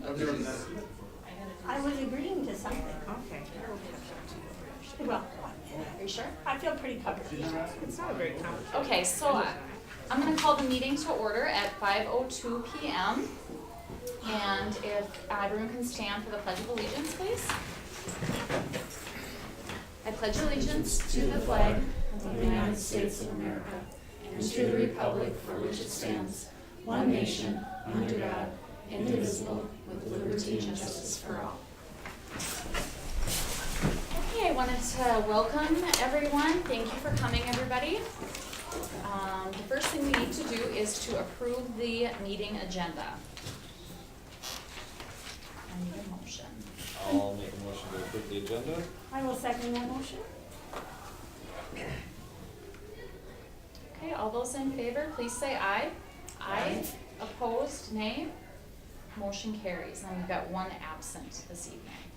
I was agreeing to something. Okay. Well, Are you sure? I feel pretty covered. It's not a very complicated. Okay, so I'm gonna call the meeting to order at 5:02 p.m. And if everyone can stand for the Pledge of Allegiance, please. I pledge allegiance to the flag of the United States of America and to the republic for which it stands, one nation, under God, indivisible, with liberty and justice for all. Okay, I wanted to welcome everyone. Thank you for coming, everybody. The first thing we need to do is to approve the meeting agenda. I need a motion. I'll make a motion to approve the agenda. I will second that motion. Okay, all those in favor, please say aye. Aye. Opposed, nay. Motion carries, and we've got one absent this evening.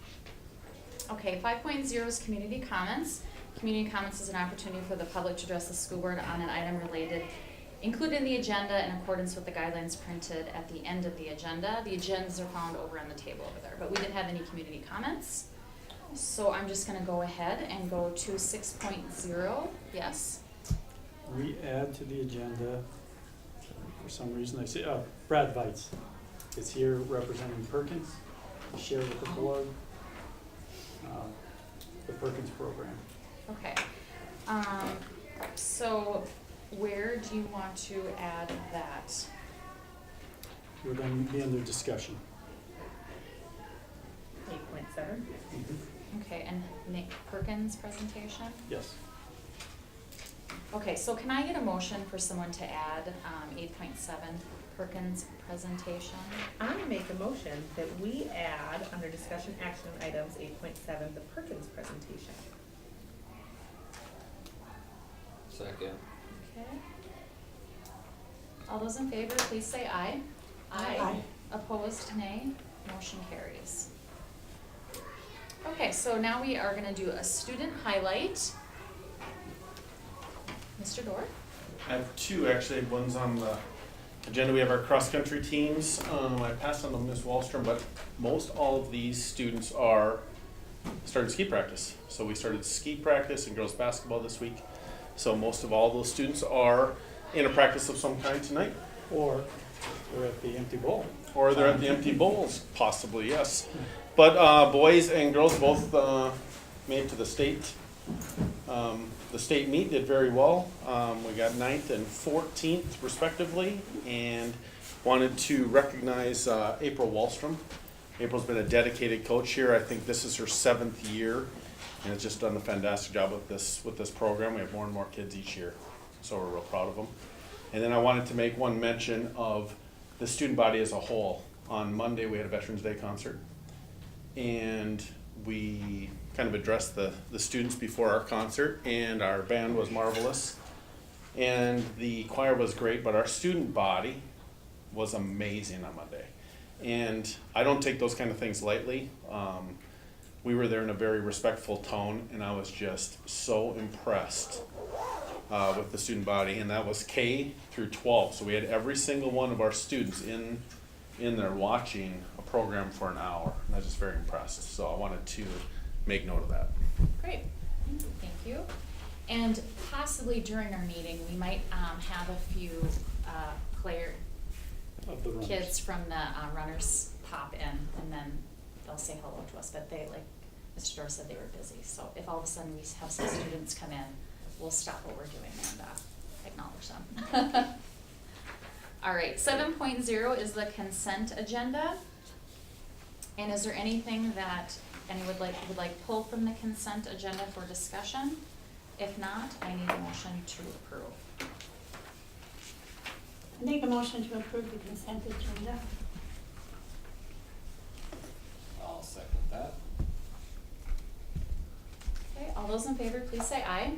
Okay, 5.0 is community comments. Community comments is an opportunity for the public to address the school board on an item included in the agenda in accordance with the guidelines printed at the end of the agenda. The agendas are found over on the table over there, but we didn't have any community comments. So I'm just gonna go ahead and go to 6.0, yes? We add to the agenda, for some reason I see, Brad Weitz is here representing Perkins, to share with the board the Perkins program. Okay, so where do you want to add that? We're going to be under discussion. 8.7. Okay, and Nick Perkins' presentation? Yes. Okay, so can I get a motion for someone to add 8.7 Perkins' presentation? I'm gonna make a motion that we add under discussion action items 8.7, the Perkins presentation. Second. Okay. All those in favor, please say aye. Aye. Opposed, nay. Motion carries. Okay, so now we are gonna do a student highlight. Mr. Dorr? I have two, actually. One's on the agenda. We have our cross-country teams. I passed on to Ms. Wallstrom, but most all of these students are started ski practice. So we started ski practice and girls basketball this week. So most of all those students are in a practice of some kind tonight. Or we're at the empty bowl. Or they're at the empty bowls, possibly, yes. But boys and girls both made it to the state. The state meet did very well. We got 9th and 14th respectively, and wanted to recognize April Wallstrom. April's been a dedicated coach here. I think this is her 7th year, and has just done a fantastic job with this program. We have more and more kids each year, so we're real proud of them. And then I wanted to make one mention of the student body as a whole. On Monday, we had a Veterans Day concert, and we kind of addressed the students before our concert, and our band was marvelous, and the choir was great, but our student body was amazing on Monday. And I don't take those kind of things lightly. We were there in a very respectful tone, and I was just so impressed with the student body, and that was K through 12. So we had every single one of our students in there watching a program for an hour, and I was just very impressed. So I wanted to make note of that. Great, thank you. And possibly during our meeting, we might have a few Of the runners. kids from the runners pop in, and then they'll say hello to us, but they, like Mr. Dorr said, they were busy. So if all of a sudden we have some students come in, we'll stop what we're doing and acknowledge them. All right, 7.0 is the consent agenda. And is there anything that anyone would like pull from the consent agenda for discussion? If not, I need a motion to approve. I make a motion to approve the consent agenda. I'll second that. Okay, all those in favor, please say aye.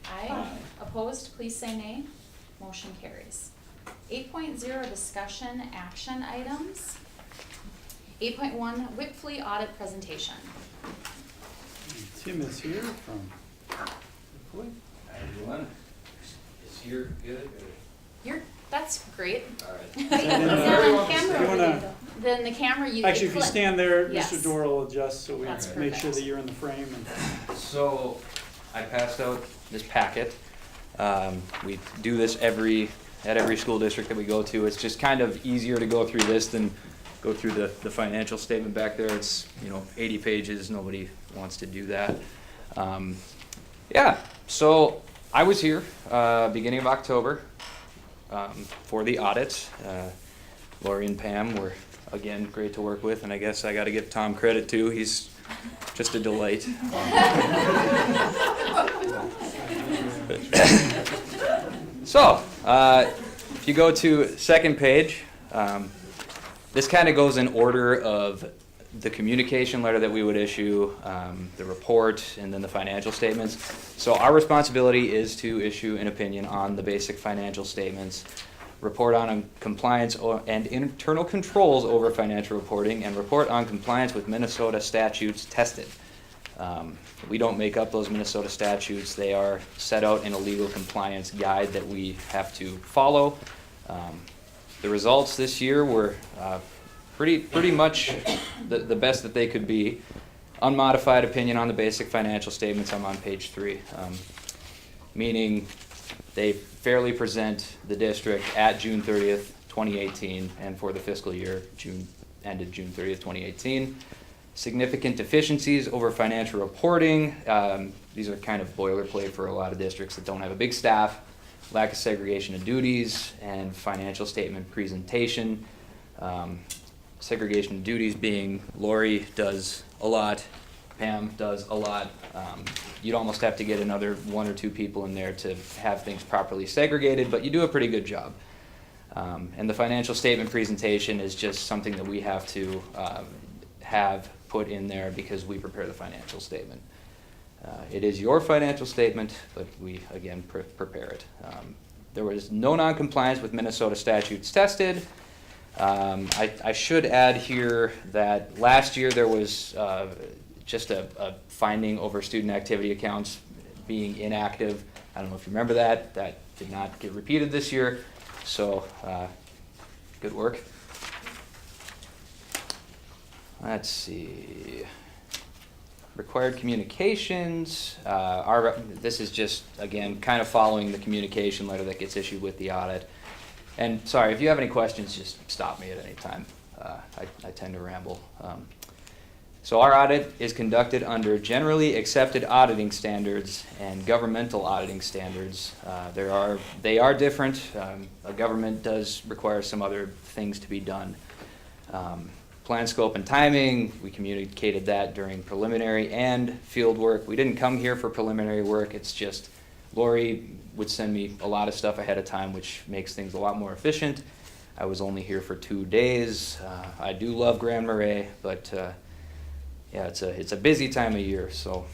Aye. Aye. Opposed, please say nay. Motion carries. 8.0 discussion action items. 8.1 Whitfleet audit presentation. Tim is here from Whitfleet. Hi everyone. Is here good? You're That's great. All right. Is then that on if camera you or wanna- video? Then the camera, you Actually, if you click. stand there, Yes. Mr. Dorr will adjust, so we That's make sure perfect. that you're in the frame and. So, I passed out this packet. We do this at every school district that we go to. It's just kind of easier to go through this than go through the financial statement back there. It's, 80 pages, nobody wants to do that. Yeah, so I was here, beginning of October, for the audit. Lori and Pam were, again, great to work with, and I guess I gotta give Tom credit too. He's just a delight. So, if you go to second page, this kind of goes in order of the communication letter that we would issue, the report, and then the financial statements. So our responsibility is to issue an opinion on the basic financial statements, report on compliance and internal controls over financial reporting, and report on compliance with Minnesota statutes tested. We don't make up those Minnesota statutes. They are set out in a legal compliance guide that we have to follow. The results this year were pretty much the best that they could be. Unmodified opinion on the basic financial statements, I'm on page 3. Meaning they fairly present the district at June 30th, 2018, and for the fiscal year ended June 30th, 2018. Significant deficiencies over financial reporting. These are kind of boilerplate for a lot of districts that don't have a big staff. Lack of segregation of duties and financial statement presentation. Segregation of duties being Lori does a lot, Pam does a lot. You'd almost have to get another 1 or 2 people in there to have things properly segregated, but you do a pretty good job. And the financial statement presentation is just something that we have to have put in there because we prepare the financial statement. It is your financial statement, but we, again, prepare it. There was no non-compliance with Minnesota statutes tested. I should add here that last year there was just a finding over student activity accounts being inactive. I don't know if you remember that. That did not get repeated this year, so good work. Let's see. Required communications. This is just, again, kind of following the communication letter that gets issued with the audit. And sorry, if you have any questions, just stop me at any time. I tend to ramble. So our audit is conducted under generally accepted auditing standards and governmental auditing standards. They are different. A government does require some other things to be done. Plan, scope, and timing, we communicated that during preliminary and field work. We didn't come here for preliminary work. It's just Lori would send me a lot of stuff ahead of time, which makes things a lot more efficient. I was only here for 2 days. I do love Grand Marais, but yeah, it's a busy time of year. So,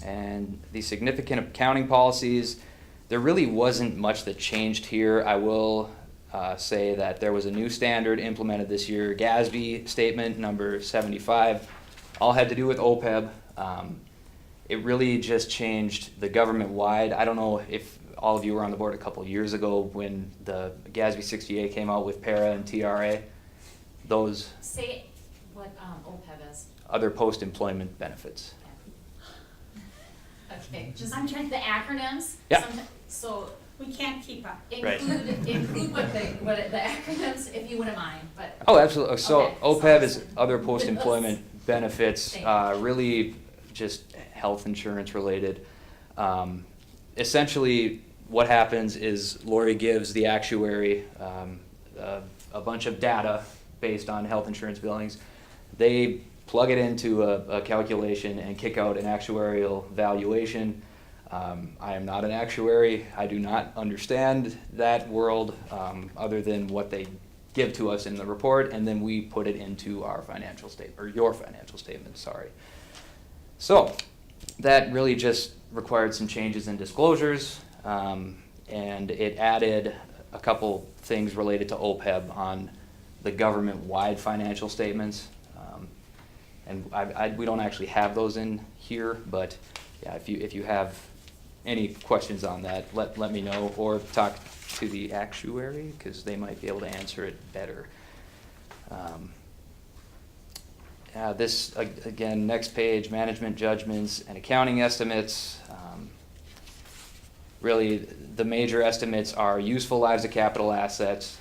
and the significant accounting policies, there really wasn't much that changed here. I will say that there was a new standard implemented this year, GASB statement number 75, all had to do with OPEB. It really just changed the government-wide. I don't know if all of you were on the board a couple of years ago when the GASB 68 came out with PARA and TRA. Those Say what OPEB is. other post-employment benefits. Okay, just I'm trying- the acronyms. Yeah. So We can't keep up. Right. include what the acronyms, if you wouldn't mind, but. Oh, absolutely. So Okay, OPEB so- is other post-employment benefits, Thank really just health insurance related. Essentially, what happens is Lori gives the actuary a bunch of data based on health insurance billings. They plug it into a calculation and kick out an actuarial valuation. I am not an actuary. I do not understand that world other than what they give to us in the report, and then we put it into our financial statement, or your financial statement, sorry. So that really just required some changes in disclosures, and it added a couple things related to OPEB on the government-wide financial statements. And we don't actually have those in here, but yeah, if you have any questions on that, let me know, or talk to the actuary, because they might be able to answer it better. This, again, next page, management judgments and accounting estimates. Really, the major estimates are useful lives of capital assets,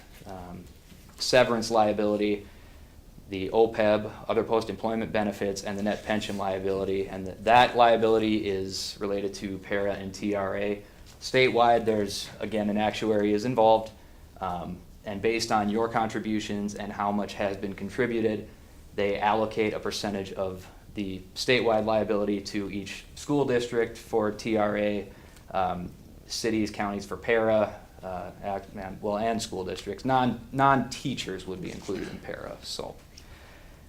severance liability, the OPEB, other post-employment benefits, and the net pension liability. And that liability is related to para and TRA. Statewide, there's, again, an actuary is involved, and based on your contributions and how much has been contributed, they allocate a percentage of the statewide liability to each school district for TRA, cities, counties for para, and school districts. Non-teachers would be included in para, so.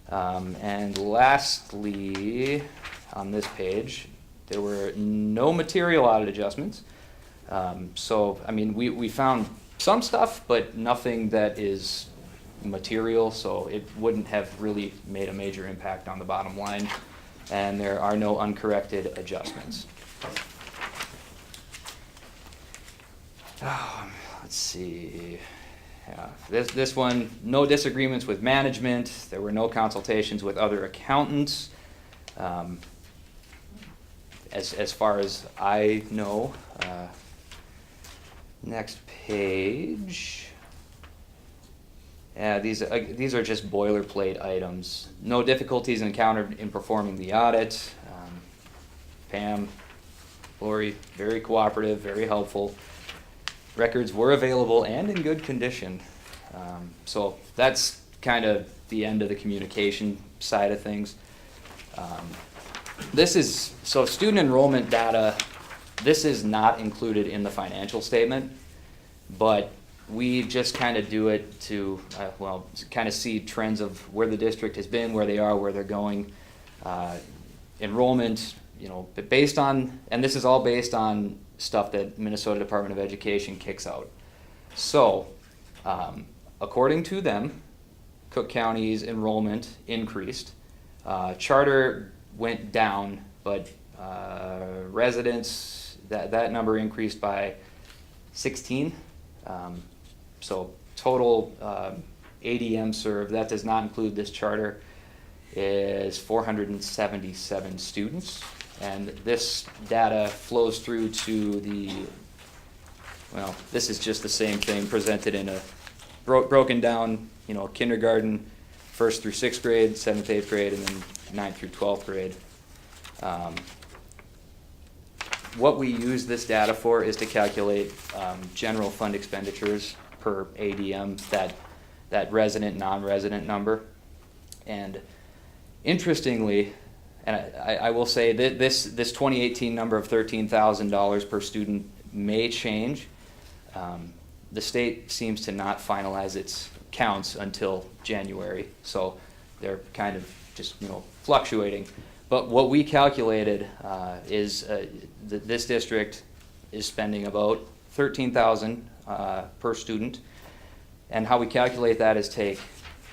And lastly, on this page, there were no material audit adjustments. So, I mean, we found some stuff, but nothing that is material, so it wouldn't have really made a major impact on the bottom line. And there are no uncorrected adjustments. Let's see. Yeah, this one, no disagreements with management. There were no consultations with other accountants. As far as I know. Next page. Yeah, these are just boilerplate items. No difficulties encountered in performing the audit. Pam, Lori, very cooperative, very helpful. Records were available and in good condition. So that's kind of the end of the communication side of things. So student enrollment data, this is not included in the financial statement, but we just kind of do it to, kind of see trends of where the district has been, where they are, where they're going. Enrollment, based on, and this is all based on stuff that Minnesota Department of Education kicks out. So, according to them, Cook County's enrollment increased. Charter went down, but residents, that number increased by 16. So total ADM served, that does not include this charter, is 477 students. And this data flows through to this is just the same thing presented in a broken down, kindergarten, 1st through 6th grade, 7th, 8th grade, and then 9th through 12th grade. What we use this data for is to calculate general fund expenditures per ADM, that resident, non-resident number. And interestingly, and I will say that this 2018 number of $13,000 per student may change. The state seems to not finalize its counts until January, so they're kind of just fluctuating. But what we calculated is this district is spending about $13,000 per student, and how we calculate that is take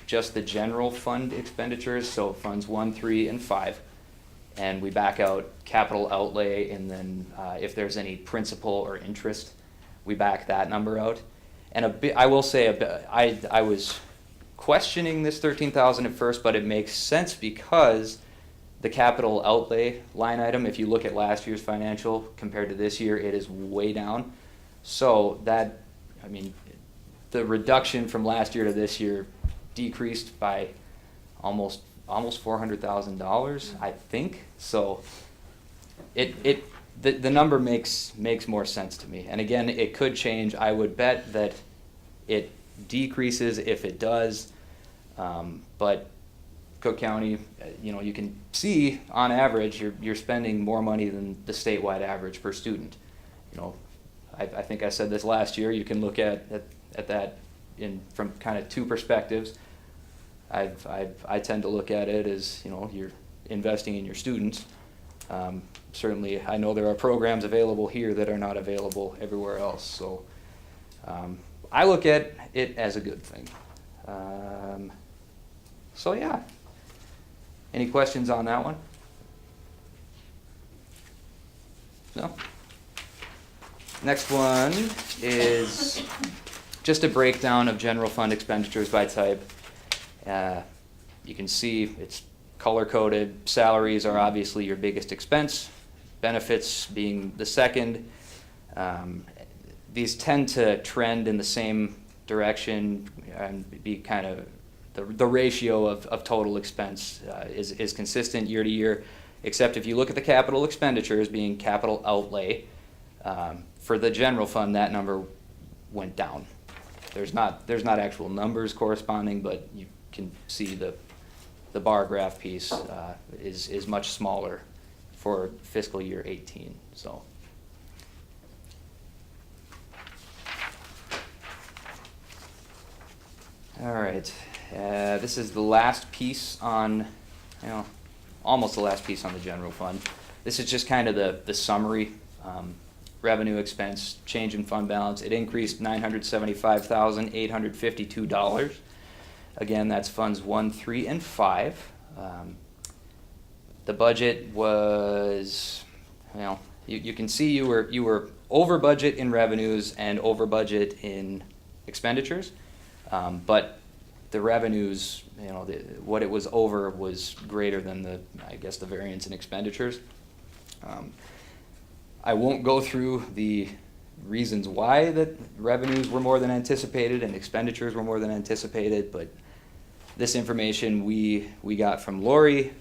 just the general fund expenditures, so funds 1, 3, and 5. And we back out capital outlay, and then if there's any principal or interest, we back that number out. And I will say, I was questioning this $13,000 at first, but it makes sense because the capital outlay line item, if you look at last year's financial compared to this year, it is way down. So that, the reduction from last year to this year decreased by almost $400,000, I think. So the number makes more sense to me. And again, it could change. I would bet that it decreases if it does. But Cook County, you can see on average you're spending more money than the statewide average per student. I think I said this last year. You can look at that from kind of two perspectives. I tend to look at it as you're investing in your students. Certainly, I know there are programs available here that are not available everywhere else. So I look at it as a good thing. So yeah. Any questions on that one? No? Next one is just a breakdown of general fund expenditures by type. You can see it's color-coded. Salaries are obviously your biggest expense, benefits being the second. These tend to trend in the same direction and be kind of the ratio of total expense is consistent year to year, except if you look at the capital expenditures being capital outlay, for the general fund, that number went down. There's not actual numbers corresponding, but you can see the bar graph piece is much smaller for fiscal year 18. So. All right, this is the last piece on, almost the last piece on the general fund. This is just kind of the summary. Revenue expense, change in fund balance. It increased $975,852. Again, that's funds 1, 3, and 5. The budget was, you can see you were over budget in revenues and over budget in expenditures. But the revenues, what it was over was greater than the variance in expenditures. I won't go through the reasons why that revenues were more than anticipated and expenditures were more than anticipated, but this information we got from Lori.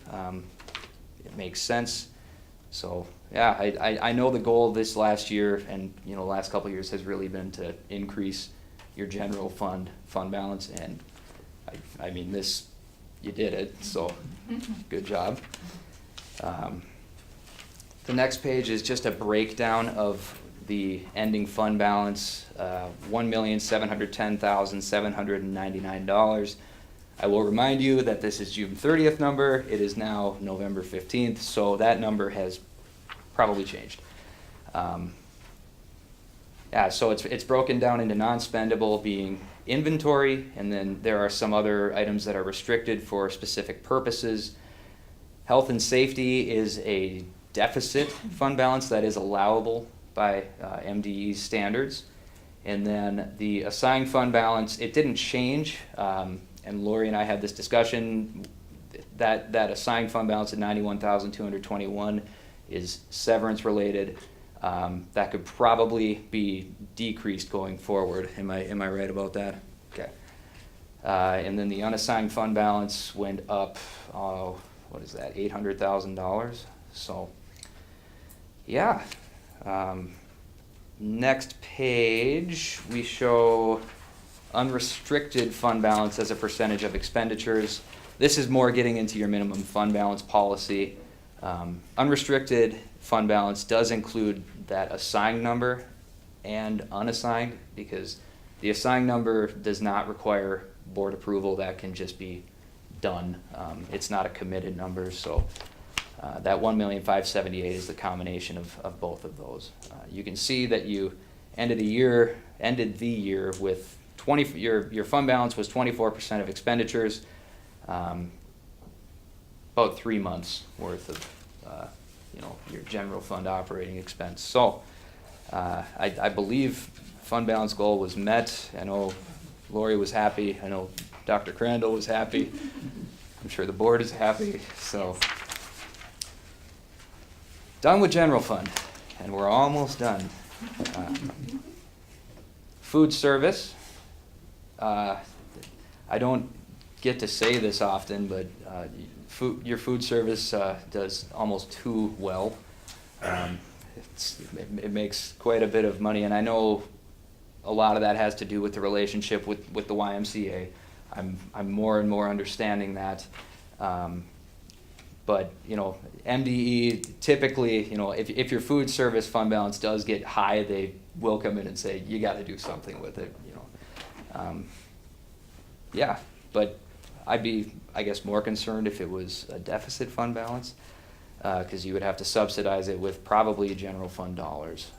It makes sense. So yeah, I know the goal this last year and last couple of years has really been to increase your general fund balance, and I mean this, you did it, so good job. The next page is just a breakdown of the ending fund balance, $1,710,799. I will remind you that this is June 30th number. It is now November 15th, so that number has probably changed. So it's broken down into non-spendable being inventory, and then there are some other items that are restricted for specific purposes. Health and safety is a deficit fund balance that is allowable by MDE's standards. And then the assigned fund balance, it didn't change, and Lori and I had this discussion, that assigned fund balance at $91,221 is severance related. That could probably be decreased going forward. Am I right about that? Okay. And then the unassigned fund balance went up, what is that, $800,000? So, yeah. Next page, we show unrestricted fund balance as a percentage of expenditures. This is more getting into your minimum fund balance policy. Unrestricted fund balance does include that assigned number and unassigned, because the assigned number does not require board approval. That can just be done. It's not a committed number, so that $1,578,000 is the combination of both of those. You can see that you ended the year with your fund balance was 24% of expenditures, about 3 months worth of your general fund operating expense. So I believe fund balance goal was met. I know Lori was happy. I know Dr. Crandall was happy. I'm sure the board is happy. So done with general fund, and we're almost done. Food service. I don't get to say this often, but your food service does almost too well. It makes quite a bit of money, and I know a lot of that has to do with the relationship with the YMCA. I'm more and more understanding that. But MDE typically, if your food service fund balance does get high, they will come in and say you got to do something with it. Yeah, but I'd be, I guess, more concerned if it was a deficit fund balance, because you would have to subsidize it with probably general fund dollars.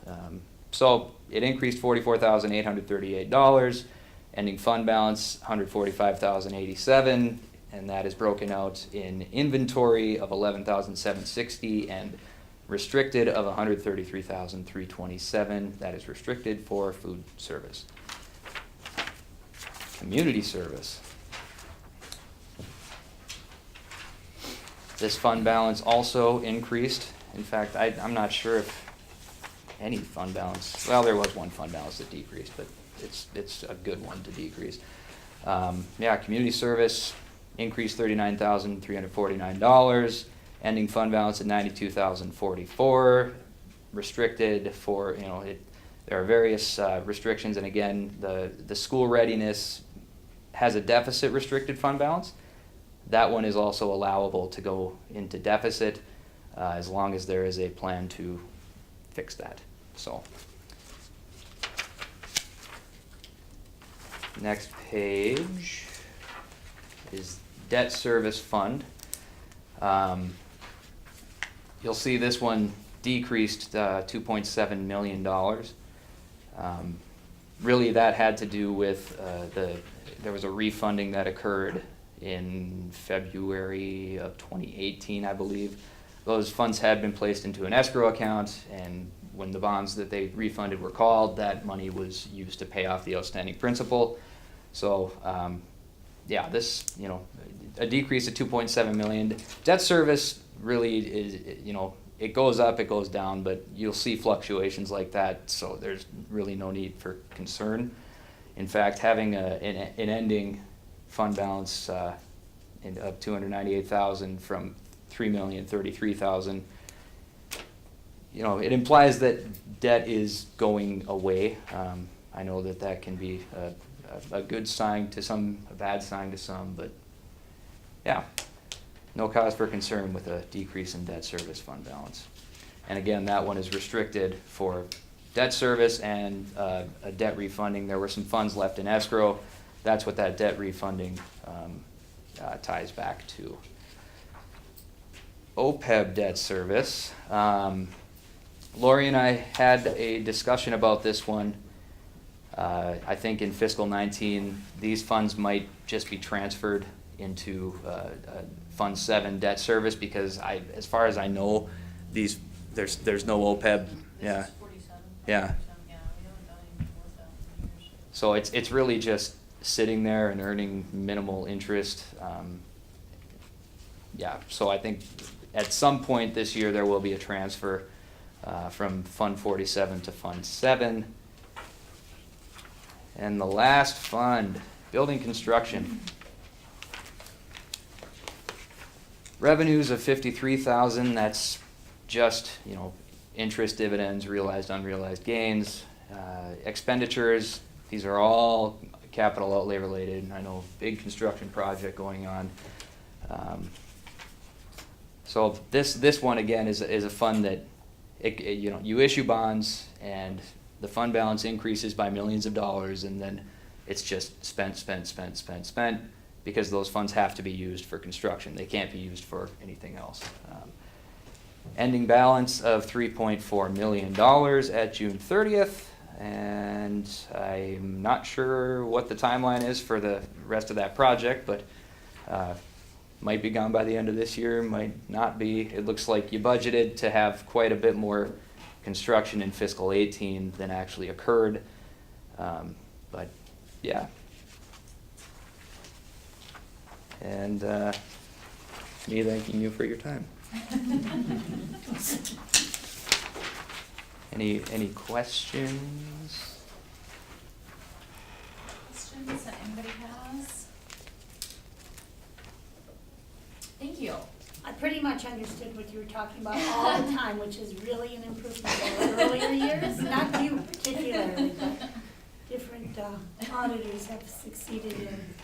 So it increased $44,838, ending fund balance $145,087, and that is broken out in inventory of $11,760 and restricted of $133,327. That is restricted for food service. Community service. This fund balance also increased. In fact, I'm not sure if any fund balance, well, there was one fund balance that decreased, but it's a good one to decrease. Yeah, community service increased $39,349. Ending fund balance at $92,044. Restricted for, there are various restrictions, and again, the school readiness has a deficit restricted fund balance. That one is also allowable to go into deficit as long as there is a plan to fix that. So, next page is debt service fund. You'll see this one decreased $2.7 million. Really, that had to do with there was a refunding that occurred in February of 2018, I believe. Those funds had been placed into an escrow account, and when the bonds that they refunded were called, that money was used to pay off the outstanding principal. So, yeah, this, a decrease of $2.7 million. Debt service really is, it goes up, it goes down, but you'll see fluctuations like that, so there's really no need for concern. In fact, having an ending fund balance of $298,000 from $3,033,000, it implies that debt is going away. I know that can be a good sign to some, a bad sign to some, but yeah, no cause for concern with a decrease in debt service fund balance. And again, that one is restricted for debt service and a debt refunding. There were some funds left in escrow. That's what that debt refunding ties back to. OPEB debt service. Lori and I had a discussion about this one. I think in fiscal 19, these funds might just be transferred into Fund 7 debt service, because as far as I know, there's no OPEB. Yeah. Yeah. So it's really just sitting there and earning minimal interest. Yeah. So I think at some point this year there will be a transfer from Fund 47 to Fund 7. And the last fund, building construction. Revenues of $53,000, that's just, interest, dividends, realized, unrealized gains. Expenditures, these are all capital outlay related. I know big construction project going on. So this one again is a fund that you issue bonds and the fund balance increases by millions of dollars, and then it's just spent, because those funds have to be used for construction. They can't be used for anything else. Ending balance of $3.4 million at June 30th, and I'm not sure what the timeline is for the rest of that project, but might be gone by the end of this year, might not be. It looks like you budgeted to have quite a bit more construction in fiscal 18 than actually occurred, but yeah. And me thanking you for your time. Any questions? Questions that anybody has? Thank you. I pretty much understood what you were talking about all the time, which is really an improvement over earlier years. Not you particularly, but different auditors have succeeded in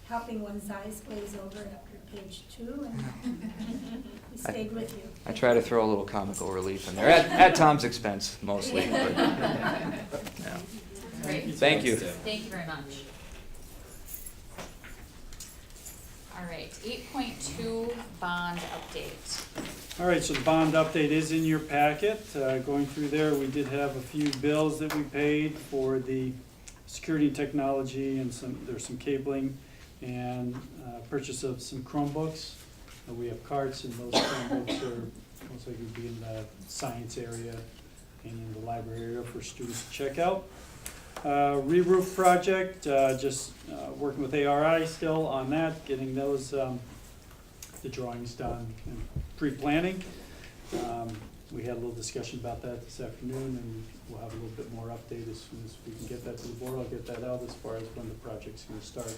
helping one's eyes glaze over after page 2, and we stayed with you. I try to throw a little comical relief in there, at Tom's expense mostly. But, yeah. Great. Thank you. Thank you very much. All right, 8.2 bond update. All right, so the bond update is in your packet. Going through there, we did have a few bills that we paid for the security and technology, and there's some cabling and purchase of some Chromebooks. We have carts, and those Chromebooks are most likely be in the science area and in the library area for students to check out. Re-roof project, just working with ARI still on that, getting those, the drawings done and pre-planning. We had a little discussion about that this afternoon, and we'll have a little bit more update as soon as we can get that to the board. I'll get that out as far as when the project's gonna start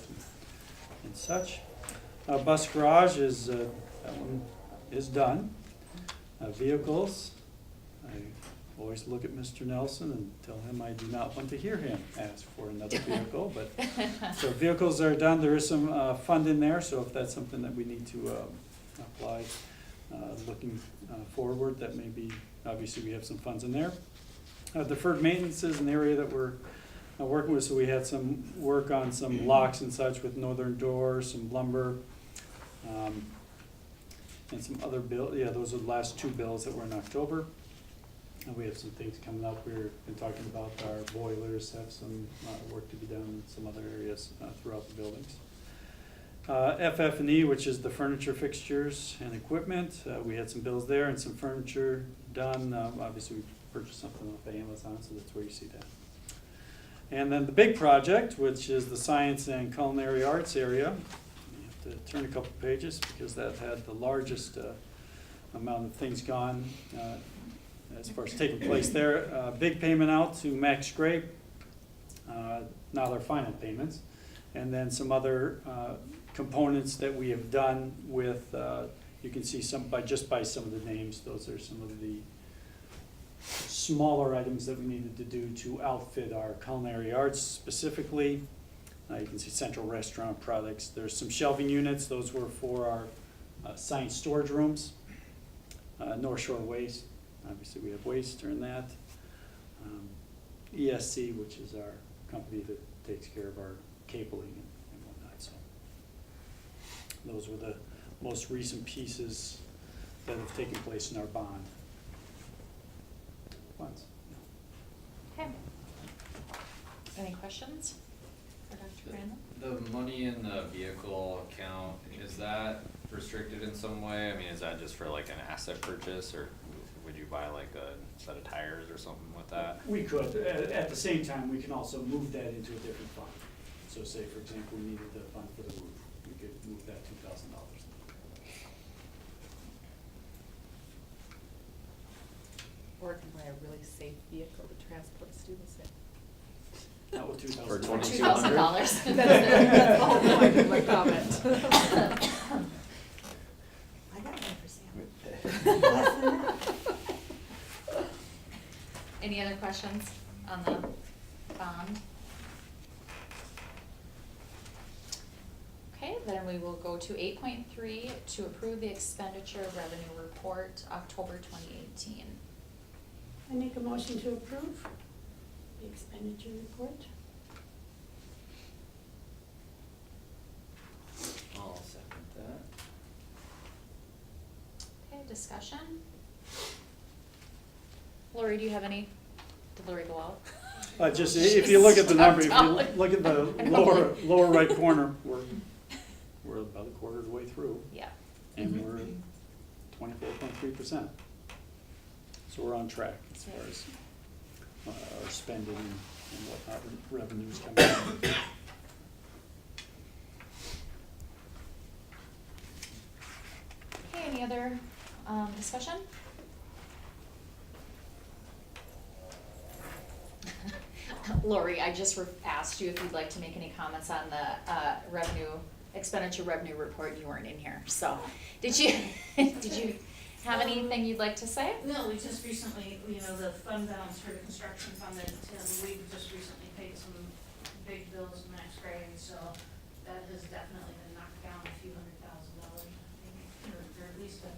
and such. Bus garage is, that one is done. Vehicles, I always look at Mr. Nelson and tell him I do not want to hear him ask for another vehicle, but, so vehicles are done. There is some fund in there, so if that's something that we need to apply, looking forward, that may be, obviously we have some funds in there. Deferred maintenance is an area that we're working with, so we had some work on some locks and such with Northern Door, some lumber, and some other those are the last two bills that were in October. And we have some things coming up. We've been talking about our boilers, have some work to be done in some other areas throughout the buildings. FF&E, which is the furniture, fixtures, and equipment. We had some bills there and some furniture done. Obviously, we purchased something off of Amazon, so that's where you see that. And then the big project, which is the science and culinary arts area. You have to turn a couple pages because that had the largest amount of things gone as far as taking place there. Big payment out to Max Grape, now their final payments. And then some other components that we have done with, you can see some just by some of the names, those are some of the smaller items that we needed to do to outfit our culinary arts specifically. You can see central restaurant products. There's some shelving units. Those were for our science storage rooms. North Shore Waste. Obviously, we have waste in that. ESC, which is our company that takes care of our cabling and whatnot. So those were the most recent pieces that have taken place in our bond. Once. Okay. Any questions for Dr. Brandon? The money in the vehicle account, is that restricted in some way? I mean, is that just for like an asset purchase, or would you buy like a set of tires or something with that? We could. At the same time, we can also move that into a different fund. So say, for example, we needed the fund for the roof. We could move that $2,000. Or can buy a really safe vehicle to transport students in. Not with $2,000. For $2,000. That's the whole point of my comment. I got one for Sam. Less than that. Any other questions on the bond? Okay, then we will go to 8.3 to approve the expenditure revenue report, October 2018. I make a motion to approve the expenditure report. I'll second that. Okay, discussion? Lori, do you have any? Did Lori go out? Just if you look at the number, if you She's look at the lower right corner, we're about a quarter of the way through, Yeah. and we're 24.3%. So we're on track as far as our spending and whatnot, revenues coming in. Okay, any other discussion? Lori, I just asked you if you'd like to make any comments on the expenditure revenue report. You weren't in here, so did you have anything you'd like to say? No, we just recently, the fund balance for the construction fund that we've just recently paid some big bills to Max Gray, so that has definitely been knocked down a few $100,000, maybe, or at least a,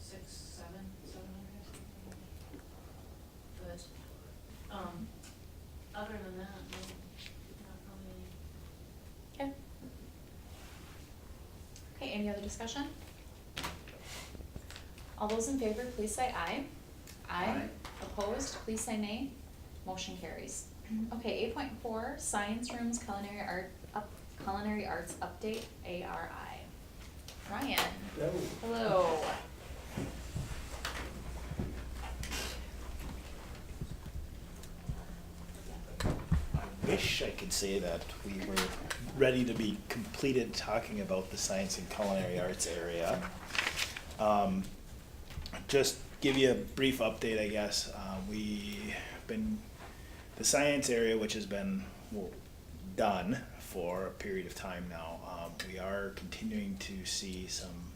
700. But, other than that, no, not really. Okay. Okay, any other discussion? All those in favor, please say aye. Aye. Opposed, please say nay. Motion carries. Okay, 8.4, science rooms, culinary arts update, ARI. Ryan. Hello. I wish I could say that we were ready to be completed talking about the science and culinary arts area. Just give you a brief update, I guess. The science area, which has been done for a period of time now, we are continuing to see some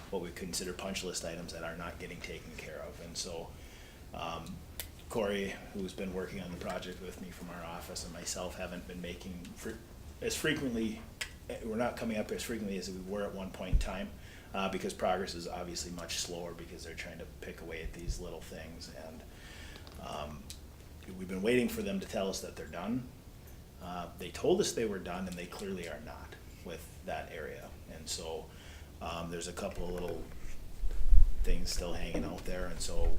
what we consider punch list items that are not getting taken care of. And so Corey, who's been working on the project with me from our office, and myself haven't been making we're not coming up as frequently as we were at one point in time, because progress is obviously much slower because they're trying to pick away at these little things. And we've been waiting for them to tell us that they're done. They told us they were done, and they clearly are not with that area. And so there's a couple of little things still hanging out there. And so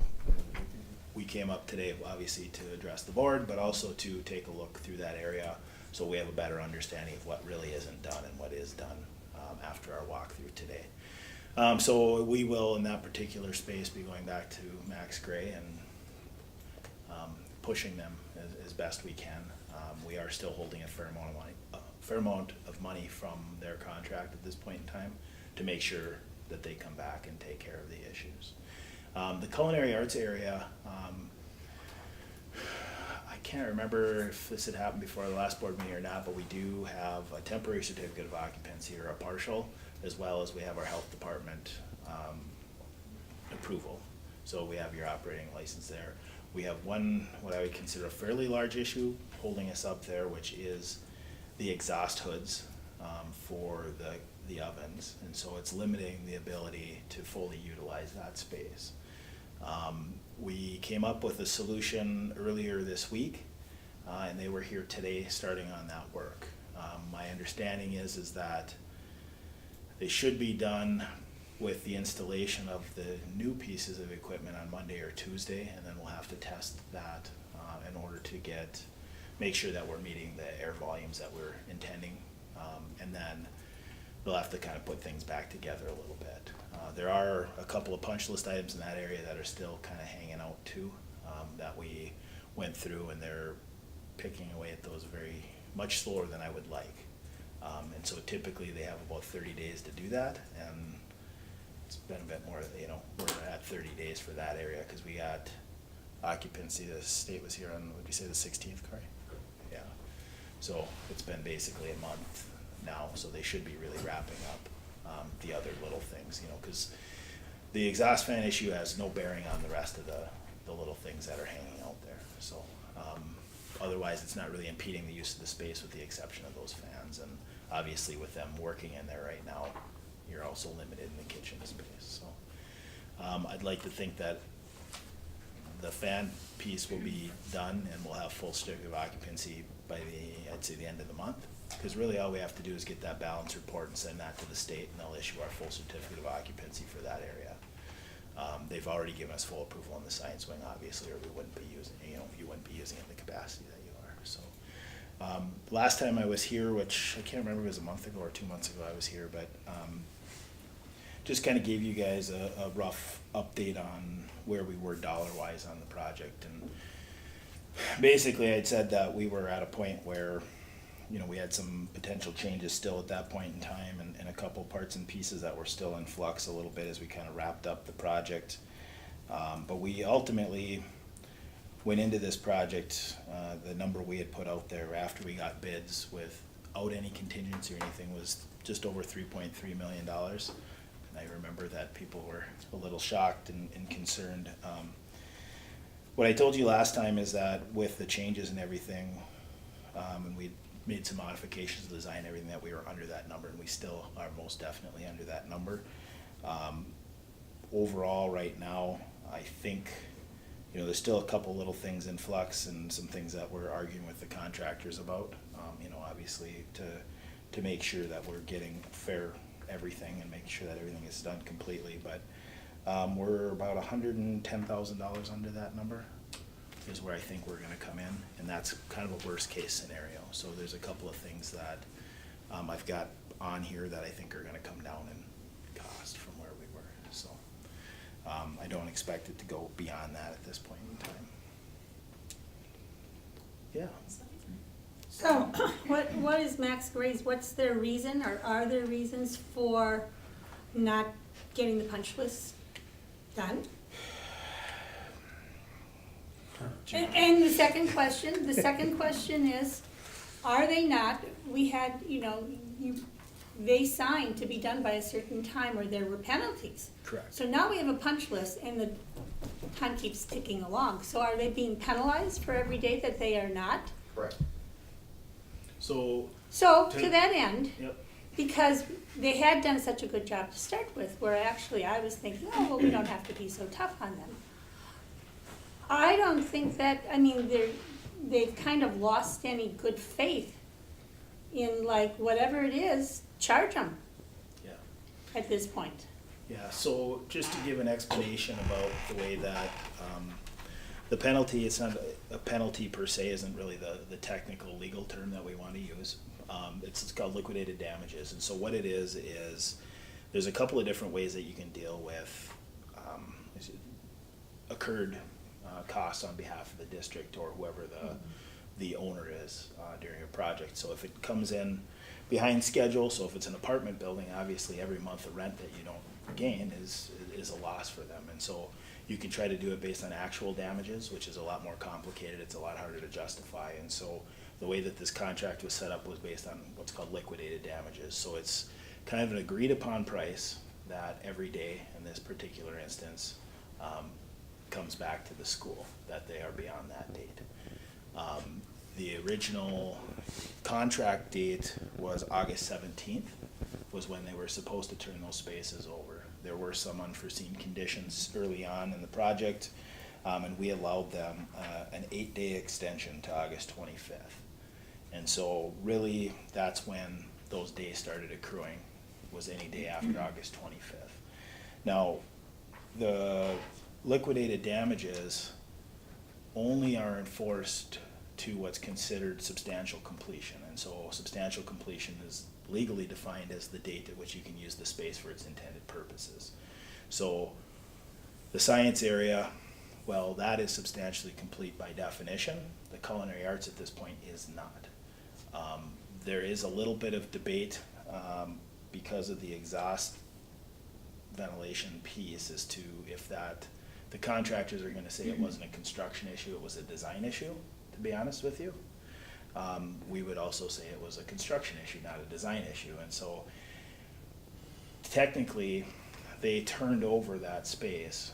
we came up today, obviously, to address the board, but also to take a look through that area so we have a better understanding of what really isn't done and what is done after our walkthrough today. So we will, in that particular space, be going back to Max Gray and pushing them as best we can. We are still holding a fair amount of money from their contract at this point in time to make sure that they come back and take care of the issues. The culinary arts area, I can't remember if this had happened before the last board meeting or not, but we do have a temporary certificate of occupancy or a partial, as well as we have our health department approval. So we have your operating license there. We have one, what I would consider a fairly large issue holding us up there, which is the exhaust hoods for the ovens. And so it's limiting the ability to fully utilize that space. We came up with a solution earlier this week, and they were here today starting on that work. My understanding is that they should be done with the installation of the new pieces of equipment on Monday or Tuesday, and then we'll have to test that in order to make sure that we're meeting the air volumes that we're intending, and then they'll have to kind of put things back together a little bit. There are a couple of punch list items in that area that are still kind of hanging out too, that we went through, and they're picking away at those very much slower than I would like. And so typically they have about 30 days to do that, and it's been a bit more, we're at 30 days for that area because we got occupancy. The state was here on, would you say the 16th, Corey? Yeah. So it's been basically a month now, so they should be really wrapping up the other little things, because the exhaust fan issue has no bearing on the rest of the little things that are hanging out there. So otherwise it's not really impeding the use of the space with the exception of those fans. And obviously with them working in there right now, you're also limited in the kitchen space. So I'd like to think that the fan piece will be done and we'll have full certificate of occupancy by I'd say the end of the month. Because really all we have to do is get that balance report and send that to the state, and they'll issue our full certificate of occupancy for that area. They've already given us full approval on the science wing, obviously, or we wouldn't be using, you wouldn't be using it in the capacity that you are. So last time I was here, which I can't remember if it was a month ago or 2 months ago I was here, but just kind of gave you guys a rough update on where we were dollar-wise on the project. And basically I'd said that we were at a point where we had some potential changes still at that point in time, and a couple parts and pieces that were still in flux a little bit as we kind of wrapped up the project. But we ultimately went into this project, the number we had put out there after we got bids without any contingency or anything was just over $3.3 million. And I remember that people were a little shocked and concerned. What I told you last time is that with the changes and everything, and we made some modifications to the design, everything, that we were under that number, and we still are most definitely under that number. Overall, right now, I think, there's still a couple little things in flux and some things that we're arguing with the contractors about, obviously to make sure that we're getting fair everything and making sure that everything is done completely. But we're about $110,000 under that number is where I think we're gonna come in, and that's kind of a worst case scenario. So there's a couple of things that I've got on here that I think are gonna come down in cost. expect it to go beyond that at this point in time. Yeah. So, what is Max Gray's, what's their reason, or are there reasons for not getting the punch list done? And the second question is, are they not, we had, they signed to be done by a certain time, or there were penalties. Correct. So now we have a punch list and the time keeps ticking along. So are they being penalized for every day that they are not? Correct. So, So to that end, yep. because they had done such a good job to start with, where actually I was thinking, oh, well, we don't have to be so tough on them. I don't think that, they've kind of lost any good faith in, like, whatever it is, charge them Yeah. at this point. Yeah, so just to give an explanation about the way that, the penalty, it's not, a penalty per se isn't really the technical legal term that we want to use. It's called liquidated damages, and so what it is there's a couple of different ways that you can deal with occurred costs on behalf of the district or whoever the owner is during a project. So if it comes in behind schedule, so if it's an apartment building, obviously every month of rent that you don't gain is a loss for them. And so you can try to do it based on actual damages, which is a lot more complicated. It's a lot harder to justify. And so the way that this contract was set up was based on what's called liquidated damages. So it's kind of an agreed upon price that every day in this particular instance comes back to the school, that they are beyond that date. The original contract date was August 17th, was when they were supposed to turn those spaces over. There were some unforeseen conditions early on in the project, and we allowed them an 8-day extension to August 25th. And so really, that's when those days started accruing, was any day after August 25th. Now, the liquidated damages only are enforced to what's considered substantial completion. And so substantial completion is legally defined as the date at which you can use the space for its intended purposes. So the science area, well, that is substantially complete by definition. The culinary arts at this point is not. There is a little bit of debate because of the exhaust ventilation piece as to if that, the contractors are gonna say it wasn't a construction issue, it was a design issue, to be honest with you. We would also say it was a construction issue, not a design issue. And so technically, they turned over that space.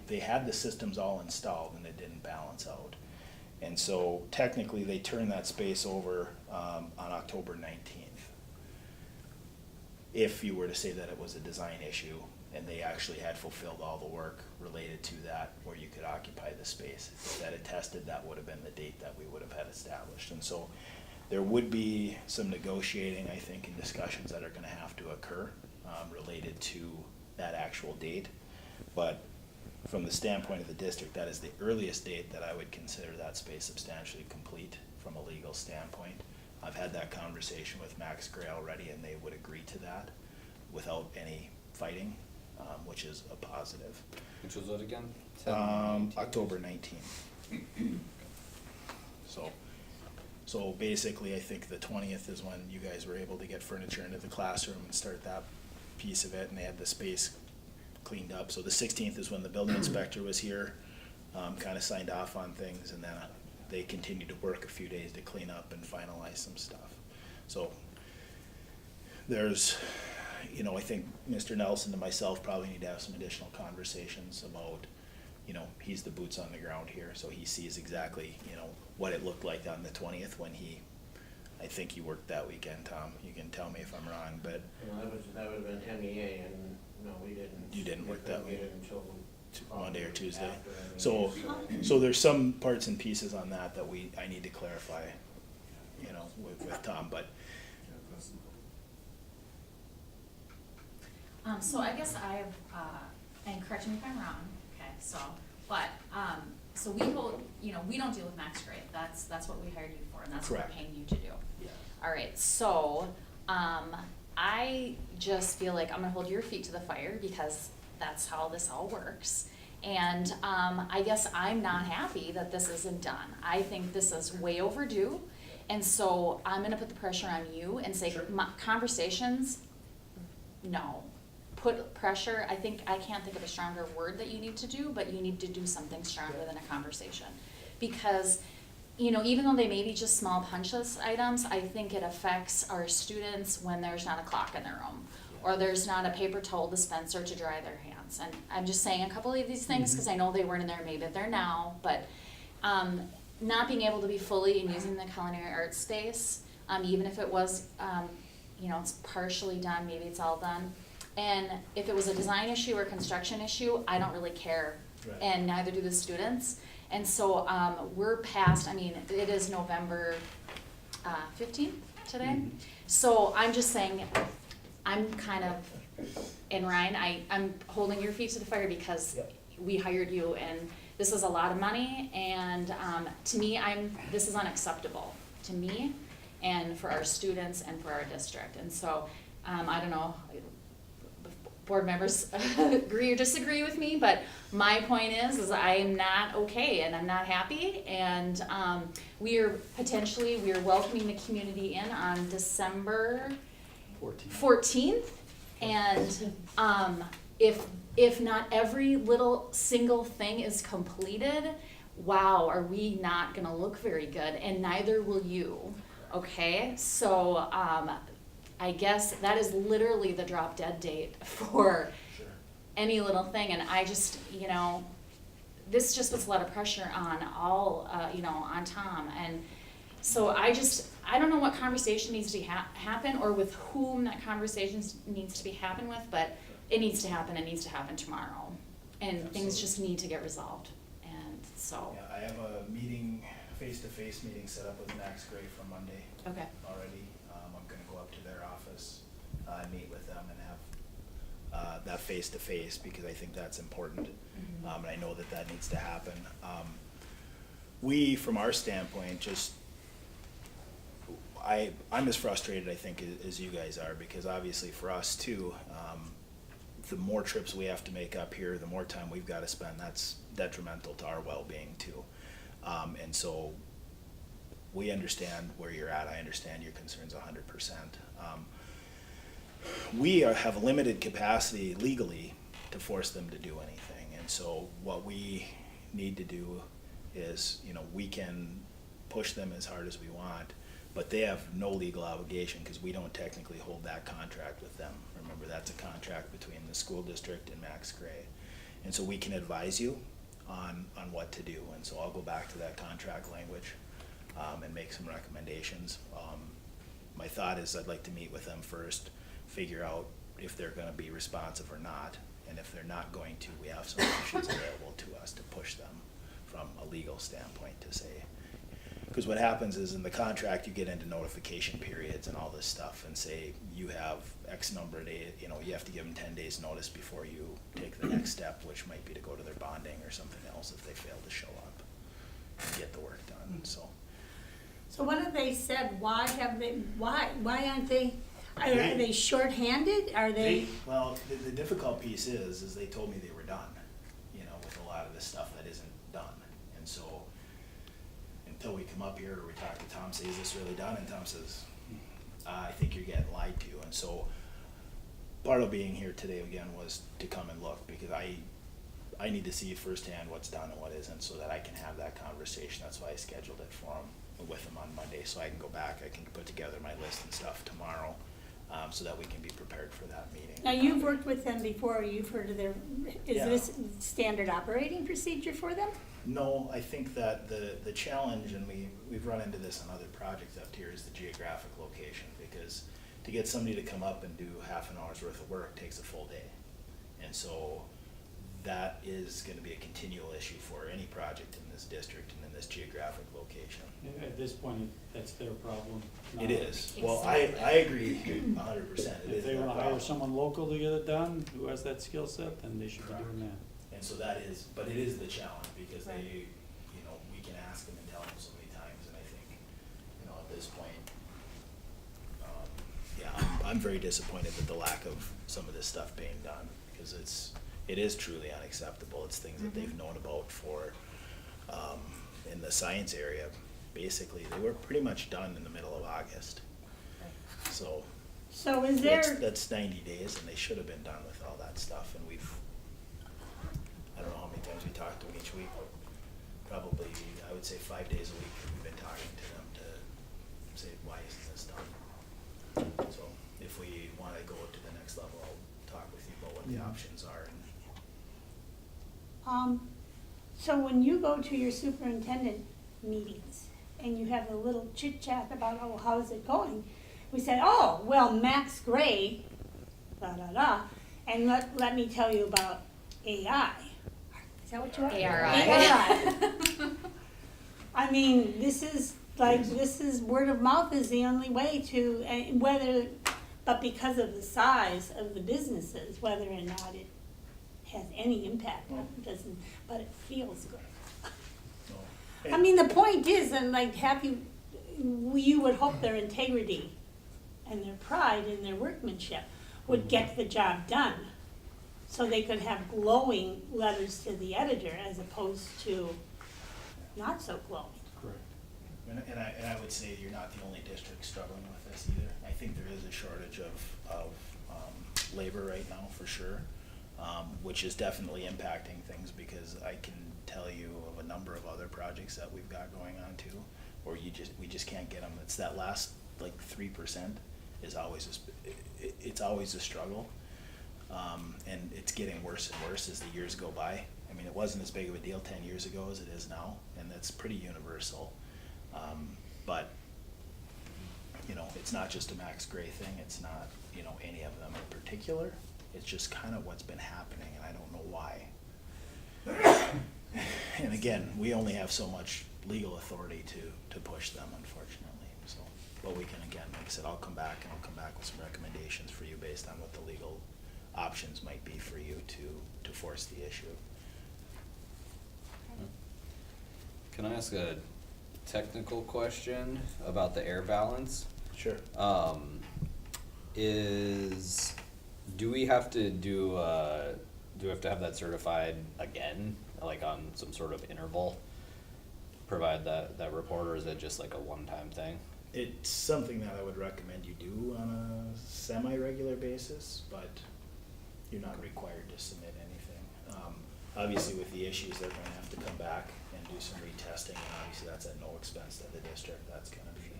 They had the systems all installed and it didn't balance out. And so technically, they turned that space over on October 19th. If you were to say that it was a design issue and they actually had fulfilled all the work related to that where you could occupy the space. If that attested, that would have been the date that we would have had established. And so there would be some negotiating, I think, and discussions that are gonna have to occur related to that actual date. But from the standpoint of the district, that is the earliest date that I would consider that space substantially complete from a legal standpoint. I've had that conversation with Max Gray already, and they would agree to that without any fighting, which is a positive. Which was what again? October 19th. So basically, I think the 20th is when you guys were able to get furniture into the classroom and start that piece of it, and they had the space cleaned up. So the 16th is when the building inspector was here, kind of signed off on things, and then they continued to work a few days to clean up and finalize some stuff. So there's, I think Mr. Nelson and myself probably need to have some additional conversations about, he's the boots on the ground here, so he sees exactly, what it looked like on the 20th when I think you worked that weekend, Tom. You can tell me if I'm wrong, but. That would have been MEA, and no, we didn't. You didn't work that week? Until Monday or Tuesday. after So there's some parts and pieces on that I need to clarify, with Tom, but. So I guess I have, and correct me if I'm wrong, okay, so we hold, we don't deal with Max Gray, that's what we hired you for, and that's what Correct. we're paying you to do. Yeah. All right, so, I just feel like I'm gonna hold your feet to the fire, because that's how this all works. And I guess I'm not happy that this isn't done. I think this is way overdue. And so I'm gonna put the pressure on you and say, conversations, no. Put pressure, I can't think of a stronger word that you need to do, but you need to do something stronger than a conversation. Because, you know, even though they may be just small punch list items, I think it affects our students when there's not a clock in their room, or there's not a paper towel dispenser to dry their hands. And I'm just saying a couple of these things because I know they weren't in there, maybe they're now, but not being able to be fully in using the culinary arts space, even if it was, you know, it's partially done, maybe it's all done. And if it was a design issue or construction issue, I don't really care, Right. and neither do the students. And so we're past, I mean, it is November 15th today. So I'm just saying, I'm kind of, and Ryan, I'm holding your feet to the fire because we hired you and this is a lot of money, and to me, this is unacceptable to me and for our students and for our district. And so I don't know, board members agree or disagree with me, but my point is I am not okay and I'm not happy, and we are welcoming the community in on December 14th, and if not every little single thing is completed, wow, are we not gonna look very good, and neither will you, okay? So I guess that is literally the drop dead date for any little thing, and I just, you know, this just puts a lot of pressure on all, you know, on Tom, and so I don't know what conversation needs to happen or with whom that conversation needs to be happen with, but it needs to happen, it needs to happen tomorrow, and things just need to get resolved, and so. Yeah, I have a meeting, face-to-face meeting set up with Max Gray for Monday. Okay. Already. I'm gonna go up to their office, meet with them and have that face-to-face because I think that's important. And I know that needs to happen. We, from our standpoint, I'm as frustrated, I think, as you guys are, because obviously for us too, the more trips we have to make up here, the more time we've got to spend, that's detrimental to our well-being too. And so we understand where you're at. I understand your concerns 100%. We have limited capacity legally to force them to do anything. And so what we need to do is, you know, we can push them as hard as we want, but they have no legal obligation because we don't technically hold that contract with them. Remember, that's a contract between the school district and Max Gray. And so we can advise you on what to do. And so I'll go back to that contract language and make some recommendations. My thought is I'd like to meet with them first, figure out if they're gonna be responsive or not. And if they're not going to, we have some options available to us to push them from a legal standpoint to say, because what happens is in the contract, you get into notification periods and all this stuff and say you have X number of days, you know, you have to give them 10 days notice before you take the next step, which might be to go to their bonding or something else if they fail to show up and get the work done, so. So what have they said, why aren't they, are they shorthanded, are they? Well, the difficult piece is they told me they were done, you know, with a lot of this stuff that isn't done. And so until we come up here or we talk to Tom, say, is this really done? And Tom says, I think you're getting lied to. And so part of being here today again was to come and look, because I need to see firsthand what's done and what isn't so that I can have that conversation. That's why I scheduled it for them, with them on Monday, so I can go back, I can put together my list and stuff tomorrow, so that we can be prepared for that meeting. Now, you've worked with them before, you've heard of is Yeah. this standard operating procedure for them? No, I think that the challenge, and we've run into this on other projects up here, is the geographic location, because to get somebody to come up and do half an hour's worth of work takes a full day. And so that is gonna be a continual issue for any project in this district and in this geographic location. At this point, that's their problem. It not is. ours. Well, I agree 100%. It If is they their wanna hire problem. someone local to get it done, who has that skill set, then they should be doing that. And so that is, but it is the challenge, because they, you know, we can ask them and tell them so many times, and I think, you know, at this point, yeah, I'm very disappointed with the lack of some of this stuff being done, because it is truly unacceptable. It's things that they've known about for, in the science area, basically, they were pretty much done in the middle of August. So, So is there, that's 90 days, and they should have been done with all that stuff, and I don't know how many times we talked to them each week, probably, I would say 5 days a week, we've been talking to them to say, why isn't this done? So, if we wanna go to the next level, I'll talk with you about what the options are, and so when you go to your superintendent meetings and you have a little chit chat about, oh, how's it going? We said, oh, well, Max Gray, da, da, da, and let me tell you about AI. Is that what you want? ARI. I mean, this is word of mouth is the only way to, but because of the size of the businesses, whether or not it has any impact, it doesn't, but it feels good. so. I mean, the point is, and like, you would hope their integrity and their pride in their workmanship would get the job done. So they could have glowing letters to the editor as opposed to not so glowing. Correct. And I would say you're not the only district struggling with this either. I think there is a shortage of labor right now, for sure, which is definitely impacting things, because I can tell you of a number of other projects that we've got going on too, where we just can't get them. It's that last like 3% is always it's always a struggle, and it's getting worse and worse as the years go by. I mean, it wasn't as big of a deal 10 years ago as it is now, and that's pretty universal. But you know, it's not just a Max Gray thing. It's not, you know, any of them in particular. It's just kind of what's been happening, and I don't know why. And again, we only have so much legal authority to push them, unfortunately. So, but we can, again, like I said, I'll come back with some recommendations for you based on what the legal options might be for you to force the issue. Can I ask a technical question about the air balance? Sure. Do we have to have that certified again, like on some sort of interval? Provide that report, or is it just like a one-time thing? It's something that I would recommend you do on a semi-regular basis, but you're not required to submit anything. Obviously, with the issues, they're gonna have to come back and do some retesting, and obviously that's at no expense to the district. That's gonna be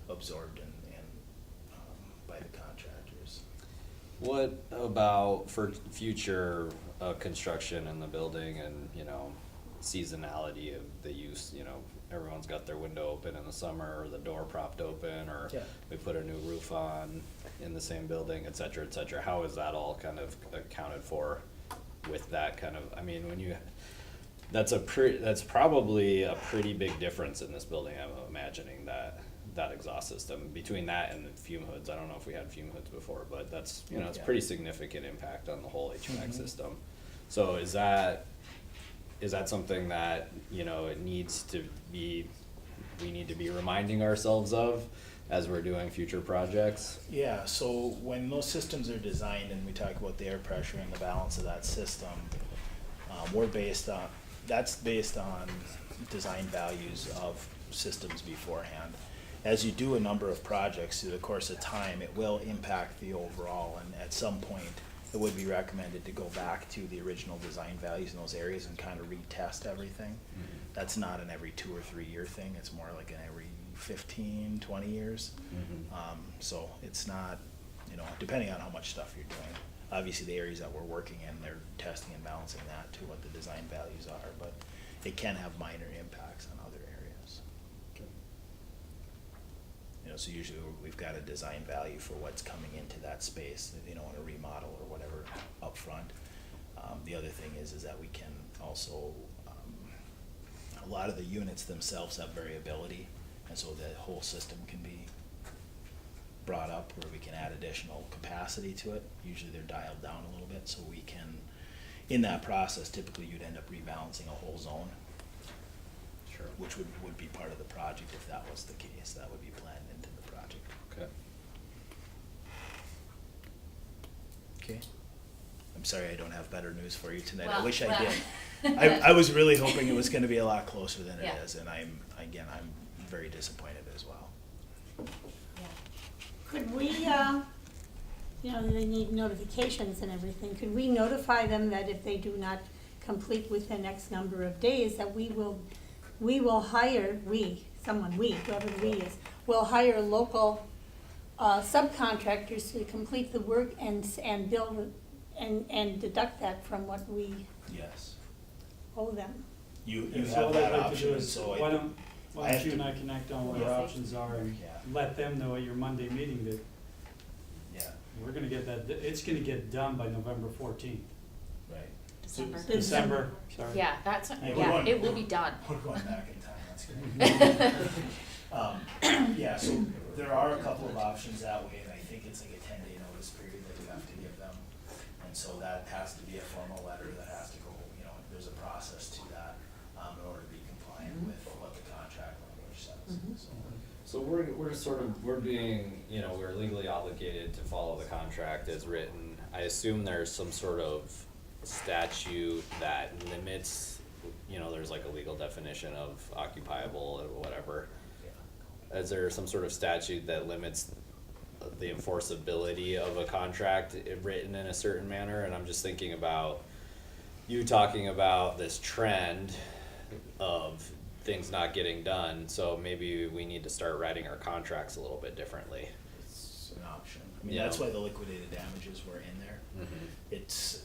absorbed and by the contractors. What about for future construction in the building and, you know, seasonality of the use? You know, everyone's got their window open in the summer, or the door propped open, or Yeah. we put a new roof on in the same building, et cetera, et cetera. How is that all kind of accounted for with that kind of, I mean, when you, that's probably a pretty big difference in this building, I'm imagining, that exhaust system, between that and the fume hoods. I don't know if we had fume hoods before, but that's, you know, it's Yeah. pretty significant impact on the whole HVAC system. So is that something that, you know, we need to be reminding ourselves of as we're doing future projects? Yeah, so when those systems are designed and we talk about the air pressure and the balance of that system, that's based on design values of systems beforehand. As you do a number of projects through the course of time, it will impact the overall, and at some point, it would be recommended to go back to the original design values in those areas and kind of retest everything. Mm-hmm. That's not an every 2 or 3 year thing, it's more like an every 15, 20 years. Mm-hmm. So it's not, you know, depending on how much stuff you're doing. Obviously, the areas that we're working in, they're testing and balancing that to what the design values are, but it can have minor impacts on other areas. Okay. You know, so usually we've got a design value for what's coming into that space, you know, in a remodel or whatever up front. The other thing is that we can also, a lot of the units themselves have variability, and so the whole system can be brought up where we can add additional capacity to it. Usually they're dialed down a little bit, so we can, in that process, typically you'd end up rebalancing a whole zone. Sure. Which would be part of the project if that was the case. That would be planned into the project. Okay. Okay. I'm sorry I don't have better news for you tonight. I Well, wish I well. did. I was really hoping it was gonna be a lot closer than it Yeah. is, and I'm very disappointed as well. Could we, they need notifications and everything, could we notify them that if they do not complete within X number of days, that we will hire, whoever the we is, will hire local subcontractors to complete the work and bill and deduct that from what we Yes. owe them? You Yeah, so have what that I'd like to do option, is, so why I don't have you to- and I connect on what Yeah. our options are and Yeah. let them know at your Monday meeting that yeah, we're gonna get that, it's gonna get done by November 14th. right. December. December, sorry. Yeah, that's, Yeah, we're yeah, going- it will be done. We're going back in time, that's good. Yeah, so there are a couple of options that way, and I think it's like a 10-day notice period that you have to give them. And so that has to be a formal letter that has to go, there's a process to that, in order to be compliant with what the contract language says, so. So we're being, we're legally obligated to follow the contract as written. I assume there's some sort of statute that limits, there's like a legal definition of occupiable or whatever. Is there some sort of statute that limits the enforceability of a contract written in a certain manner? And I'm just thinking about you talking about this trend of things not getting done, so maybe we need to start writing our contracts a little bit differently. It's an option. I mean, Yeah. that's why the liquidated damages were in there. It's,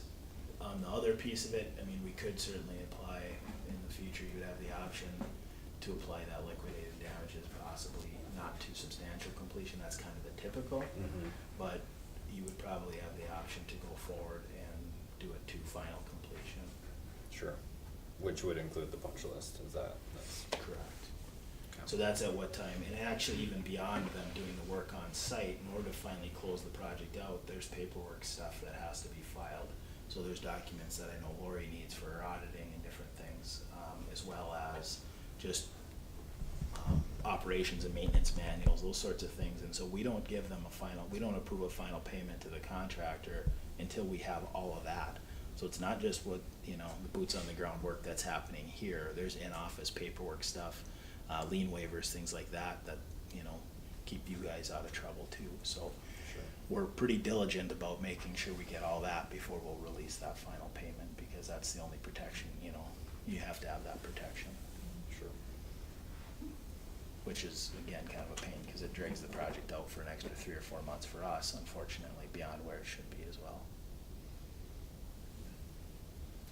on the other piece of it, I mean, we could certainly apply, in the future, you'd have the option to apply that liquidated damages, possibly not to substantial completion, that's kind of the typical. But you would probably have the option to go forward and do it to final completion. Sure. Which would include the punch list, that's Correct. So that's at what time, and actually even beyond them doing the work on site, in order to finally close the project out, there's paperwork stuff that has to be filed. So there's documents that I know Lori needs for her auditing and different things, as well as just operations and maintenance manuals, those sorts of things. And so we don't give them we don't approve a final payment to the contractor until we have all of that. So it's not just what, the boots on the ground work that's happening here. There's in-office paperwork stuff, lien waivers, things like that, keep you guys out of trouble too. So we're pretty diligent about making sure we get all that before we'll release that final payment, because that's the only protection, you have to have that protection. Sure. Which is, again, kind of a pain, because it drags the project out for an extra 3 or 4 months for us, unfortunately, beyond where it should be as well.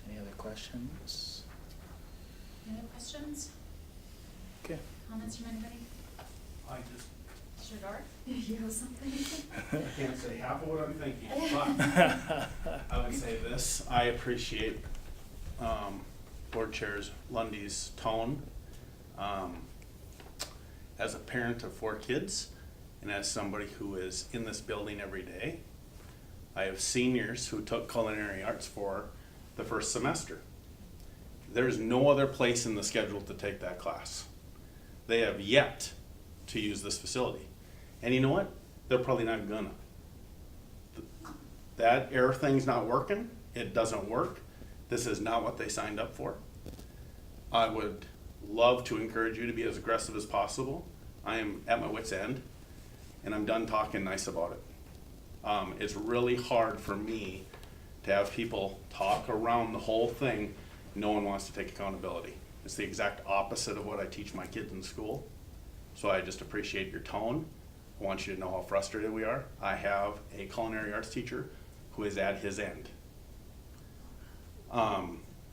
Any other questions? Any other questions, Okay. comments from anybody? I just Mr. Dorr, you have something? can't say half of what I'm thinking, but I would say this, I appreciate Board Chair Lundy's tone. As a parent of 4 kids, and as somebody who is in this building every day, I have seniors who took culinary arts for the first semester. There's no other place in the schedule to take that class. They have yet to use this facility. And you know what? They're probably not gonna. That air thing's not working. It doesn't work. This is not what they signed up for. I would love to encourage you to be as aggressive as possible. I am at my wit's end, and I'm done talking nice about it. It's really hard for me to have people talk around the whole thing. No one wants to take accountability. It's the exact opposite of what I teach my kids in school. So I just appreciate your tone. I want you to know how frustrated we are. I have a culinary arts teacher who is at his end.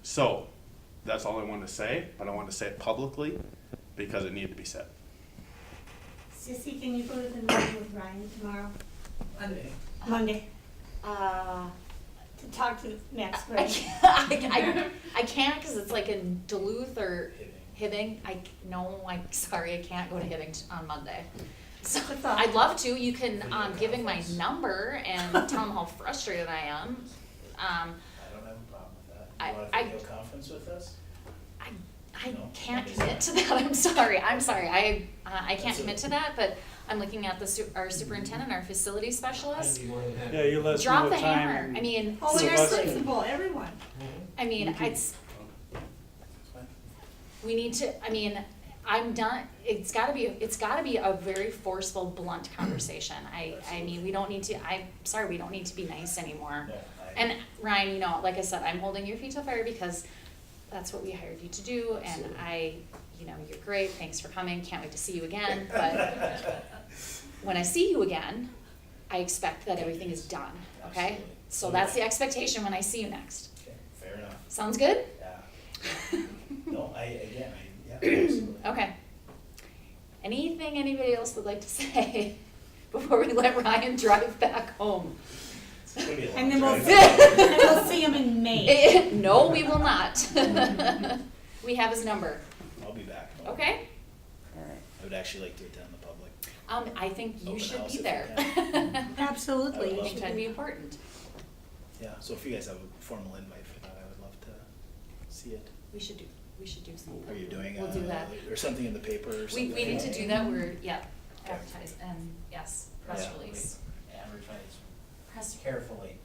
So that's all I wanted to say, but I wanted to say it publicly because it needed to be said. Sissy, can you go to the meeting with Ryan tomorrow? Monday, to talk to Max Gray. I can't, cause it's like in Duluth or Hibbing. Sorry, I can't go to Hibbing on Monday. So I'd love to, you can, give him my number and tell him how frustrated I am. I don't have a problem with that. I- You want a video conference with us? I No? can't Okay. commit to that, I'm sorry, I can't That's commit it. to that, but I'm looking at our superintendent, our facility specialist. I'd be more than happy. Yeah, you let us know Drop what the time. hammer, and- I mean, Oh, and our Sylvester. principal, everyone. I mean, We can- it's, we need to, I mean, I'm done, it's gotta be a very forceful, blunt conversation. I mean, we don't need to, I'm sorry, we don't need to be nice anymore. No, And Ryan, you know, like I said, I'm holding your feet to the fire because that's what we hired you to do, and you know, you're great, thanks for coming, can't wait to see you again, but when I see you again, I expect that everything is done, okay? Absolutely. So that's the expectation when I see you next. Okay, fair enough. Sounds good? Yeah. No, yeah, absolutely. Okay. Anything anybody else would like to say before we let Ryan drive back home? It's gonna be a long And then we'll drive. see, and we'll see him in May. No, we will not. We have his number, I'll be back. okay? I would actually like to attend the public. I think you Open should house be if there. you Absolutely. I would I love think that'd be important. Yeah, so if you guys have a formal invite for that, I would love to see it. We should do something. Are you doing, We'll do that. or something in the paper or We something? need to do that, advertise, and yes, press Yeah. release. Advertise Press. carefully.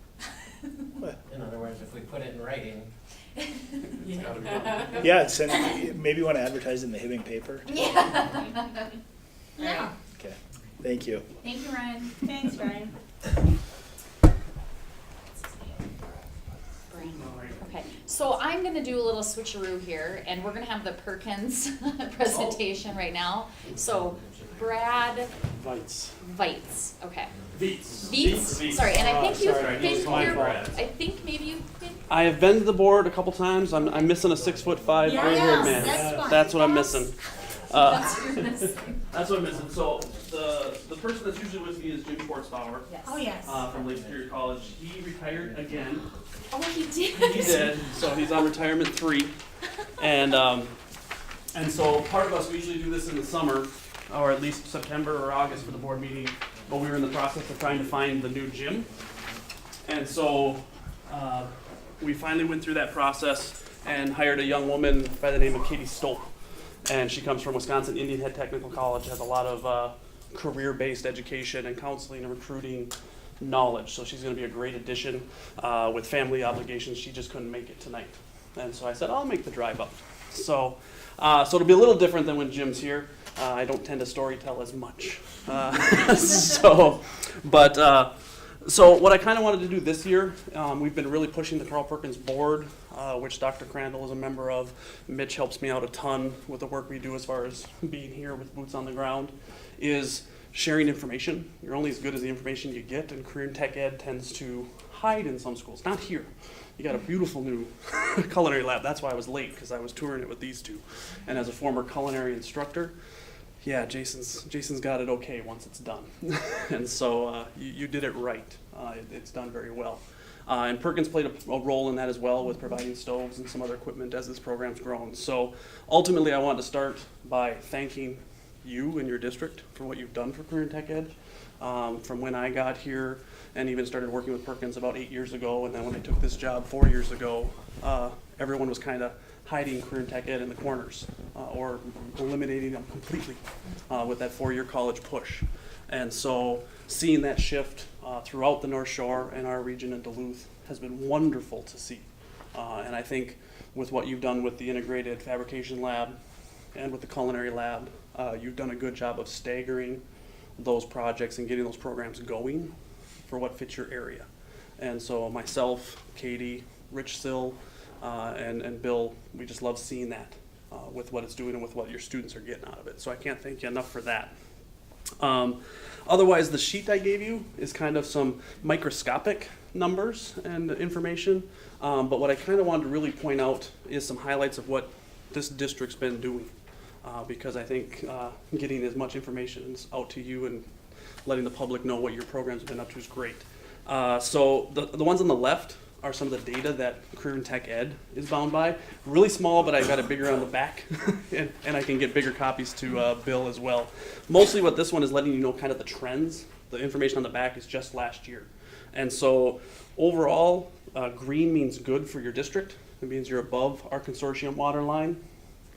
What? In other words, if we put it in writing, Yeah, maybe you wanna advertise in the Hibbing paper? Yeah. Yeah, Okay, thank you. Thank you, Ryan. thanks, Ryan. Okay, so I'm gonna do a little switcheroo here, and we're gonna have the Perkins presentation right now. So Brad Vites. Vites, okay. Beats. Vites, sorry, and I think Sorry, it was my fault. I think maybe you think, I have been to the board a couple times. I'm missing a 6'5" Yeah, gray-haired yes, man. that's fine. That's what I'm missing. Uh, that's what you're missing. That's what I'm missing. So the person that's usually with me is Jim Schwartzbauer Yes. Oh, yes. from Lake Superior College. He retired again. Oh, he did? He did. So he's on retirement 3. And so part of us, we usually do this in the summer, or at least September or August for the board meeting. But we were in the process of trying to find the new gym. And so we finally went through that process and hired a young woman by the name of Katie Stolp. And she comes from Wisconsin Indian Head Technical College, has a lot of career-based education and counseling and recruiting knowledge. So she's going to be a great addition. With family obligations, she just couldn't make it tonight. And so I said, I'll make the drive up. So it'll be a little different than when Jim's here. I don't tend to story tell as much. So what I kind of wanted to do this year, we've been really pushing the Carl Perkins board, which Dr. Crandall is a member of. Mitch helps me out a ton with the work we do as far as being here with boots on the ground, is sharing information. You're only as good as the information you get, and career and tech ed tends to hide in some schools. Not here. You got a beautiful new culinary lab. That's why I was late, because I was touring it with these two. And as a former culinary instructor, yeah, Jason's got it okay once it's done. And so you did it right. It's done very well. And Perkins played a role in that as well, with providing stoves and some other equipment as this program's grown. So ultimately I want to start by thanking you and your district for what you've done for career and tech ed. From when I got here and even started working with Perkins about 8 years ago, and then when I took this job 4 years ago, everyone was kind of hiding career and tech ed in the corners or eliminating them completely with that 4-year college push. And so seeing that shift throughout the North Shore and our region in Duluth has been wonderful to see. And I think with what you've done with the integrated fabrication lab and with the culinary lab, you've done a good job of staggering those projects and getting those programs going for what fits your area. And so myself, Katie, Rich Sill, and Bill, we just love seeing that with what it's doing and with what your students are getting out of it. So I can't thank you enough for that. Otherwise, the sheet I gave you is kind of some microscopic numbers and information, but what I kind of wanted to really point out is some highlights of what this district's been doing, because I think getting as much information out to you and letting the public know what your program's been up to is great. So the ones on the left are some of the data that career and tech ed is bound by. Really small, but I've got it bigger on the back, and I can get bigger copies to Bill as well. Mostly what this one is letting you know kind of the trends. The information on the back is just last year. And so overall, green means good for your district. It means you're above our consortium water line.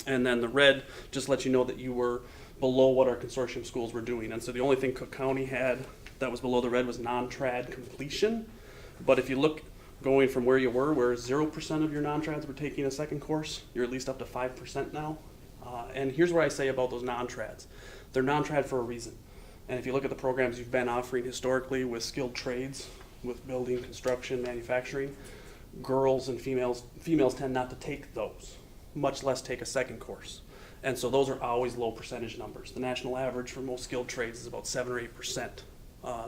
And then the red just lets you know that you were below what our consortium schools were doing. And so the only thing Cook County had that was below the red was non-trad completion. But if you look going from where you were, where 0% of your non-trads were taking a second course, you're at least up to 5% now. And here's what I say about those non-trads. They're non-trad for a reason. And if you look at the programs you've been offering historically with skilled trades, with building, construction, manufacturing, girls and females tend not to take those, much less take a second course. And so those are always low percentage numbers. The national average for most skilled trades is about 7 or 8%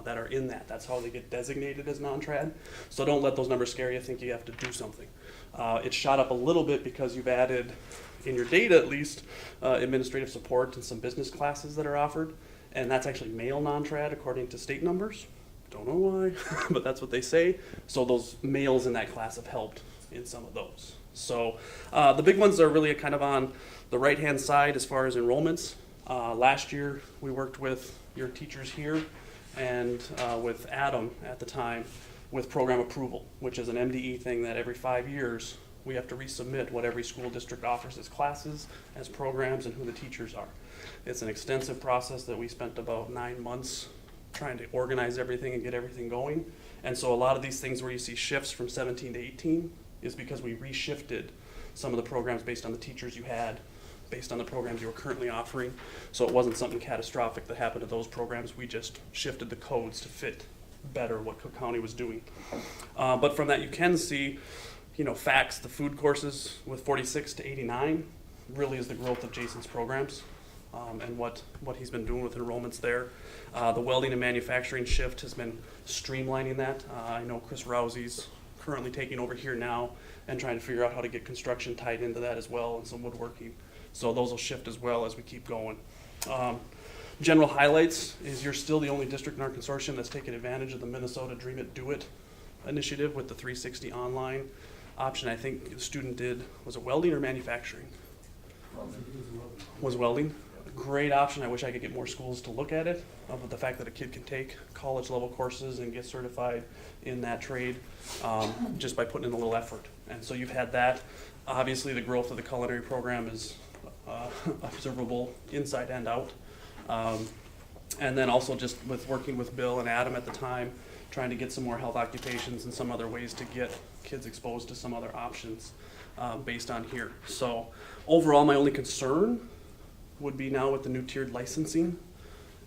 that are in that. That's how they get designated as non-trad. So don't let those numbers scare you, think you have to do something. It shot up a little bit because you've added, in your data at least, administrative support and some business classes that are offered. And that's actually male non-trad according to state numbers. Don't know why, but that's what they say. So those males in that class have helped in some of those. So the big ones are really kind of on the right-hand side as far as enrollments. Last year we worked with your teachers here and with Adam at the time with program approval, which is an MDE thing that every 5 years we have to resubmit what every school district offers as classes, as programs, and who the teachers are. It's an extensive process that we spent about 9 months trying to organize everything and get everything going. And so a lot of these things where you see shifts from 17 to 18 is because we reshifted some of the programs based on the teachers you had, based on the programs you were currently offering. So it wasn't something catastrophic that happened to those programs. We just shifted the codes to fit better what Cook County was doing. But from that you can see, facts, the food courses with 46 to 89 really is the growth of Jason's programs. And what he's been doing with enrollments there. The welding and manufacturing shift has been streamlining that. I know Chris Rousey's currently taking over here now and trying to figure out how to get construction tied into that as well and some woodworking. So those will shift as well as we keep going. General highlights is you're still the only district in our consortium that's taken advantage of the Minnesota Dream It, Do It initiative with the 360 online option. I think the student did, was it welding or manufacturing? Was welding. Great option. I wish I could get more schools to look at it, but the fact that a kid can take college level courses and get certified in that trade just by putting in a little effort. And so you've had that. Obviously the growth of the culinary program is observable inside and out. And then also just with working with Bill and Adam at the time, trying to get some more health occupations and some other ways to get kids exposed to some other options based on here. So overall, my only concern would be now with the new tiered licensing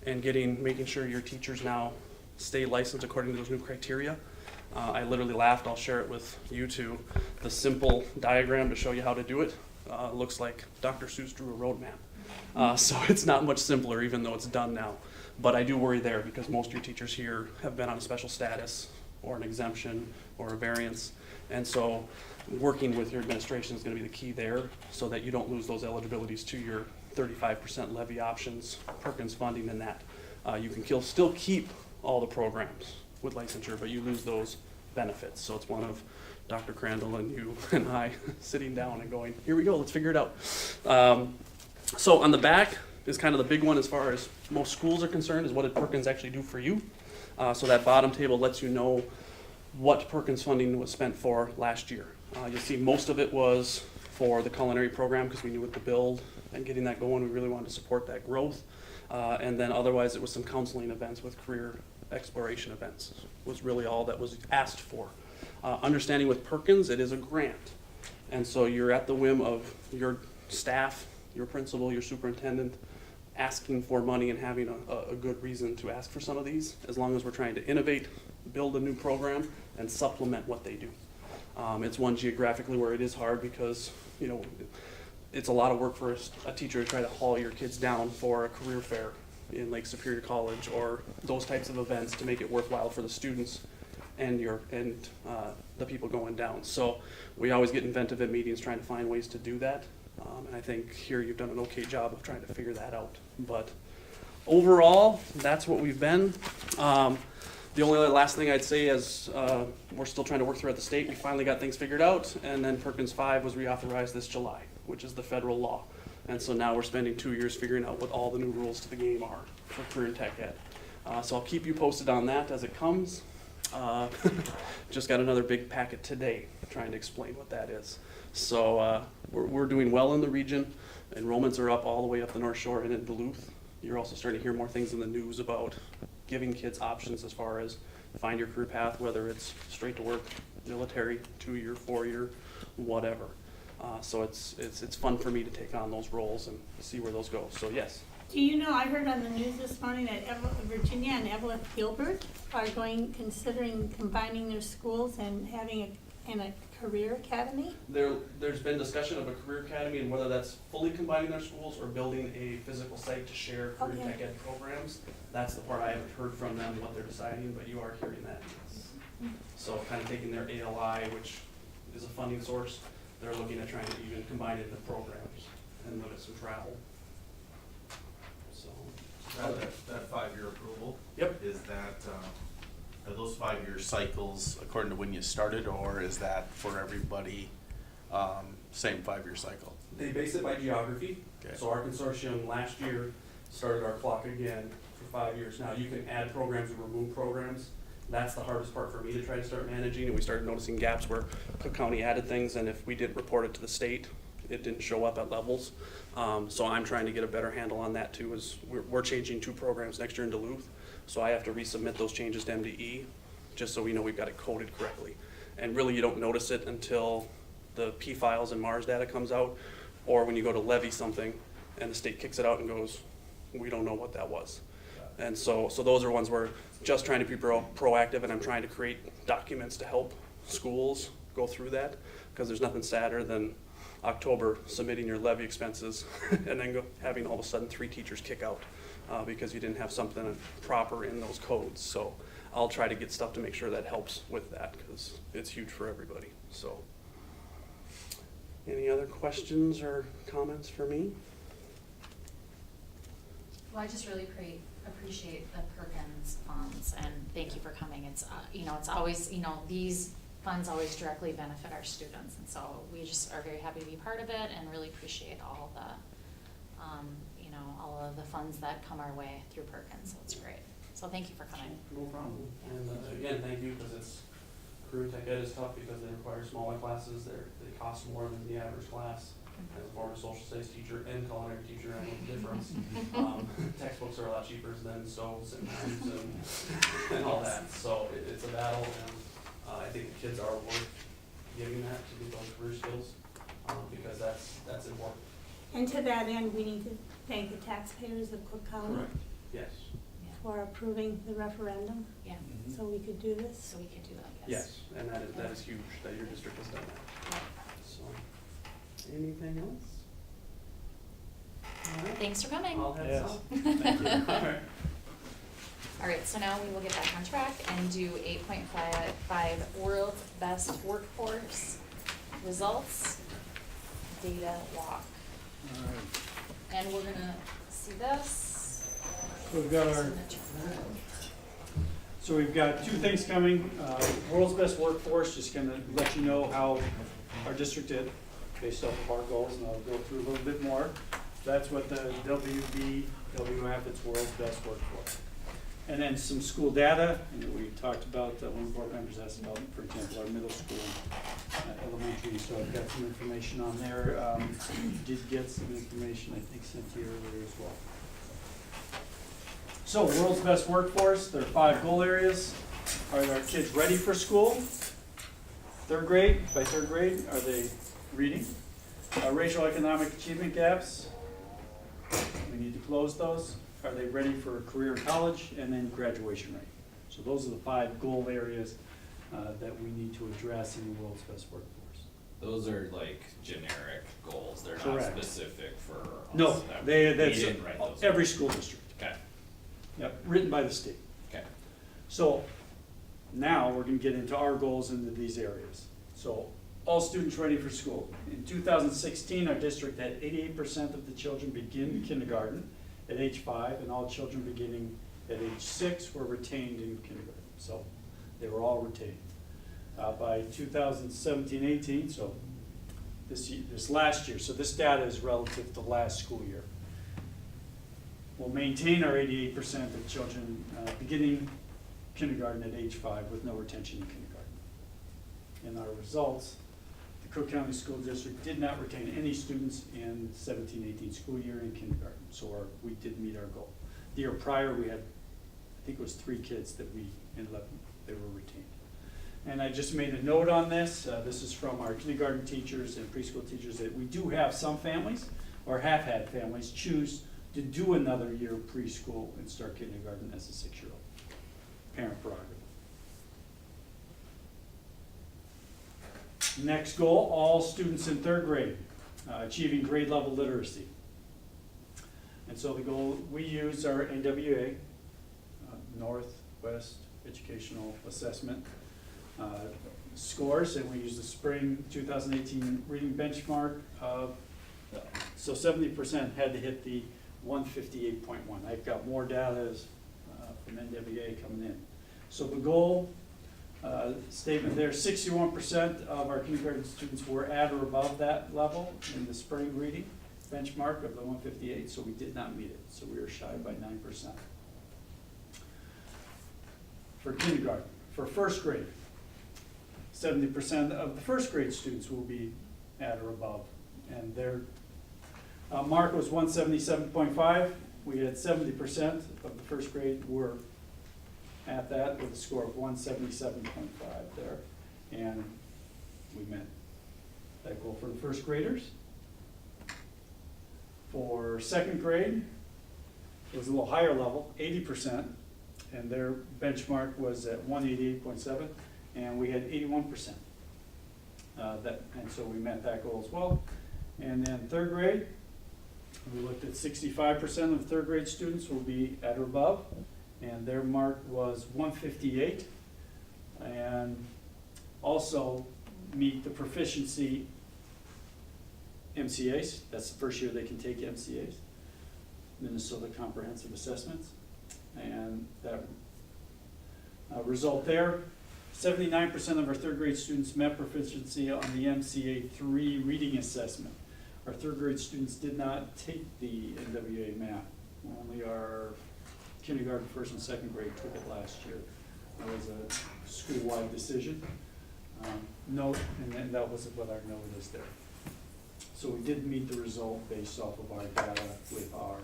and making sure your teachers now stay licensed according to those new criteria. I literally laughed, I'll share it with you two. The simple diagram to show you how to do it looks like Dr. Seuss drew a roadmap. So it's not much simpler even though it's done now. But I do worry there because most of your teachers here have been on a special status or an exemption or a variance. And so working with your administration is going to be the key there so that you don't lose those eligibilities to your 35% levy options, Perkins funding, and that. You can still keep all the programs with licensure, but you lose those benefits. So it's one of Dr. Crandall and you and I sitting down and going, here we go, let's figure it out. So on the back is kind of the big one as far as most schools are concerned, is what did Perkins actually do for you? So that bottom table lets you know what Perkins funding was spent for last year. You'll see most of it was for the culinary program because we knew what to build and getting that going. We really wanted to support that growth. And then otherwise it was some counseling events with career exploration events was really all that was asked for. Understanding with Perkins, it is a grant. And so you're at the whim of your staff, your principal, your superintendent, asking for money and having a good reason to ask for some of these, as long as we're trying to innovate, build a new program, and supplement what they do. It's one geographically where it is hard because, it's a lot of work for a teacher to try to haul your kids down for a career fair in Lake Superior College or those types of events to make it worthwhile for the students and the people going down. So we always get inventive at meetings trying to find ways to do that. And I think here you've done an okay job of trying to figure that out. But overall, that's what we've been. The only last thing I'd say is we're still trying to work through at the state. We finally got things figured out, and then Perkins 5 was reauthorized this July, which is the federal law. And so now we're spending 2 years figuring out what all the new rules to the game are for career and tech ed. So I'll keep you posted on that as it comes. Just got another big packet today trying to explain what that is. So we're doing well in the region. Enrollments are up all the way up the North Shore and in Duluth. You're also starting to hear more things in the news about giving kids options as far as find your career path, whether it's straight to work, military, 2-year, 4-year, whatever. So it's fun for me to take on those roles and see where those go. So yes. Do you know, I heard on the news this morning that Virginia and Evelyn Gilbert are considering combining their schools and having a career academy? There's been discussion of a career academy and whether that's fully combining their schools or building a physical site to share career Okay. tech ed programs. That's the part I haven't heard from them, what they're deciding, but you are hearing that. So kind of taking their ALI, which is a funding source, they're looking at trying to even combine it into programs and limit some travel. So. That 5-year approval? Yep. Is that, are those 5-year cycles according to when you started, or is that for everybody, same 5-year cycle? They base it by geography. Okay. So our consortium last year started our clock again for 5 years. Now you can add programs and remove programs. That's the hardest part for me to try to start managing, and we started noticing gaps where Cook County added things, and if we didn't report it to the state, it didn't show up at levels. So I'm trying to get a better handle on that too, as we're changing 2 programs next year in Duluth. So I have to resubmit those changes to MDE, just so we know we've got it coded correctly. And really you don't notice it until the P files and Mars data comes out, or when you go to levy something and the state kicks it out and goes, we don't know what that was. And so those are ones where just trying to be proactive, and I'm trying to create documents to help schools go through that, because there's nothing sadder than October submitting your levy expenses and then having all of a sudden 3 teachers kick out because you didn't have something proper in those codes. So I'll try to get stuff to make sure that helps with that, because it's huge for everybody. So any other questions or comments for me? Well, I just really appreciate the Perkins funds, and thank you for coming. It's, it's always, these funds always directly benefit our students, and so we just are very happy to be part of it and really appreciate all the, all of the funds that come our way through Perkins, so it's great. So thank you for coming. No problem. And again, thank you, because it's, career tech ed is tough because they require smaller classes. They cost more than the average class. As a former social studies teacher and culinary teacher, I know the difference. Textbooks are a lot cheaper than stoves and knives and all that. So it's a battle, and I think the kids are worth giving that to get those career skills, because that's important. And to that end, we need to thank the taxpayers of Cook County Correct. Yes. Yeah. for approving the referendum, Yeah, so we could do this. so we could do that, Yes, and that is huge that your district has done that. Yeah. So, anything else? All right. Thands for coming. I'll head Yes. south. Thank you. All right. All right, so now we will get back on track and do 8.5 World's Best Workforce Results Data Walk. And we're gonna see this. So we've got So we've got 2 things coming. World's Best Workforce, just gonna let you know how our district did based off of our goals, and I'll go through a little bit more. That's what the WBWF, it's World's Best Workforce. And then some school data, we talked about, one of the board members asked about, for example, our middle school, elementary, so I've got some information on there. You did get some information, I think, sent to you earlier as well. So, World's Best Workforce, there are 5 goal areas. Are our kids ready for school? 3rd grade, by 3rd grade, are they reading? Racial economic achievement gaps, we need to close those. Are they ready for a career in college? And then graduation rate. So those are the 5 goal areas that we need to address in the World's Best Workforce. Those are like generic goals, they're not Correct. specific for us. No, That- that's we didn't write those. every school district. Okay, Yep, written by the state. okay. So now we're going to get into our goals into these areas. So all students ready for school. In 2016, our district had 88% of the children begin kindergarten at age 5, and all children beginning at age 6 were retained in kindergarten. So they were all retained. By 2017-18, so this last year, so this data is relative to last school year. We'll maintain our 88% of children beginning kindergarten at age 5 with no retention in kindergarten. And our results, the Cook County School District did not retain any students in 17-18 school year in kindergarten, so we did meet our goal. The year prior, we had, I think it was 3 kids that we ended up, they were retained. And I just made a note on this. This is from our kindergarten teachers and preschool teachers, that we do have some families, or have had families, choose to do another year of preschool and start kindergarten as a 6-year-old. Parent prerogative. Next goal, all students in 3rd grade achieving grade level literacy. And so the goal, we use our NWA, Northwest Educational Assessment scores, and we use the spring 2018 reading benchmark of, so 70% had to hit the 158.1. I've got more data from NWA coming in. So the goal statement there, 61% of our kindergarten students were at or above that level in the spring reading benchmark of the 158, so we did not meet it. So we were shy by 9%. For kindergarten, for 1st grade, 70% of the 1st grade students will be at or above, and their mark was 177.5. We had 70% of the 1st grade were at that with a score of 177.5 there, and we met that goal for the 1st graders. For 2nd grade, it was a little higher level, 80%, and their benchmark was at 188.7, and we had 81%. And so we met that goal as well. And then 3rd grade, we looked at 65% of 3rd grade students will be at or above, and their mark was 158, and also meet the proficiency MCAs. That's the first year they can take MCAs, Minnesota Comprehensive Assessments, and that result there, 79% of our 3rd grade students met proficiency on the MCA 3 reading assessment. Our 3rd grade students did not take the NWA math. Only our kindergarten, 1st and 2nd grade took it last year. That was a school-wide decision. Note, and then that was what our note is there. So we did meet the result based off of our data with our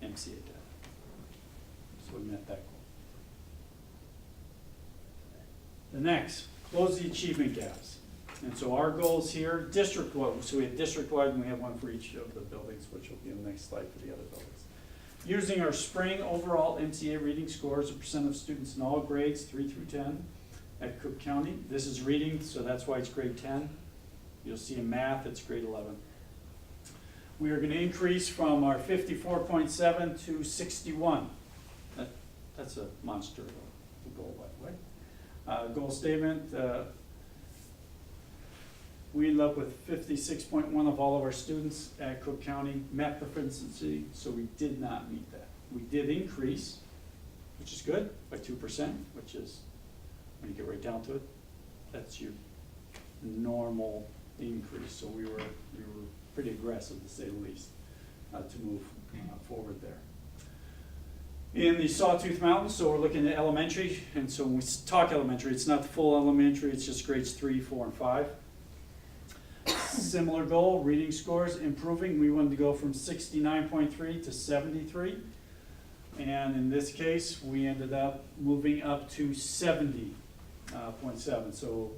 MCA data. So we met that goal. The next, close the achievement gaps. And so our goals here, district-wide, so we have district-wide and we have one for each of the buildings, which will be on the next slide for the other buildings. Using our spring overall MCA reading scores, a percent of students in all grades, 3 through 10 at Cook County. This is reading, so that's why it's grade 10. You'll see in math, it's grade 11. We are gonna increase from our 54.7 to 61. That's a monster goal, by the way. Goal statement, we end up with 56.1 of all of our students at Cook County met proficiency, so we did not meet that. We did increase, which is good, by 2%, which is, when you get right down to it, that's your normal increase. So we were pretty aggressive, to say the least, to move forward there. In the Sawtooth Mountains, so we're looking at elementary, and so when we talk elementary, it's not the full elementary, it's just grades 3, 4, and 5. Similar goal, reading scores improving. We wanted to go from 69.3 to 73. And in this case, we ended up moving up to 70.7. So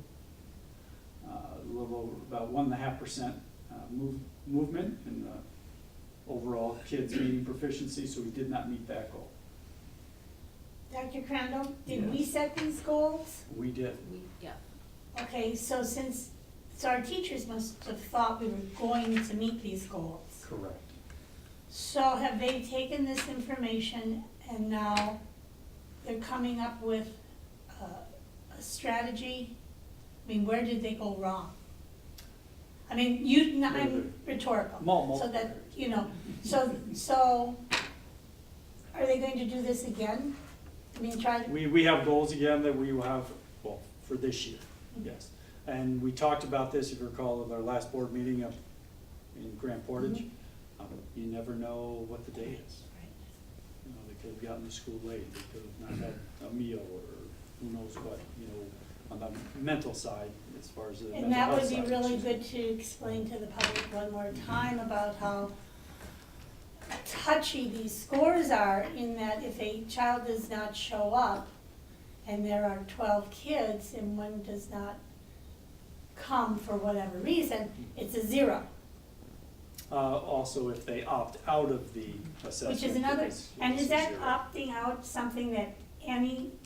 a little over about 1.5% movement in the overall kids meeting proficiency, so we did not meet that goal. Dr. Crandall, did we Yes. set these goals? We did. Yeah. Okay, so our teachers must have thought we were going to meet these goals. Correct. So have they taken this information and now they're coming up with a strategy? I mean, where did they go wrong? I mean, I'm rhetorical, so that, you know, so are they going to do this again? I mean, We have goals again that we will have, well, for this year, yes. And we talked about this, if you recall, at our last board meeting up in Grand Portage. You never know what the day is. You know, they could have gotten to school late, they could have not had a meal, or who knows what, you know, on the mental side, as far as the And mental that health would be side. really good to explain to the public one more time about how touchy these scores are, in that if a child does not show up and there are 12 kids and one does not come for whatever reason, it's a 0. Also, if they opt out of the assessment. Which is another, it's and is a that 0. opting out something that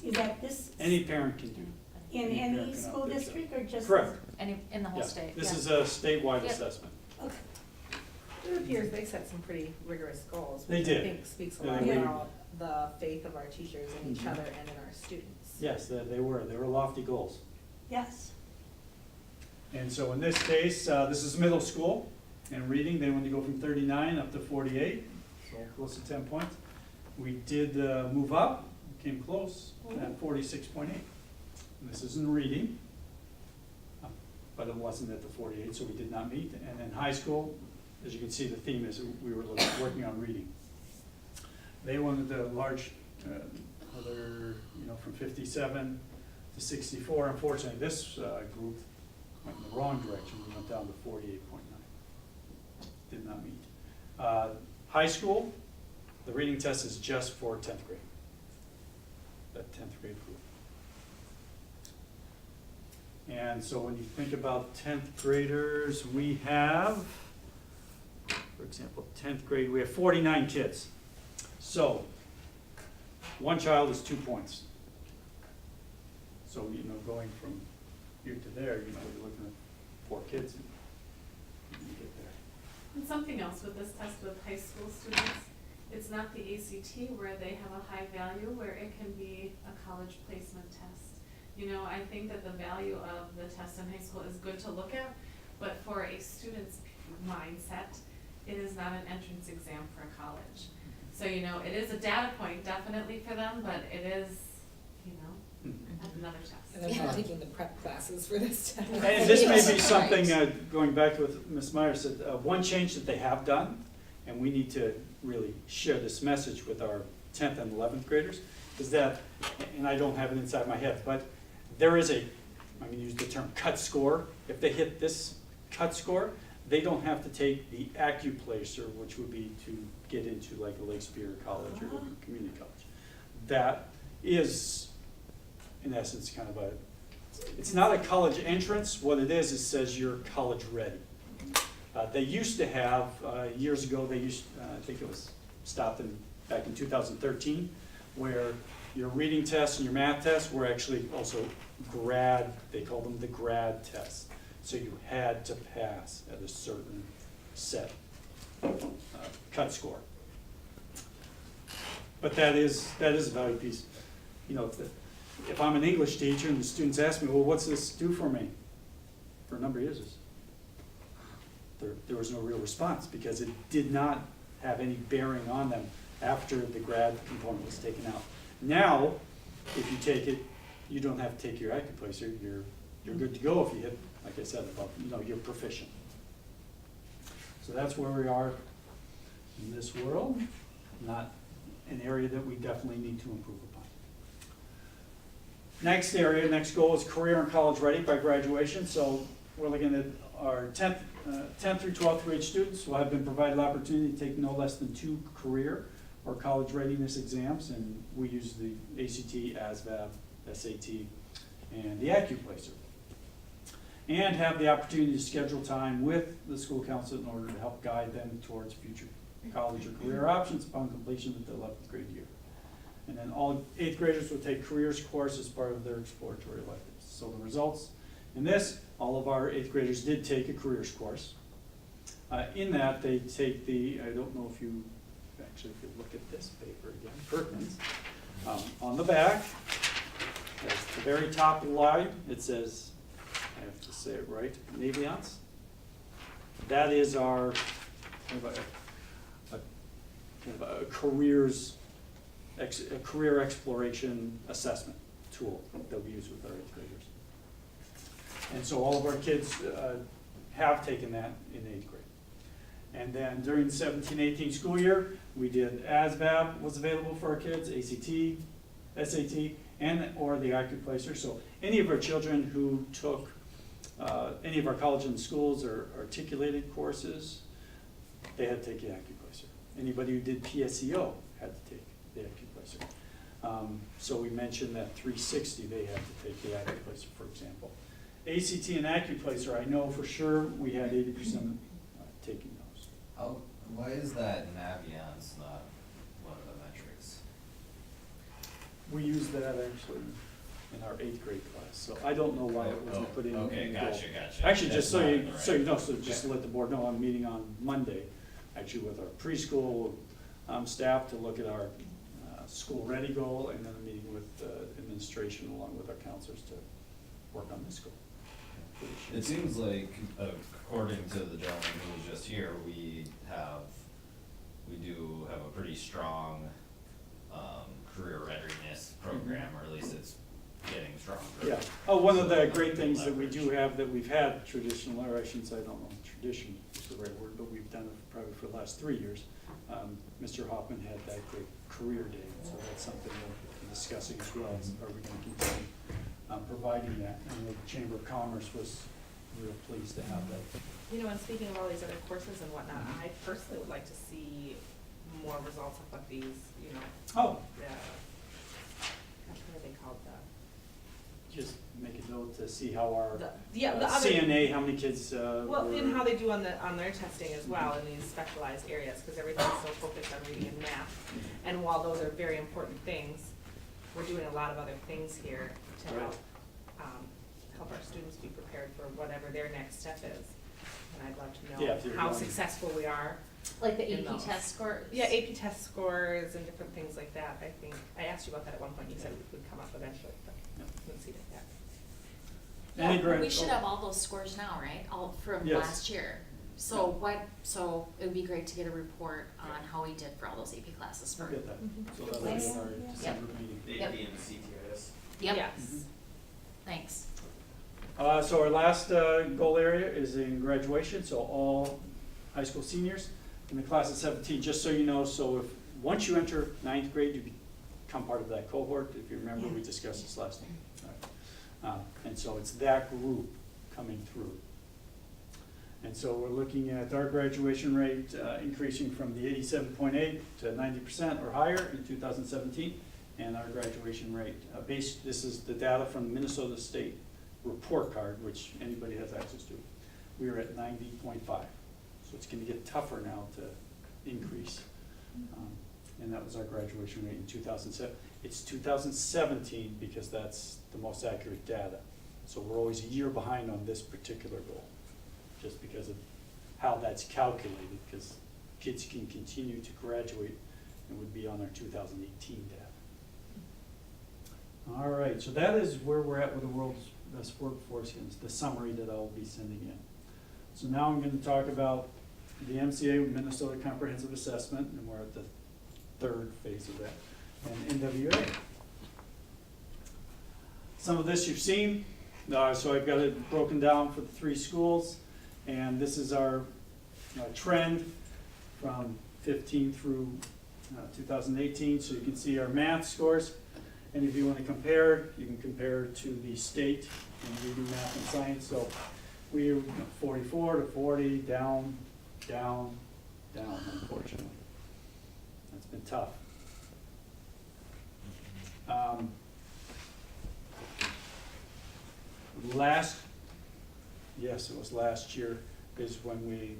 is that this? Any parent can do. In any parent any can school opt out. district or just? Correct. In the whole Yeah. state, This yeah. is a statewide Yep. assessment. Okay. It appears they set some pretty rigorous goals, They which did. I think speaks a Yeah, lot we- about the faith of our teachers in each Mhm. other and in our students. Yes, they were lofty goals. Yes. And so in this case, this is middle school, and reading, they wanted to go from 39 up to 48, so close to 10 points. We did move up, came close, at 46.8. And this is in reading, but it wasn't at the 48, so we did not meet. And in high school, as you can see, the theme is we were working on reading. They wanted the large, from 57 to 64. Unfortunately, this group went in the wrong direction. We went down to 48.9. Did not meet. High school, the reading test is just for 10th grade. That 10th grade group. And so when you think about 10th graders, we have, for example, 10th grade, we have 49 kids. So, one child is 2 points. So, going from here to there, you're looking at 4 kids and you get there. And something else with this test with high school students, it's not the ACT where they have a high value, where it can be a college placement test. I think that the value of the test in high school is good to look at, but for a student's mindset, it is not an entrance exam for college. So, it is a data point definitely for them, but it is, another test. And I'm not taking the prep classes for this test. And this may be something, going back to what Ms. Meyer said, one change that they have done, and we need to really share this message with our 10th and 11th graders, is that, and I don't have it inside my head, but there is I'm going to use the term cut score. If they hit this cut score, they don't have to take the AccuPlacer, which would be to get into like a Lake Superior College or a community college. That is, in essence, kind of it's not a college entrance. What it says you're college ready. They used to have, years ago, I think it was stopped back in 2013, where your reading tests and your math tests were actually also they called them the grad tests. So you had to pass at a certain set cut score. But that is a value piece. If I'm an English teacher and the students ask me, well, what's this do for me? For a number of years, there was no real response because it did not have any bearing on them after the grad component was taken out. Now, if you take it, you don't have to take your AccuPlacer. You're good to go if you hit, like I said, you're proficient. So that's where we are in this world. Not an area that we definitely need to improve upon. Next goal is career and college ready by graduation. So we're looking at our 10th through 12th grade students will have been provided the opportunity to take no less than 2 career or college readiness exams, and we use the ACT, ASVAB, SAT, and the AccuPlacer. And have the opportunity to schedule time with the school council in order to help guide them towards future college or career options upon completion of the 11th grade year. And then all 8th graders will take careers course as part of their exploratory electives. So the results in this, all of our 8th graders did take a careers course. In that, they take I don't know if you look at this paper again, Perkins. On the back, at the very top line, it says, I have to say it right, Naviance. That is our a career exploration assessment tool that we use with our 8th graders. And so all of our kids have taken that in 8th grade. And then during the 17-18 school year, we did ASVAB was available for our kids, ACT, SAT, or the AccuPlacer. So any of our children who took any of our college and schools or articulated courses, they had to take the AccuPlacer. Anybody who did PSEO had to take the AccuPlacer. So we mentioned that 360, they had to take the AccuPlacer, for example. ACT and AccuPlacer, I know for sure we had 80% taking those. Why is that Navion's not one of the metrics? We used that actually in our 8th grade class, so I don't know why it wasn't put in. Okay, in the goal. gotcha. Actually, just That's so not you, in the so you right- know, so just to let the board know, I'm meeting on Monday, actually with our preschool staff to look at our school ready goal, and then a meeting with administration along with our counselors to work on this goal. It seems like, according to the gentleman who was just here, we do have a pretty strong, career readiness program, or at least it's getting stronger. Yeah, one of So the that's great good things that we leverage. do have, that we've had traditional, or I shouldn't say, I don't know if tradition is the right word, but we've done it probably for the last 3 years. Mr. Hoffman had that great career day, so that's something we'll be discussing as well, is are we gonna continue providing that? And the Chamber of Commerce was real pleased to have that. You know, and speaking of all these other courses and whatnot, I personally would like to see more results of what these, you know, Oh, what are they called, just make a note to see how our the other. CNA, how many kids Well, were- and how they do on their testing as well in these specialized areas, because everything's so focused on reading and math. And while those are very important things, we're doing a lot of other things here to help, help our students be prepared for whatever their next step is. And I'd love to Yeah, if know you're how going- successful we are. Like the In AP those. test scores? Yeah, AP test scores and different things like that, I think. I asked you about that at one point, you said it would come up eventually, but Yeah. let's see that yet. Any Yeah, grant- we should oh. have all those scores now, right? All from Yes. last year. So so it would be great to get a report on how we did for all those AP classes for. I'll get that, so Good that'll be place. in our December meeting. Yep. and CTIS. Yep, Yes. thanks. So our last goal area is in graduation, so all high school seniors in the class of 17, just so you know, so once you enter 9th grade, you become part of that cohort. If you remember, we discussed this last time. All right. And so it's that group coming through. And so we're looking at our graduation rate increasing from the 87.8 to 90% or higher in 2017. And our graduation rate, this is the data from the Minnesota State report card, which anybody has access to. We are at 90.5. So it's gonna get tougher now to increase. And that was our graduation rate in 2007. It's 2017 because that's the most accurate data. So we're always a year behind on this particular goal, just because of how that's calculated, because kids can continue to graduate and would be on our 2018 data. All right, so that is where we're at with the world's best workforce, and it's the summary that I'll be sending in. So now I'm going to talk about the MCA, Minnesota Comprehensive Assessment, and we're at the 3rd phase of that, and NWA. Some of this you've seen, so I've got it broken down for the 3 schools, and this is our trend from 15 through 2018, so you can see our math scores. And if you want to compare, you can compare to the state in reading, math, and science. So we are 44 to 40, down, down, down, unfortunately. That's been tough. Yes, it was last year, is when we,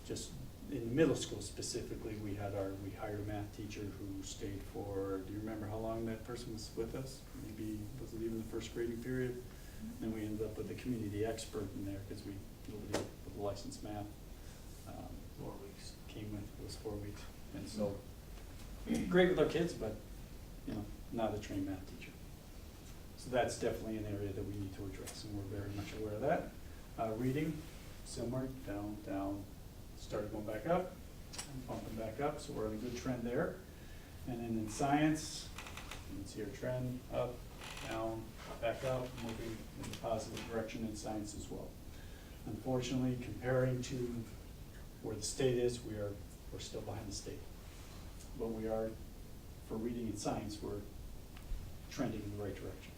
just in the middle school specifically, we hired a math teacher who stayed for, do you remember how long that person was with us? Maybe, was it even the 1st grading period? And we ended up with a community expert in there, because nobody with a licensed math. 4 weeks. Came with, it was 4 weeks. And so, great with our kids, but, not a trained math teacher. So that's definitely an area that we need to address, and we're very much aware of that. Reading, similar, down, down, started going back up, and bumping back up, so we're on a good trend there. And then in science, you can see our trend up, down, back up, moving in a positive direction in science as well. Unfortunately, comparing to where the state is, we're still behind the state. But we are, for reading and science, we're trending in the right direction,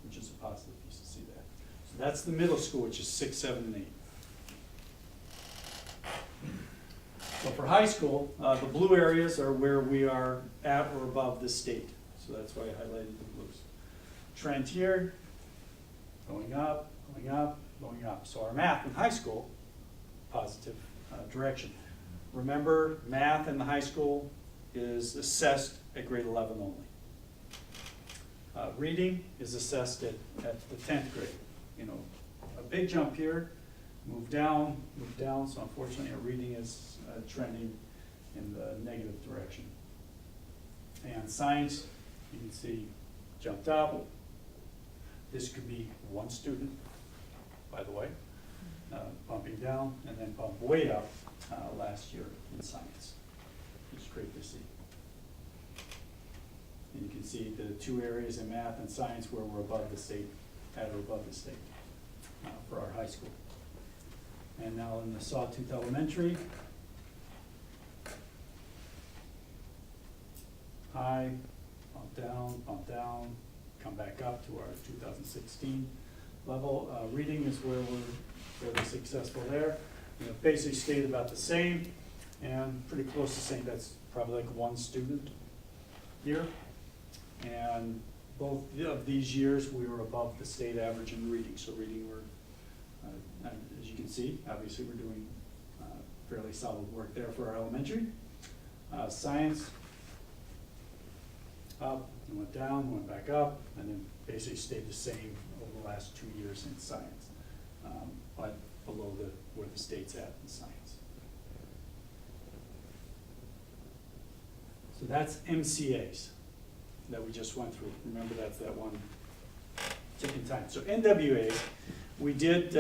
which is a positive piece to see that. That's the middle school, which is 6, 7, and 8. So for high school, the blue areas are where we are at or above the state. So that's why I highlighted the blues. Trend here, going up, going up, going up. So our math in high school, positive direction. Remember, math in the high school is assessed at grade 11 only. Reading is assessed at the 10th grade. You know, a big jump here, move down, so unfortunately our reading is trending in the negative direction. And science, you can see, jumped up. This could be one student, by the way, bumping down, and then bump way up last year in science, which is great to see. And you can see the two areas in math and science where we're above the state, at or above the state for our high school. And now in the Sawtooth Elementary, high, bump down, come back up to our 2016 level. Reading is where we're fairly successful there. You know, basically stayed about the same and pretty close to saying that's probably like one student here. And both of these years we were above the state average in reading. So reading we're, as you can see, obviously we're doing fairly solid work there for our elementary. Science, up, and went down, went back up, and then basically stayed the same over the last 2 years in science, but below where the state's at in science. So that's MCAs that we just went through. Remember, that's that one ticking time. So NWA, we did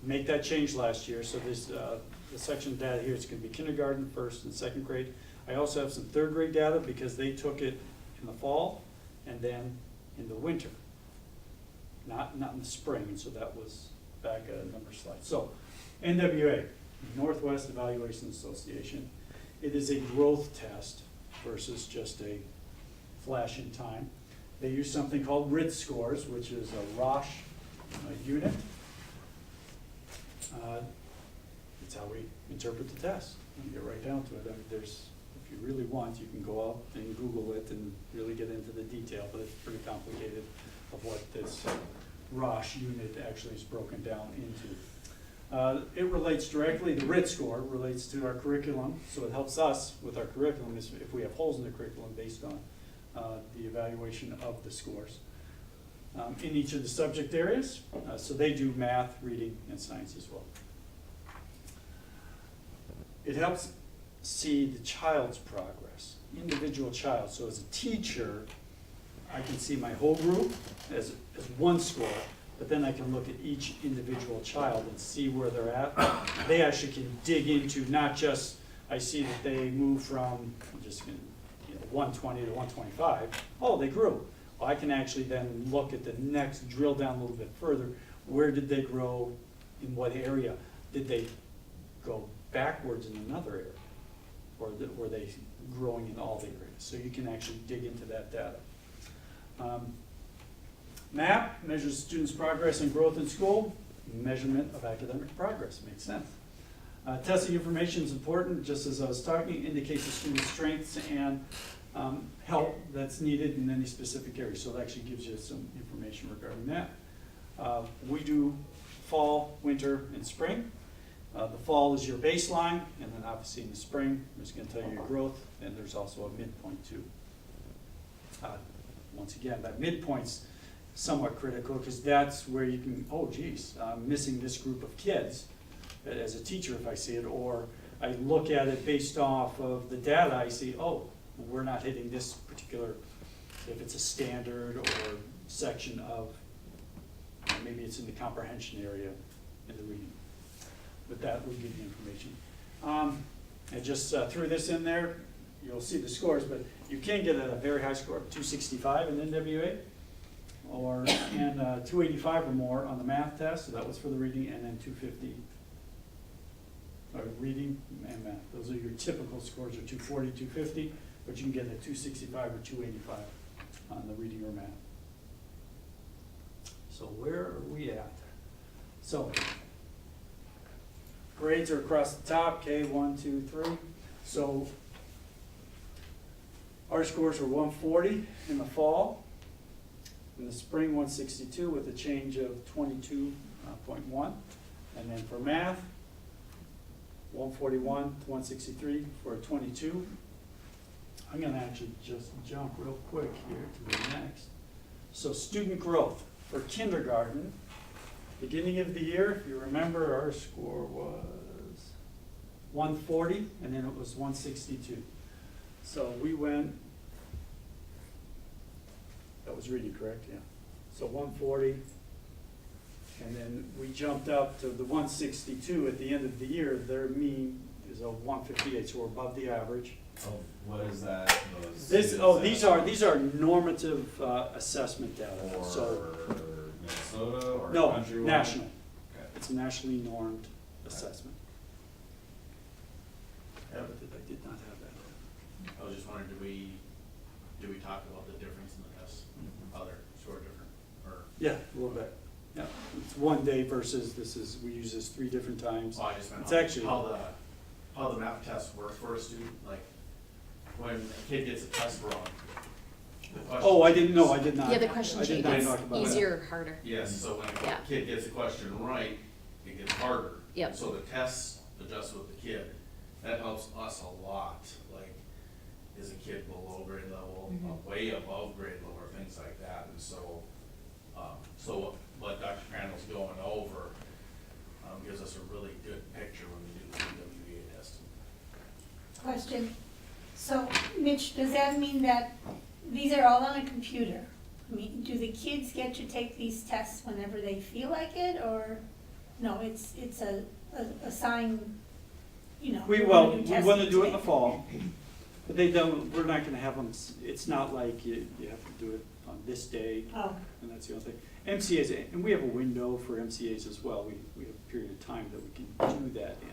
make that change last year. So this the section of data here is going to be kindergarten, first and second grade. I also have some third grade data because they took it in the fall and then in the winter, not in the spring. And so that was back a number of slides. So NWA, Northwest Evaluation Association. It is a growth test versus just a flash in time. They use something called RID scores, which is a Roche unit. It's how we interpret the test. And get right down to it. I mean, there's, if you really want, you can go out and Google it and really get into the detail, but it's pretty complicated of what this Roche unit actually is broken down into. It relates directly, the RIT score relates to our curriculum, so it helps us with our curriculum if we have holes in the curriculum based on the evaluation of the scores. In each of the subject areas, so they do math, reading, and science as well. It helps see the child's progress, individual child. So as a teacher, I can see my whole group as one score, but then I can look at each individual child and see where they're at. They actually can dig into not just, I see that they move from, I'm just going to, 120 to 125. Oh, they grew. Well, I can actually then look at the next, drill down a little bit further. Where did they grow? In what area? Did they go backwards in another area? Or were they growing in all the areas? So you can actually dig into that data. MAP measures students' progress and growth in school. Measurement of academic progress, makes sense. Testing information is important, just as I was talking, indicates the student's strengths and help that's needed in any specific area. So it actually gives you some information regarding that. We do fall, winter, and spring. The fall is your baseline, and then obviously in the spring, it's going to tell you your growth, and there's also a midpoint too. Once again, that midpoint's somewhat critical because that's where you can, oh geez, I'm missing this group of kids as a teacher if I see it, or I look at it based off of the data, I see, oh, we're not hitting this particular, if it's a standard or section of, maybe it's in the comprehension area in the reading. But that would give you information. I just threw this in there. You'll see the scores, but you can get a very high score, 265 in NWA, or and 285 or more on the math test. So that was for the reading, and then 250. Reading and math. Those are your typical scores, are 240, 250, but you can get a 265 or 285 on the reading or math. So where are we at? So, grades are across the top, K, 1, 2, 3. So, our scores were 140 in the fall. In the spring, 162 with a change of 22.1. And then for math, 141 to 163 for a 22. I'm going to actually just jump real quick here to the next. So student growth for kindergarten, beginning of the year, if you remember, our score was 140 and then it was 162. So we went, that was reading correct, yeah. So 140, and then we jumped up to the 162 at the end of the year. Their mean is a 158, so we're above the average. Oh, what is that? These are normative assessment data. So For Minnesota or no, countrywide? national. Okay. It's a nationally normed assessment. Yeah, I did not have that. I was just wondering, do we talk about the difference in the tests? Other sort of different, or? Yeah, a little bit. Yeah, it's one day versus we use this 3 different times. Oh, I just meant It's actually how the math test works for a student, like, when a kid gets a test wrong. the question Oh, I didn't know. I changes. did not. Yeah, the question I did change not gets talk about that. easier or harder. Yes, so when Yeah. a kid gets a question right, it gets harder. Yep. So the tests adjust with the kid. That helps us a lot, like, is a kid below grade level, way above grade level, or things like that, and so, what Dr. Crandall's going over, gives us a really good picture when we do the EWA testing. Question. So, Mitch, does that mean that these are all on a computer? I mean, do the kids get to take these tests whenever they feel like it, or, no, it's a sign, you know? We we're want testing to do it in the today. fall, but they don't, we're not gonna have them, it's not like you have to do it on this day, Oh, and that's the only thing. MCAs, and we have a window for MCAs as well, we have a period of time that we can do that in,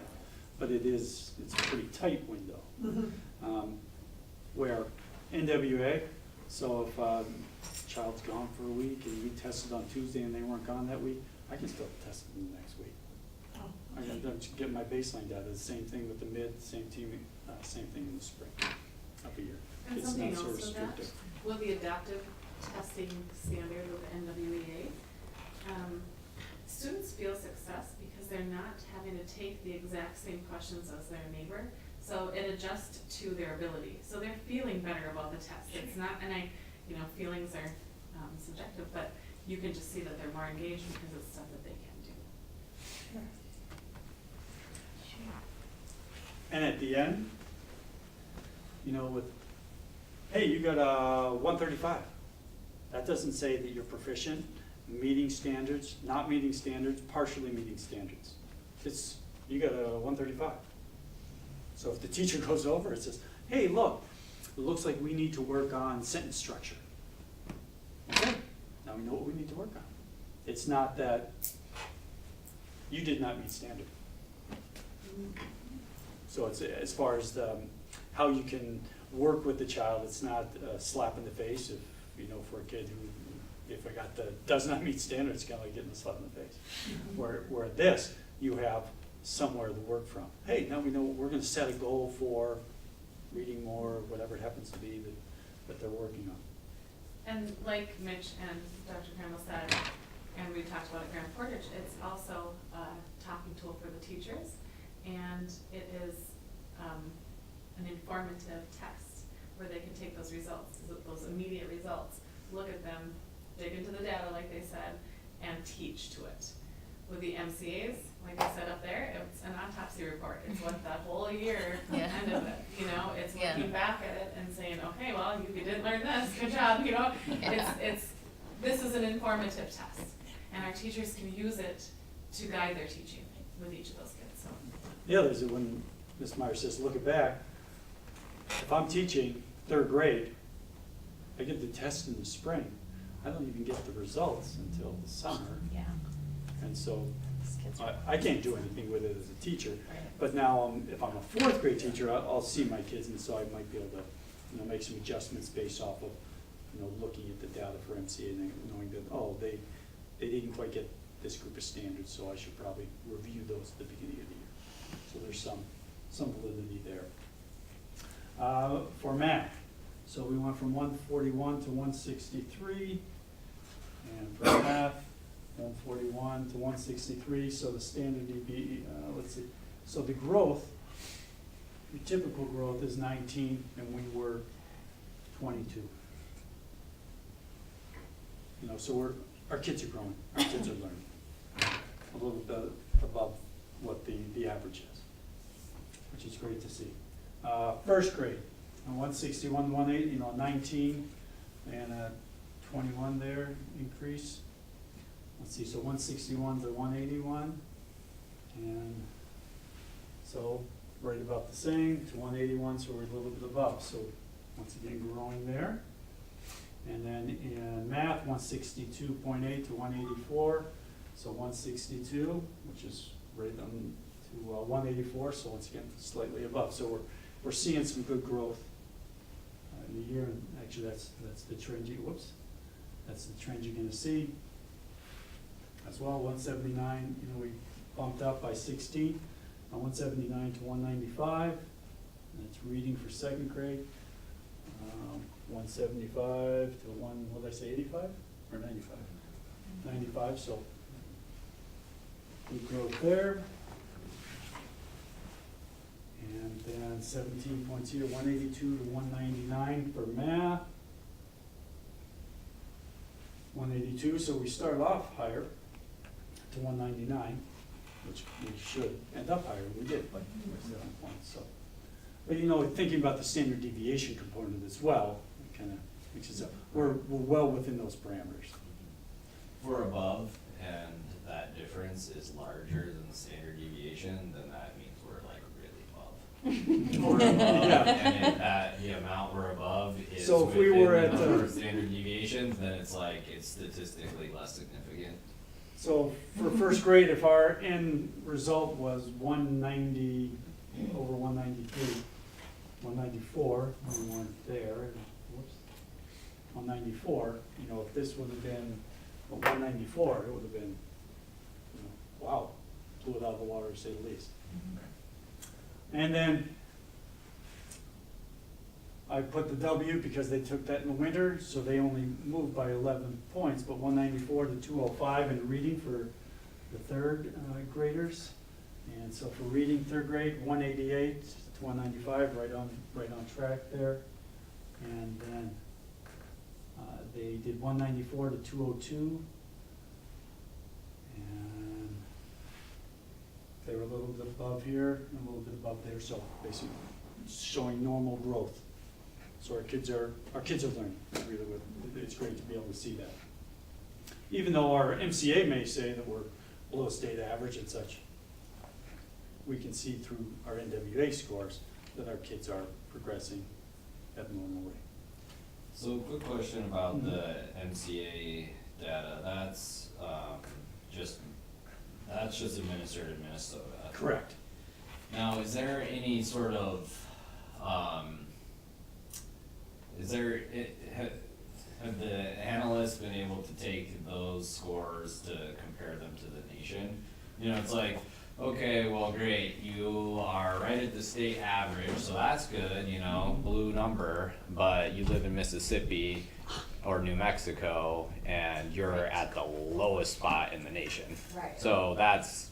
but it's a pretty tight window. mhm. Where NWA, so if a child's gone for a week and we tested on Tuesday and they weren't gone that week, I can still test them the next week. Oh, I can get my baseline data, the same thing with the mid, same thing in the spring, up a year. And It's something not so else with that, restrictive. with the adaptive testing standard with the NWEA, students feel success because they're not having to take the exact same questions as their neighbor. So it adjusts to their ability. So they're feeling better about the test. It's not, and feelings are subjective, but you can just see that they're more engaged because it's stuff that they can do. sure. And at the end, hey, you got a 135. That doesn't say that you're proficient, meeting standards, not meeting standards, partially meeting standards. You got a 135. So if the teacher goes over, it says, hey, look, it looks like we need to work on sentence structure. Okay, now we know what we need to work on. It's not that you did not meet standard. So it's as far as how you can work with the child, it's not a slap in the face for a kid who, if I got does not meet standards, it's kind of like getting a slap in the face. Where this, you have somewhere to work from. Hey, now we know we're going to set a goal for reading more, whatever it happens to be that they're working on. And like Mitch and Dr. Crandall said, and we talked about at Grand Portage, it's also a talking tool for the teachers, and it is an informative test where they can take those results, those immediate results, look at them, dig into the data like they said, and teach to it. With the MCAs, like I said up there, it's an autopsy report. It's what the whole year Yeah. end of it, it's Yeah. looking back at it and saying, okay, well, you didn't learn this, good job, Yeah. This is an informative test. And our teachers can use it to guide their teaching with each of those kids, so. The other is that when Ms. Meyer says, look it back, if I'm teaching 3rd grade, I get the test in the spring. I don't even get the results until the summer. Yeah. And so These kids are- I can't do anything with it as a teacher. Right. But now, if I'm a 4th grade teacher, I'll see my kids, and so I might be able to, make some adjustments based off of, looking at the data for MCA and knowing that, they didn't quite get this group of standards, so I should probably review those at the beginning of the year. So there's some validity there. For math, so we went from 141 to 163, and for math, 141 to 163, so the standard let's see, so the growth, your typical growth is 19, and we were 22. You know, so our kids are growing, our kids are learning a little bit above what the average is, which is great to see. First grade, 161 to 180, you know, 19 and a 21 there increase. Let's see, so 161 to 181, and so right about the same to 181, so we're a little bit above. So once again, growing there. And then in math, 162.8 to 184, so 162, which is right on to 184, so once again, slightly above. So we're seeing some good growth in the year, and actually that's the trend that's the trend you're gonna see as well. 179, you know, we bumped up by 16, 179 to 195, and it's reading for second grade. 175 to what did I say, 85 or 95? 95, so good growth there. And then 17 points here, 182 to 199 for math. 182, so we start off higher to 199, which we should end up higher. We did, like 7 points. So, but you know, thinking about the standard deviation component as well, it kind of mixes up. We're well within those parameters. If we're above and that difference is larger than the standard deviation, then that means we're like really above. If we're above, Yeah. and if that, the amount we're above is So if we within were the at, number of standard deviations, then it's like, it's statistically less significant. So for first grade, if our end result was 190 over 193, 194, we weren't there, whoops, 194, you know, if this would have been 194, it would have been, you know, wow, blew it out of the water to say the least. And then I put the W because they took that in the winter, so they only moved by 11 points, but 194 to 205 in reading for the third graders. And so for reading third grade, 188 to 195, right on track there. And then they did 194 to 202. And they were a little bit above here and a little bit above there, so basically showing normal growth. So our kids are learning. Really, it's great to be able to see that. Even though our MCA may say that we're below state average and such, we can see through our NWA scores that our kids are progressing at a normal rate. So quick question about the MCA data, that's just administered in Minnesota. Correct. Now, is there any sort of, have the analysts been able to take those scores to compare them to the nation? You know, it's like, okay, well, great, you are right at the state average, so that's good, you know, blue number, but you live in Mississippi or New Mexico, and you're at the lowest spot in the nation. Right. So that's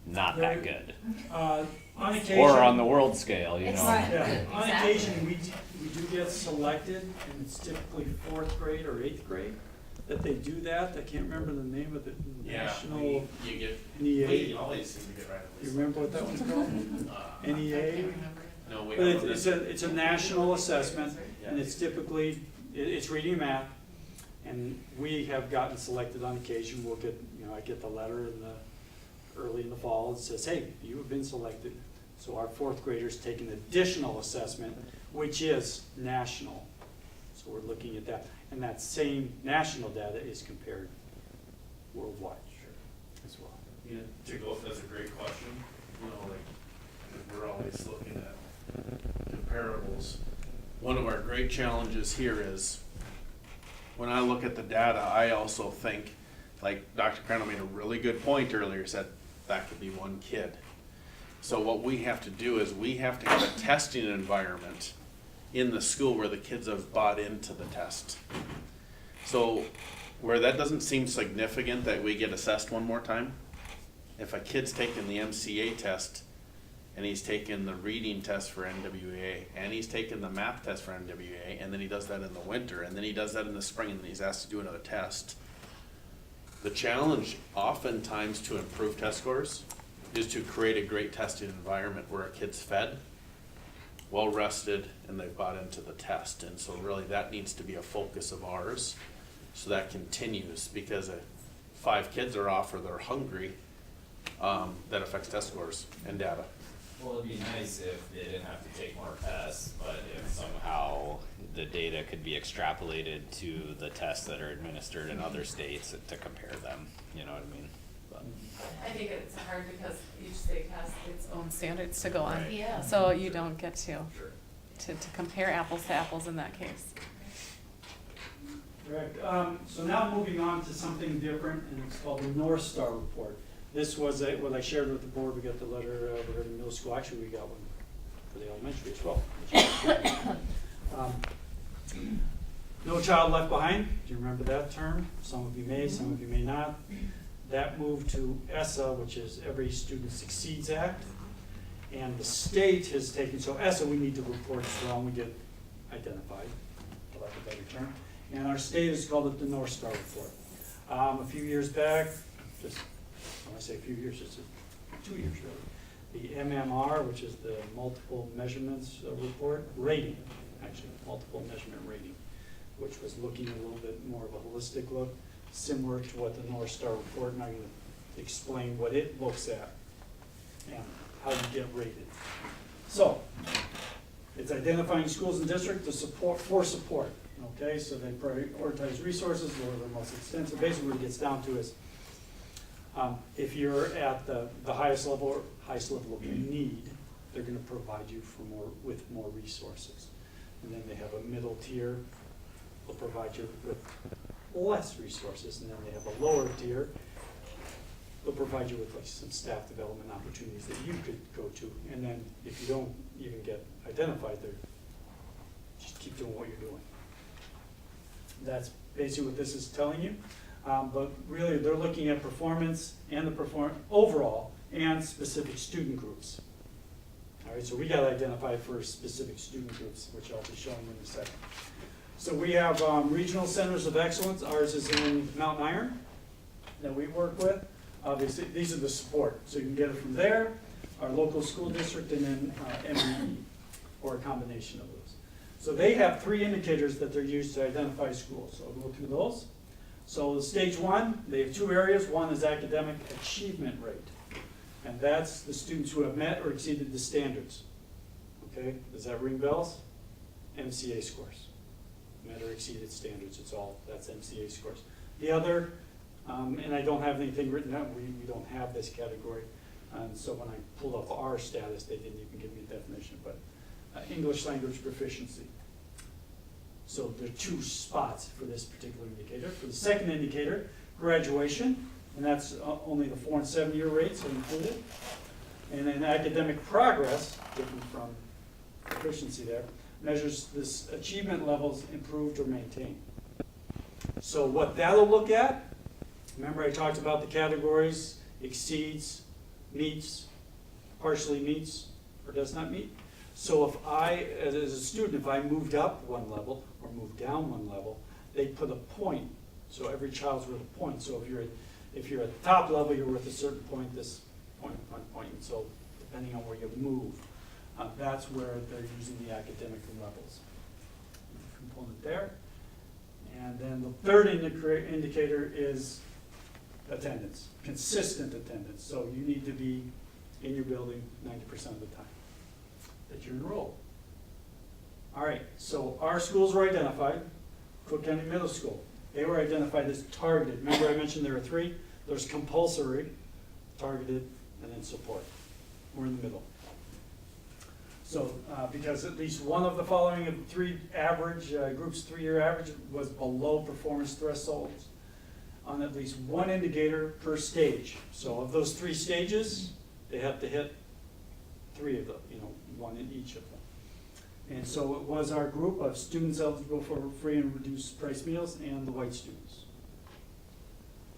not that good. On occasion, Or on the world scale, you know. yeah, on Exactly. occasion, we do get selected, and it's typically 4th grade or 8th grade that they do that. I can't remember the name of the national You get, NEA. you always seem to get right at You least. remember what that one's called? NEA? No, we But don't. it's a national assessment, and it's typically, it's reading and math, and we have gotten selected on occasion. We'll get, you know, I get the letter early in the fall. It says, hey, you have been selected. So our 4th graders take an additional assessment, which is national. So we're looking at that. And that same national data is compared worldwide as well. Yeah, to go, that's a great question, you know, like, 'cause we're always looking at comparables. One of our great challenges here is, when I look at the data, I also think like Dr. Crandall made a really good point earlier, said that could be one kid. So what we have to do is we have to have a testing environment in the school where the kids have bought into the test. So where that doesn't seem significant that we get assessed one more time, if a kid's taking the MCA test and he's taking the reading test for NWA and he's taking the math test for NWA and then he does that in the winter and then he does that in the spring and then he's asked to do another test, the challenge oftentimes to improve test scores is to create a great testing environment where a kid's fed, well rested, and they've bought into the test. And so really that needs to be a focus of ours. So that continues, because if 5 kids are off or they're hungry, that affects test scores and data. Well, it'd be nice if they didn't have to take more tests, but if somehow the data could be extrapolated to the tests that are administered in other states to compare them, you know what I mean? But, I think it's hard because each state has its own standards to go on. Right. Yeah. So you don't get sure. to compare apples to apples in that case. Correct. So now moving on to something different, and it's called the North Star Report. This was what I shared with the board. We got the letter regarding middle school. Actually, we got one for the elementary as well. No Child Left Behind. Do you remember that term? Some of you may, some of you may not. That moved to ESSA, which is Every Student Succeeds Act. And the state has taken, so ESSA we need to report as well, and we get identified, for lack of a better term. And our state has called it the North Star Report. A few years back, just when I say a few years, it's 2 years really, the MMR, which is the Multiple Measurements Report, rating, actually, Multiple Measurement Rating, which was looking a little bit more of a holistic look, similar to what the North Star Report, and I'm going to explain what it looks at and how you get rated. So, it's identifying schools and districts for support. Okay, so they prioritize resources, what are the most extensive. Basically what it gets down to is if you're at the highest level of need, they're going to provide you with more resources. And then they have a middle tier, they'll provide you with less resources. And then they have a lower tier, they'll provide you with like some staff development opportunities that you could go to. And then if you don't even get identified there, just keep doing what you're doing. That's basically what this is telling you. But really, they're looking at performance and the overall and specific student groups. All right, so we got to identify for specific student groups, which I'll be showing you in a second. So we have regional centers of excellence. Ours is in Mount Iron that we work with. Obviously, these are the support. So you can get it from there, our local school district, and then MBE, or a combination of those. So they have 3 indicators that they're used to identify schools. So I'll go through those. So stage 1, they have 2 areas. One is academic achievement rate. And that's the students who have met or exceeded the standards. Okay, does that ring bells? MCA scores. Met or exceeded standards, that's MCA scores. The other, and I don't have anything written out, we don't have this category. And so when I pulled up our status, they didn't even give me a definition, but English language proficiency. So there are 2 spots for this particular indicator. For the second indicator, graduation, and that's only the 4- and 7-year rates are included. And then academic progress, different from proficiency there, measures this achievement levels improved or maintained. So what that'll look at, remember I talked about the categories, exceeds, meets, partially meets, or does not meet. So if I, as a student, if I moved up 1 level or moved down 1 level, they put a point. So every child's worth a point. So if you're at the top level, you're worth a certain point, this point. And so depending on where you move, that's where they're using the academic levels. Component there. And then the third indicator is attendance, consistent attendance. So you need to be in your building 90% of the time that you're enrolled. All right, so our schools were identified. Cook County Middle School, they were identified as targeted. Remember I mentioned there are 3? There's compulsory, targeted, and then support. We're in the middle. So because at least one of the following of 3 average, group's 3-year average was below performance thresholds. on at least one indicator per stage. So of those 3 stages, they have to hit 3 of them, one in each of them. And so it was our group of students eligible for free and reduced price meals and the white students.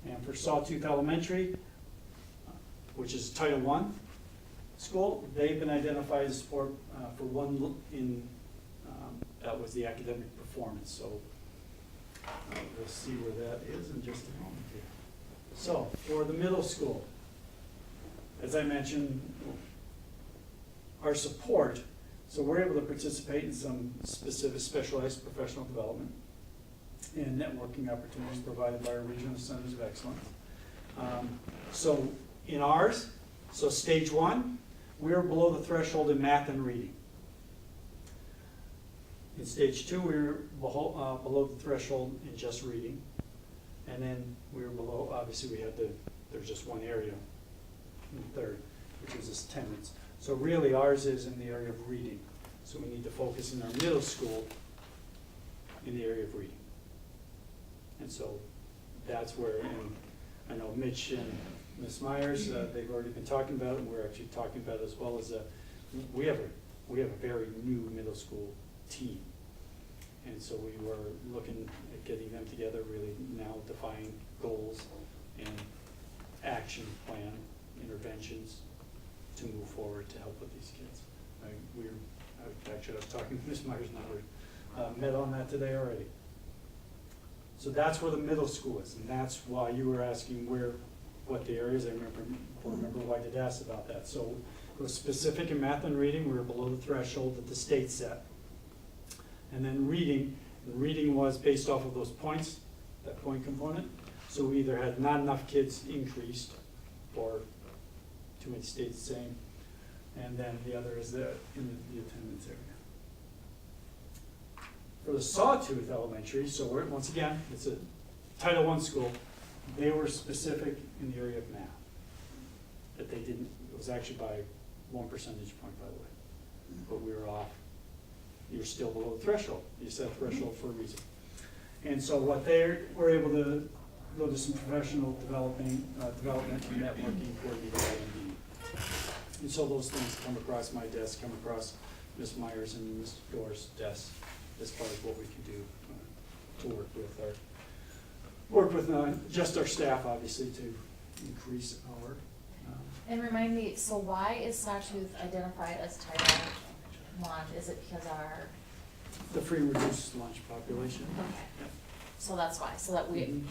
And for Sawtooth Elementary, which is Title I school, they've been identified as support for one in, that was the academic performance. So we'll see where that is in just a moment here. So for the middle school, as I mentioned, our support, so we're able to participate in some specific specialized professional development and networking opportunities provided by our regional centers of excellence. So in ours, so stage 1, we're below the threshold in math and reading. In stage 2, we're below the threshold in just reading. And then we're below, obviously we had there's just one area in third, which is attendance. So really ours is in the area of reading. So we need to focus in our middle school in the area of reading. And so that's where, and I know Mitch and Ms. Myers, they've already been talking about it, and we're actually talking about it as well as we have a very new middle school team. And so we were looking at getting them together, really now defining goals and action plan, interventions to move forward to help with these kids. Actually, I was talking to Ms. Myers and I met on that today already. So that's where the middle school is, and that's why you were asking what the areas. I remember why I did ask about that. So it was specific in math and reading. We were below the threshold that the state set. And then reading was based off of those points, that point component. So we either had not enough kids increased or too many stayed the same. And then the other is in the attendance area. For the Sawtooth Elementary, so once again, it's a Title I school, they were specific in the area of math. That they didn't, it was actually by 1 percentage point, by the way. But we were off. You're still below the threshold. You set a threshold for a reason. And so what they were able to go to some professional development and networking for the L&D. And so those things come across my desk, come across Ms. Myers and Ms. Doer's desk as far as what we can do to work with just our staff, obviously, to increase our. And remind me, so why is Sawtooth identified as Title I? Is it because The free and reduced lunch population. Okay. Yep. So that's why, so that we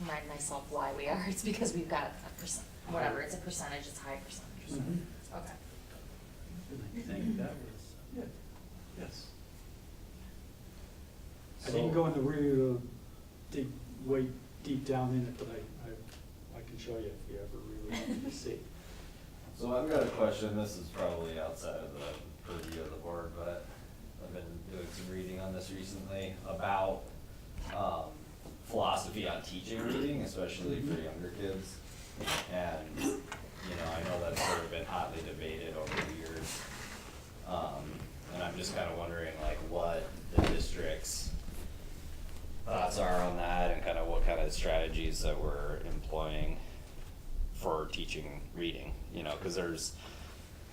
remind myself why we are, it's because we've got a percent, whatever, it's a percentage, it's a high percentage or something. Okay. I think that was, yes. I didn't go into really way deep down in it, but I can show you if you ever really wanted to see. So I've got a question, this is probably outside of the purview of the board, but I've been doing some reading on this recently about philosophy on teaching reading, especially for younger kids. And, I know that's sort of been hotly debated over the years. And I'm just kind of wondering what the district's thoughts are on that and kind of what kind of strategies that we're employing for teaching reading, because there's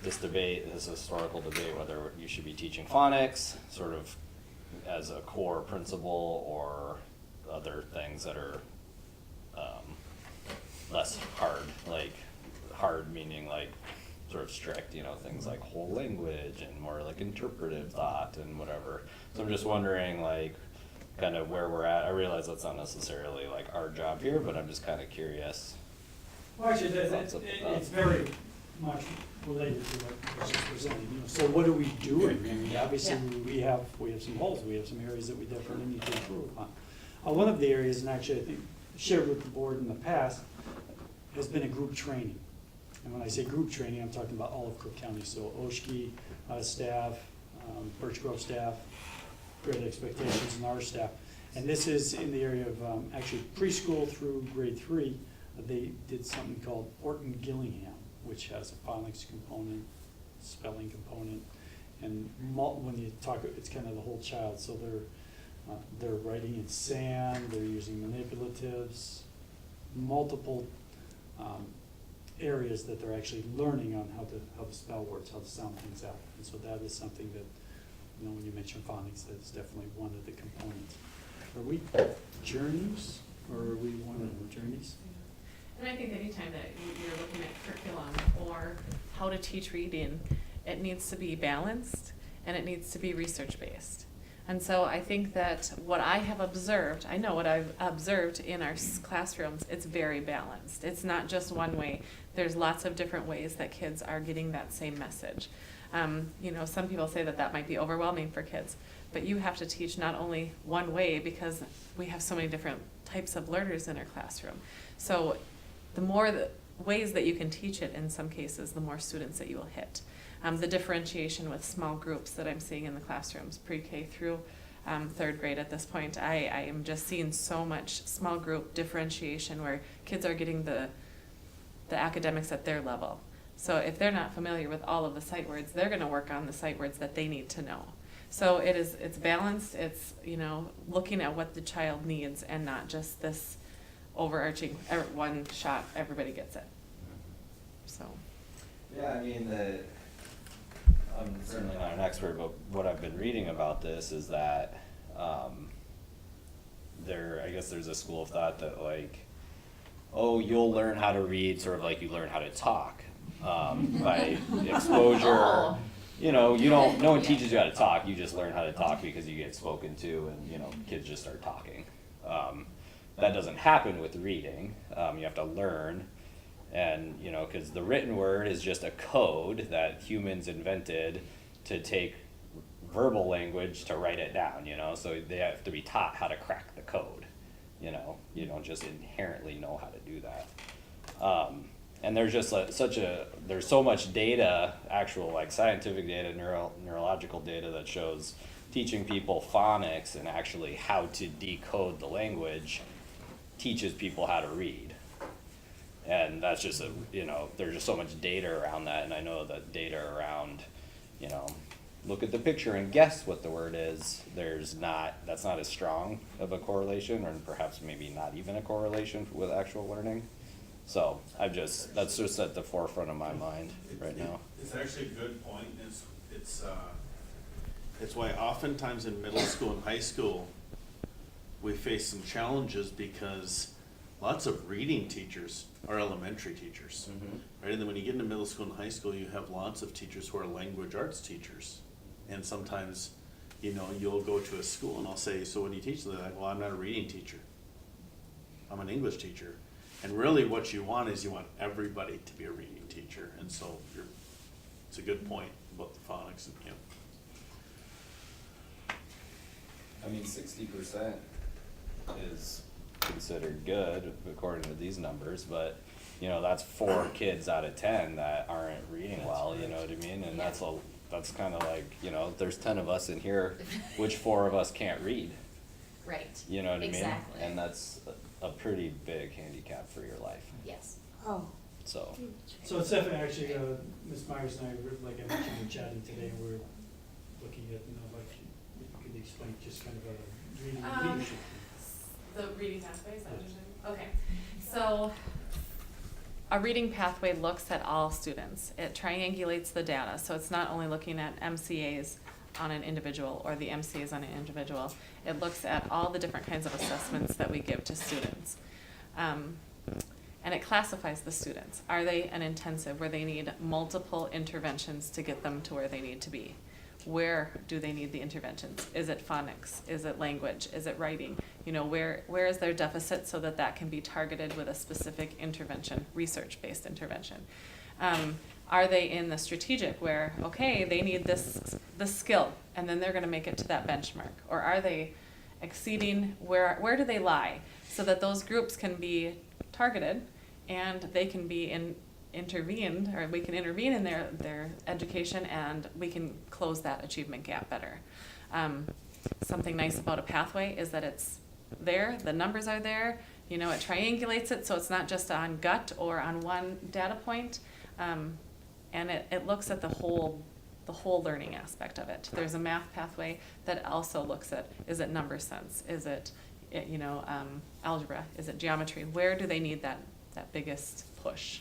this debate, this historical debate, whether you should be teaching phonics sort of as a core principle or other things that are less hard, hard meaning sort of strict, things like whole language and more interpretive thought and whatever. So I'm just wondering kind of where we're at. I realize that's not necessarily our job here, but I'm just kind of curious. Well, actually, it's very much related to what was just presented. So what are we doing? I mean, obviously, we have some holes. We have some areas that we definitely need to improve on. One of the areas, and actually I think shared with the board in the past, has been a group training. And when I say group training, I'm talking about all of Cook County. So Oshkosh staff, Birch Grove staff, Great Expectations, and our staff. And this is in the area of actually preschool through grade 3. They did something called Orton Gillingham, which has a phonics component, spelling component, and when you talk, it's kind of the whole child. So they're writing in sand, they're using manipulatives, multiple areas that they're actually learning on how to spell words, how to sound things out. And so that is something that, you know, when you mention phonics, that's definitely one of the components. Are we journeys, or are we one of the journeys? And I think anytime that you're looking at curriculum or how to teach reading, it needs to be balanced and it needs to be research-based. And so I think that what I have observed, I know what I've observed in our classrooms, it's very balanced. It's not just one way. There's lots of different ways that kids are getting that same message. You know, some people say that that might be overwhelming for kids, but you have to teach not only one way because we have so many different types of learners in our classroom. So the more the ways that you can teach it in some cases, the more students that you will hit. The differentiation with small groups that I'm seeing in the classrooms, pre-K through third grade at this point, I am just seeing so much small group differentiation where kids are getting the academics at their level. So if they're not familiar with all of the sight words, they're going to work on the sight words that they need to know. So it's balanced. It's, you know, looking at what the child needs and not just this overarching one shot, everybody gets it. So. Yeah, I mean, I'm certainly not an expert, but what I've been reading about this is that I guess there's a school of thought that, like, oh, you'll learn how to read sort of like you learn how to talk by exposure. Oh. You know, no one teaches you how to talk, you just learn how to talk because you get spoken to and, you know, kids just start talking. That doesn't happen with reading. You have to learn. And, you know, because the written word is just a code that humans invented to take verbal language to write it down, you know, so they have to be taught how to crack the code, you know, you don't just inherently know how to do that. And there's just there's so much data, actual like scientific data, neurological data that shows teaching people phonics and actually how to decode the language teaches people how to read. And that's just you know, there's just so much data around that, and I know that data around, you know, look at the picture and guess what the word is, that's not as strong of a correlation, or perhaps maybe not even a correlation with actual learning. So that's just at the forefront of my mind right now. It's actually a good point. It's why oftentimes in middle school and high school, we face some challenges because lots of reading teachers are elementary teachers, right? And then when you get into middle school and high school, you have lots of teachers who are language arts teachers. And sometimes, you know, you'll go to a school and I'll say, so when you teach them, they're like, well, I'm not a reading teacher. I'm an English teacher. And really what you want is you want everybody to be a reading teacher. And so it's a good point about the phonics. And, you know. I mean, 60% is considered good according to these numbers, but you know, that's 4 kids out of 10 that aren't reading well, you know what I mean? And that's kind of like, you know, there's 10 of us in here, which 4 of us can't read? Right. You know what I mean? Exactly. And that's a pretty big handicap for your life. Yes. Oh. So So it's definitely actually, Ms. Myers and I, like I mentioned, were chatting today, we're looking at, you know, like, you could explain just kind of a reading leadership. The reading pathway, is that what you're saying? Okay, so a reading pathway looks at all students. It triangulates the data, so it's not only looking at MCAs on an individual or the MCAs on an individual. It looks at all the different kinds of assessments that we give to students. And it classifies the students. Are they an intensive where they need multiple interventions to get them to where they need to be? Where do they need the interventions? Is it phonics? Is it language? Is it writing? You know, where is their deficit so that can be targeted with a specific intervention, research-based intervention? Are they in the strategic where, okay, they need this skill, and then they're gonna make it to that benchmark? Or are they exceeding, where do they lie? So that those groups can be targeted and they can be intervened, or we can intervene in their education and we can close that achievement gap better. Something nice about a pathway is that it's there, the numbers are there, you know, it triangulates it so it's not just on gut or on one data point, and it looks at the whole learning aspect of it. There's a math pathway that also looks at, is it number sense? Is it algebra? Is it geometry? Where do they need that biggest push?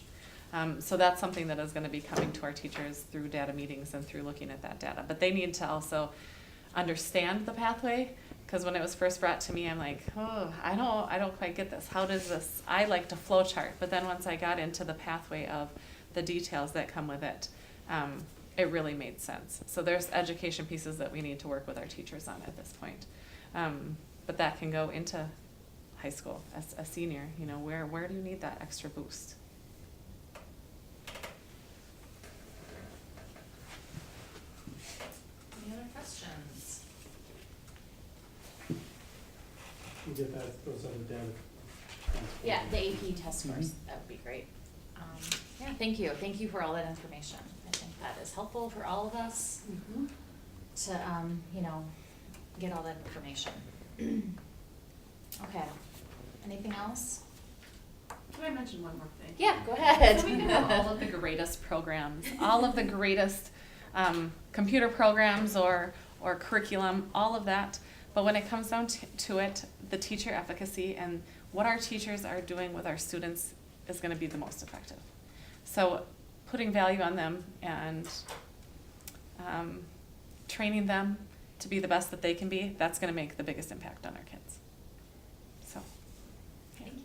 So that's something that is gonna be coming to our teachers through data meetings and through looking at that data. But they need to also understand the pathway, because when it was first brought to me, I'm like, oh, I don't quite get this. How does this, I like to flow chart, but then once I got into the pathway of the details that come with it, it really made sense. So there's education pieces that we need to work with our teachers on at this point. But that can go into high school as a senior, where do you need that extra boost? Any other questions? We get those other data. Yeah, the AP test scores, that would be great. Yeah, thank you. Thank you for all that information. I think that is helpful for all of us to, get all that information. Okay, anything else? Can I mention one more thing? Yeah, go ahead. So we can have all of the greatest programs, all of the greatest computer programs or curriculum, all of that. But when it comes down to it, the teacher efficacy and what our teachers are doing with our students is going to be the most effective. So putting value on them and training them to be the best that they can be, that's going to make the biggest impact on our kids. So, Thank you.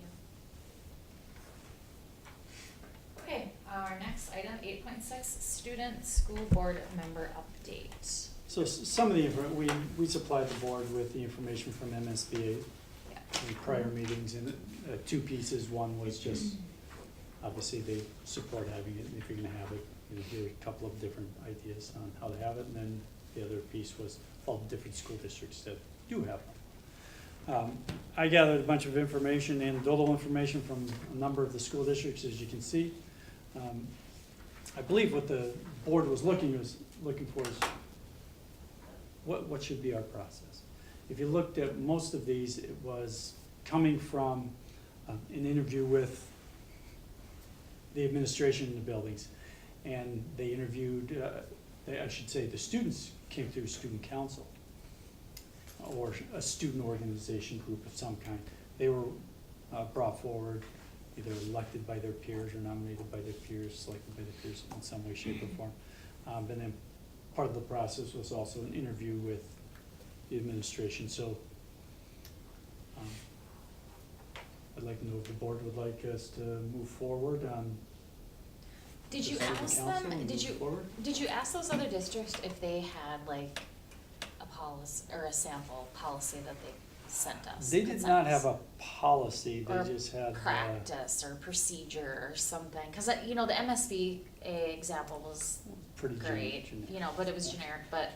Okay, our next item, 8.6, student school board member update. So some of the, we supplied the board with the information from MSBA Yeah. in prior meetings, and two pieces. One was just, obviously they support having it, and if you're gonna have it, here are a couple of different ideas on how to have it, and then the other piece was all the different school districts that do have them. I gathered a bunch of information, anecdotal information from a number of the school districts, as you can see. I believe what the board was looking for is what should be our process. If you looked at most of these, it was coming from an interview with the administration in the buildings, and they interviewed, I should say the students came through student council or a student organization group of some kind. They were brought forward, either elected by their peers or nominated by their peers, selected by their peers in some way, shape, or form. And then part of the process was also an interview with the administration. So I'd like to know if the board would like us to move forward on. Did you ask them, did you ask those other districts if they had like a policy or a sample policy that they sent us? They did not have a policy, they Or just had. practice or procedure or something, cause the MSBA example was Pretty great, generic. but it was generic, but,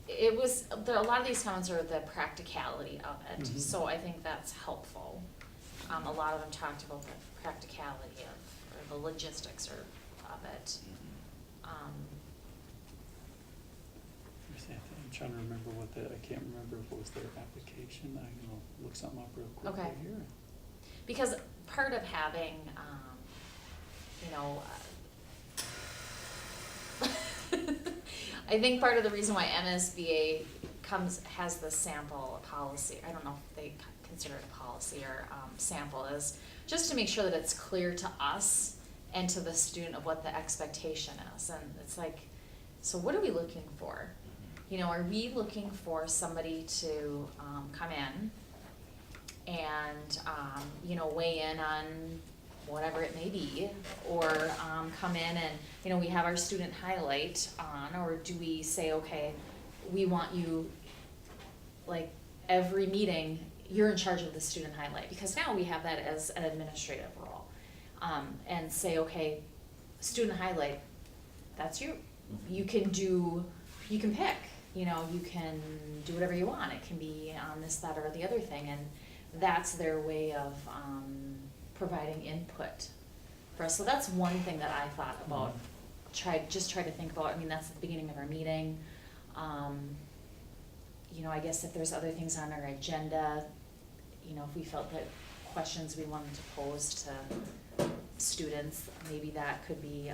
it was, a lot of these comments are the practicality of it, Mhm. so I think that's helpful. A lot of them talked about the practicality or the logistics of it. I'm trying to remember I can't remember if it was their application. I'm gonna look something up real quick Okay. right here. Because part of having, I think part of the reason why MSBA has the sample policy, I don't know if they consider it a policy or sample, is just to make sure that it's clear to us and to the student of what the expectation is. And it's like, so what are we looking for? Are we looking for somebody to come in and, weigh in on whatever it may be, or come in and, we have our student highlight on, or do we say, okay, we want you, like, every meeting, you're in charge of the student highlight, because now we have that as an administrative role. And say, okay, student highlight, that's you. You can pick, you can do whatever you want. It can be on this, that, or the other thing, and that's their way of providing input for us. So that's one thing that I thought about, try to think about. That's at the beginning of our meeting. I guess if there's other things on our agenda, if we felt that questions we wanted to pose to students, maybe that could be,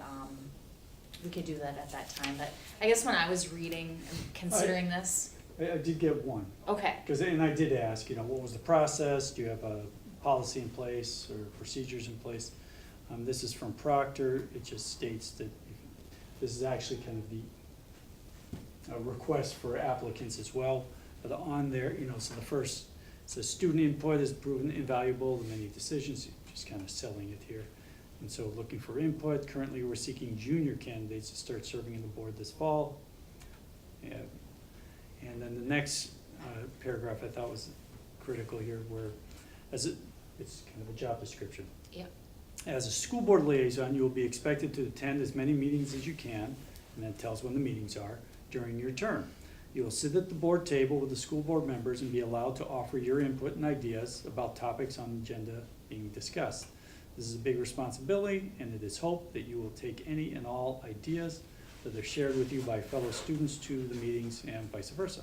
we could do that at that time. But I guess when I was reading and considering this, I did get one. Okay, Because, and I did ask, you know, what was the process? Do you have a policy in place or procedures in place? This is from Proctor. It just states that this is actually kind of the request for applicants as well. But on there, you know, so the first, so student input is proven invaluable in many decisions, just kind of selling it here. And so looking for input, currently we're seeking junior candidates to start serving in the board this fall. Yeah. And then the next paragraph I thought was critical here, where it's kind of a job description. yep, As a school board liaison, you will be expected to attend as many meetings as you can, and that tells when the meetings are, during your term. You will sit at the board table with the school board members and be allowed to offer your input and ideas about topics on the agenda being discussed. This is a big responsibility, and it is hoped that you will take any and all ideas that are shared with you by fellow students to the meetings and vice versa.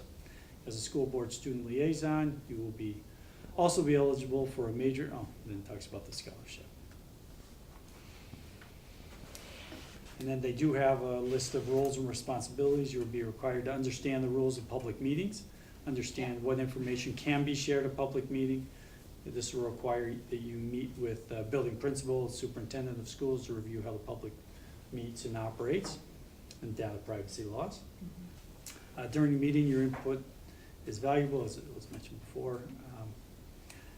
As a school board student liaison, you will also be eligible for a major, and then it talks about the scholarship. And then they do have a list of roles and responsibilities. You will be required to understand the rules of public meetings, understand what information can be shared at public meeting. This will require that you meet with building principal, superintendent of schools to review how the public meets and operates, and data privacy laws. During the meeting, your input is valuable, as it was mentioned before.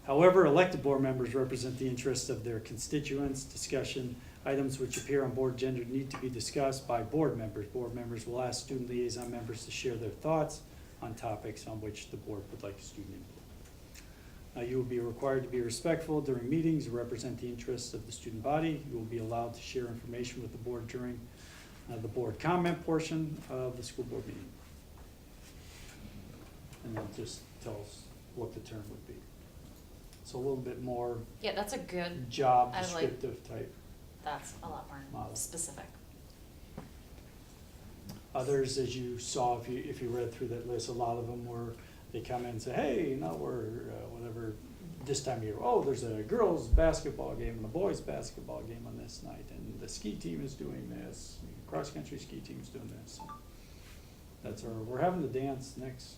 However, elected board members represent the interests of their constituents. Discussion items which appear on board agenda need to be discussed by board members. Board members will ask student liaison members to share their thoughts on topics on which the board would like student input. You will be required to be respectful during meetings and represent the interests of the student body. You will be allowed to share information with the board during the board comment portion of the school board meeting. And then just tells what the term would be. So a little bit more yeah, that's a good, job I like- descriptive type. that's a lot more Model. specific. Others, as you saw, if you read through that list, a lot of them were, they come in and say, hey, now we're, whatever, this time of year, oh, there's a girls' basketball game and a boys' basketball game on this night, and the ski team is doing this, cross-country ski team is doing this. That's our, we're having the dance next,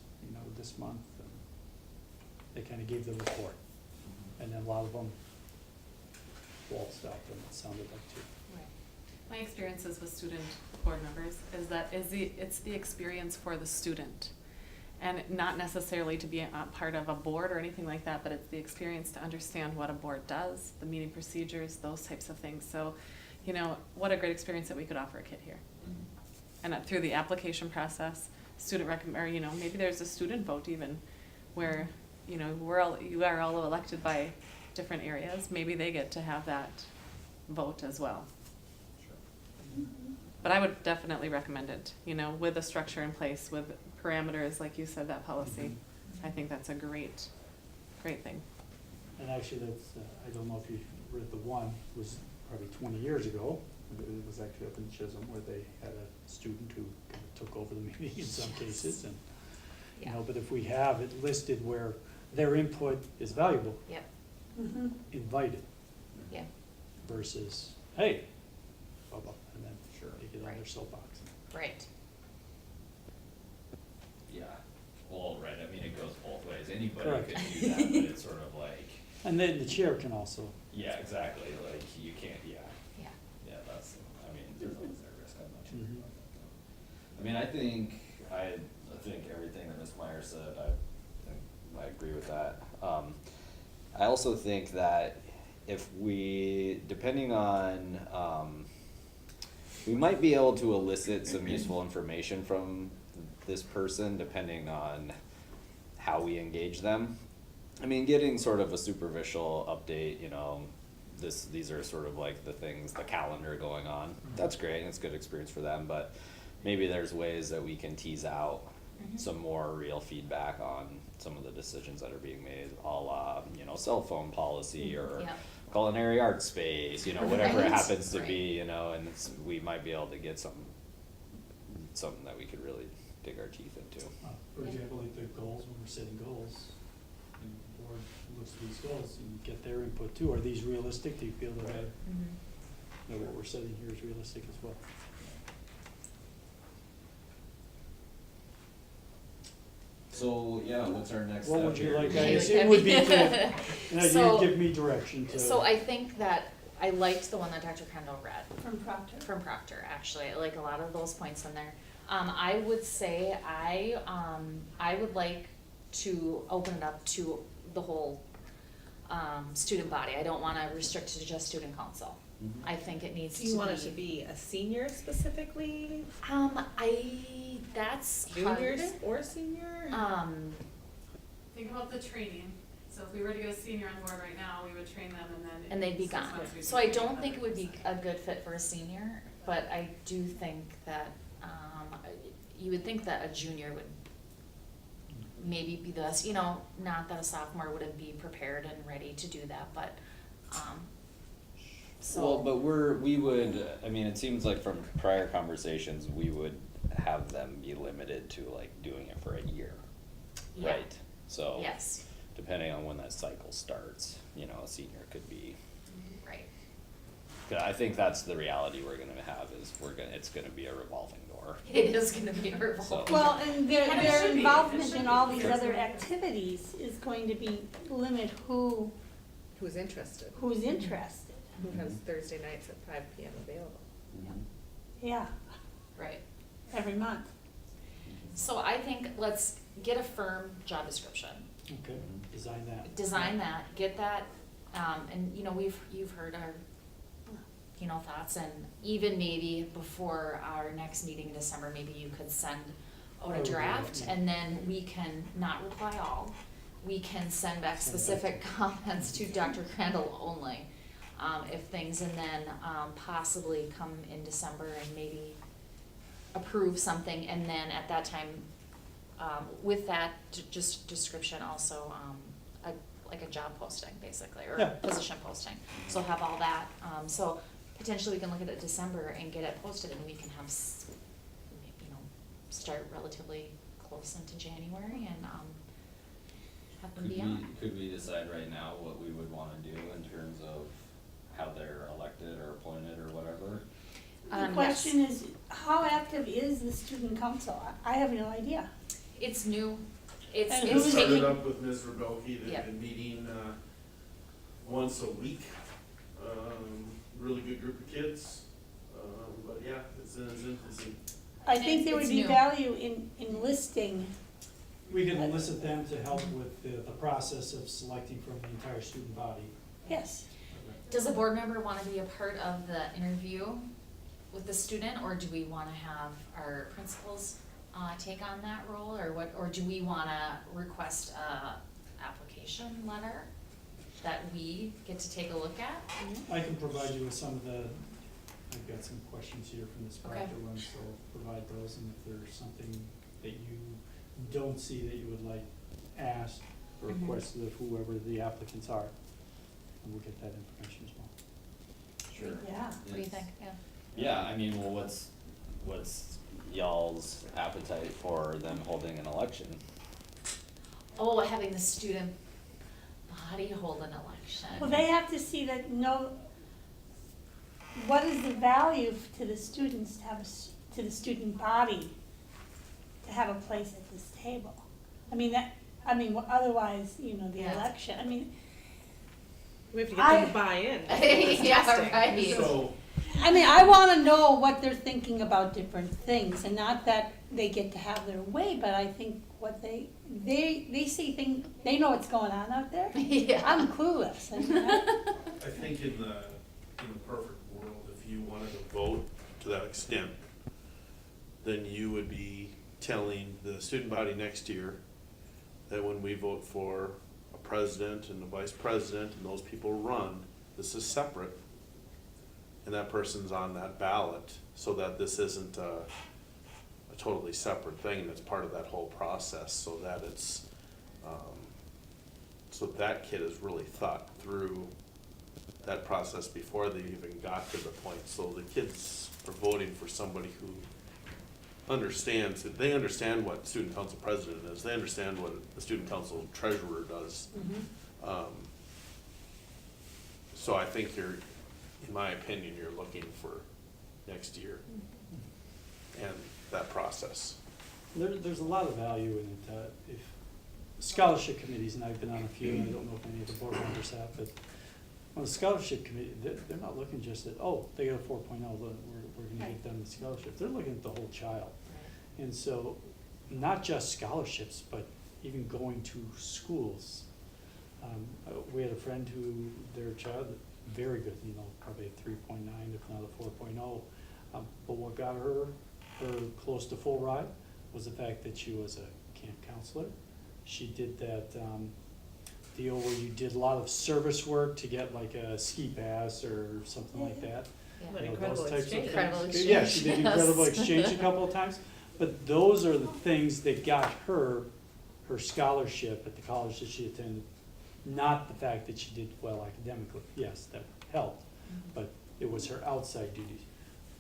this month. And they kind of gave the report. And then a lot of them waltzed out, and it sounded like too. Right. My experiences with student board members is that it's the experience for the student. And not necessarily to be a part of a board or anything like that, but it's the experience to understand what a board does, the meeting procedures, those types of things. So, what a great experience that we could offer a kid here. And through the application process, student or maybe there's a student vote even, where, you are all elected by different areas. Maybe they get to have that vote as well. But I would definitely recommend it, with a structure in place, with parameters, like you said, that policy. I think that's a great thing. And actually, that's, I don't know if you read the one, it was probably 20 years ago. It was actually up in Chisholm where they had a student who kind of took over the meeting in some cases. And, but if we have it listed where their input is valuable, Yep, invited yeah, versus, hey, blah, blah, and then they get on their Right. soapbox. right. Yeah, well, right, I mean, it goes both ways, anybody Correct. could do that, but it's sort of like, And then the chair can also, yeah, exactly, like, you can't, Yeah. yeah, that's, I mean, there's always that risk, I'm not sure Mhm. about that. I mean, I think everything that Ms. Meyer said, I agree with that. I also think that if depending on, we might be able to elicit some useful information from this person, depending on how we engage them. I mean, getting sort of a superficial update, these are sort of like the things, the calendar going on. That's great, and it's a good experience for them, but maybe there's ways that we can tease out some more real feedback on some of the decisions that are being made, a la, cell phone policy or Yeah. culinary arts space, whatever it Right. happens to Right. be, and we might be able to get something that we could really dig our teeth into. for example, like the goals, when we're setting goals, and the board looks at these goals and get their input too. Are these realistic? Do you feel that, that what we're setting here is realistic as well? So, yeah, what's our next What step would you here? like, Yeah, guys? you It would be to, So- you give me direction to. So I think that I liked the one that Dr. Kendall read From Proctor. from Proctor, actually. I like a lot of those points in there. I would say I would like to open it up to the whole student body. I don't wanna restrict it to just student council. Mhm. I think it needs to Do be. you want it to be a senior specifically, That's juniors hard. or senior? Think about the training. So if we were to get a senior on board right now, we would train them and then. And they'd be in 6 gone. months we'd So I be don't training think it would be others. a good fit for a senior, but I do think that, you would think that a junior would maybe be the best, not that a sophomore wouldn't be prepared and ready to do that, but, so. Well, but we would, I mean, it seems like from prior conversations, we would have them be limited to like doing it for a year, Yeah. right? So, Yes, depending on when that cycle starts, a senior could be, right. 'cause I think that's the reality we're gonna have is it's gonna be a revolving door. It is gonna be a revolving. Well, and their, And it their should be. involvement It should in be. all these Sure. other activities is going to be limit who's Who's interested? interested. Who has Thursday nights at 5 p.m. available? Yeah, Right. every month. So I think let's get a firm job description. Okay, design that. Design that, get that, and you've heard our, thoughts, and even maybe before our next meeting in December, maybe you could send out a draft, and then we can not reply all. We can send back specific comments to Dr. Crandall only, if things, and then, possibly come in December and maybe approve something, and then at that time, with that just description also, like a job posting basically, or Yeah. position posting. So have all that, so potentially we can look at it December and get it posted, and we can have, start relatively close into January and, have them be on. Could we decide right now what we would wanna do in terms of how they're elected or appointed or whatever? The Yes. question is, how active is the student council? I have no idea. It's new, it's And It who's started taking- up with Ms. Rebelke, they've Yep. been meeting, once a week. Really good group of kids, but yeah, it's in its infancy. I think there would It's be new. value in listing. We can elicit them to help with the process of selecting from the entire student body. Yes. Does a board member wanna be a part of the interview with the student, or do we wanna have our principals, take on that role, or what, or do we wanna request a application letter that we get to take a look at? I can provide you with some of I've got some questions here from this Okay. Proctor one, so I'll provide those, and if there's something that you don't see that you would like asked or Mhm. requested of whoever the applicants are, and we'll get that information as well. Sure. Yeah. What do you think? Yeah. Yeah, I mean, well, what's y'all's appetite for them holding an election? Oh, having the student body hold an election. Well, they have to see that, what is the value to the students to have, to the student body to have a place at this table? Otherwise, the Yeah. election, We have to get them to I- buy in. Yeah, Testing. right. So, I wanna know what they're thinking about different things, and not that they get to have their way, but I think what they see things, they know what's going on out there. Yeah. I'm clueless, I think in the perfect world, if you wanted to vote to that extent, then you would be telling the student body next year that when we vote for a president and a vice president and those people run, this is separate. And that person's on that ballot, so that this isn't a totally separate thing that's part of that whole process, so that it's, so that kid has really thought through that process before they even got to the point. So the kids are voting for somebody who understands, they understand what student council president is, they understand what the student council treasurer does. So I think in my opinion, you're looking for next year and that process. There's a lot of value in it. If scholarship committees, and I've been on a few, and I don't know if any of the board members have, but on the scholarship committee, they're not looking just at, oh, they got a 4.0, we're gonna get them the scholarship. They're looking at the whole child. And so, not just scholarships, but even going to schools. We had a friend who, their child, very good, you know, probably a 3.9, if not a 4.0. But what got her close to full ride was the fact that she was a camp counselor. She did that deal where you did a lot of service work to get like a ski pass or something like that. Yeah. Like You know, incredible those types of exchange. Incredible things. Yeah, she exchange, did yes. incredible exchange a couple of times. But those are the things that got her scholarship at the college that she attended. Not the fact that she did well academically. Yes, that helped, but it was her outside duties.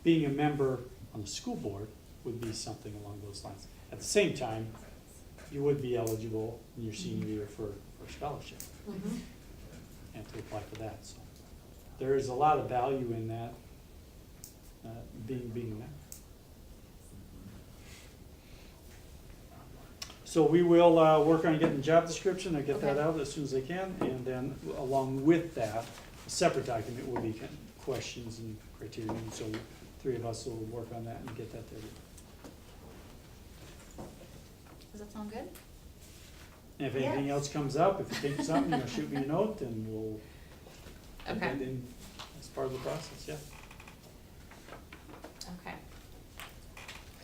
Being a member on the school board would be something along those lines. At the same time, you would be eligible in your senior year for scholarship and to apply for that. So there is a lot of value in that, being a member. So we will work on getting the job description and get that Okay. out as soon as I can, and then along with that, a separate document will be questions and criteria, and so three of us will work on that and get that there. Does that sound good? And if anything else comes up, if you think of something, shoot me a note and we'll put Okay. that in as part of the process, yeah. Okay.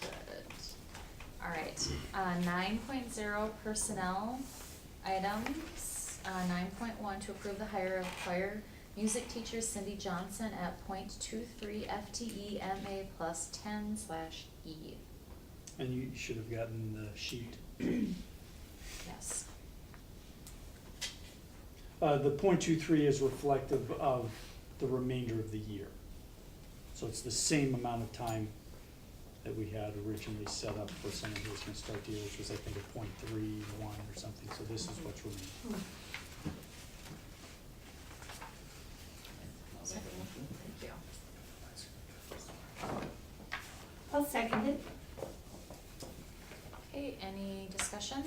Good. All right, 9.0 personnel items. 9.1 to approve the hire of choir music teacher Cindy Johnson at .23 FTE MA plus 10/E. And you should have gotten the sheet. Yes. The .23 is reflective of the remainder of the year. So it's the same amount of time that we had originally set up for someone who was gonna start the year, which was, I think, a .31 or something, so this is what's remaining. Thank you. I'll second it. Okay, any discussion?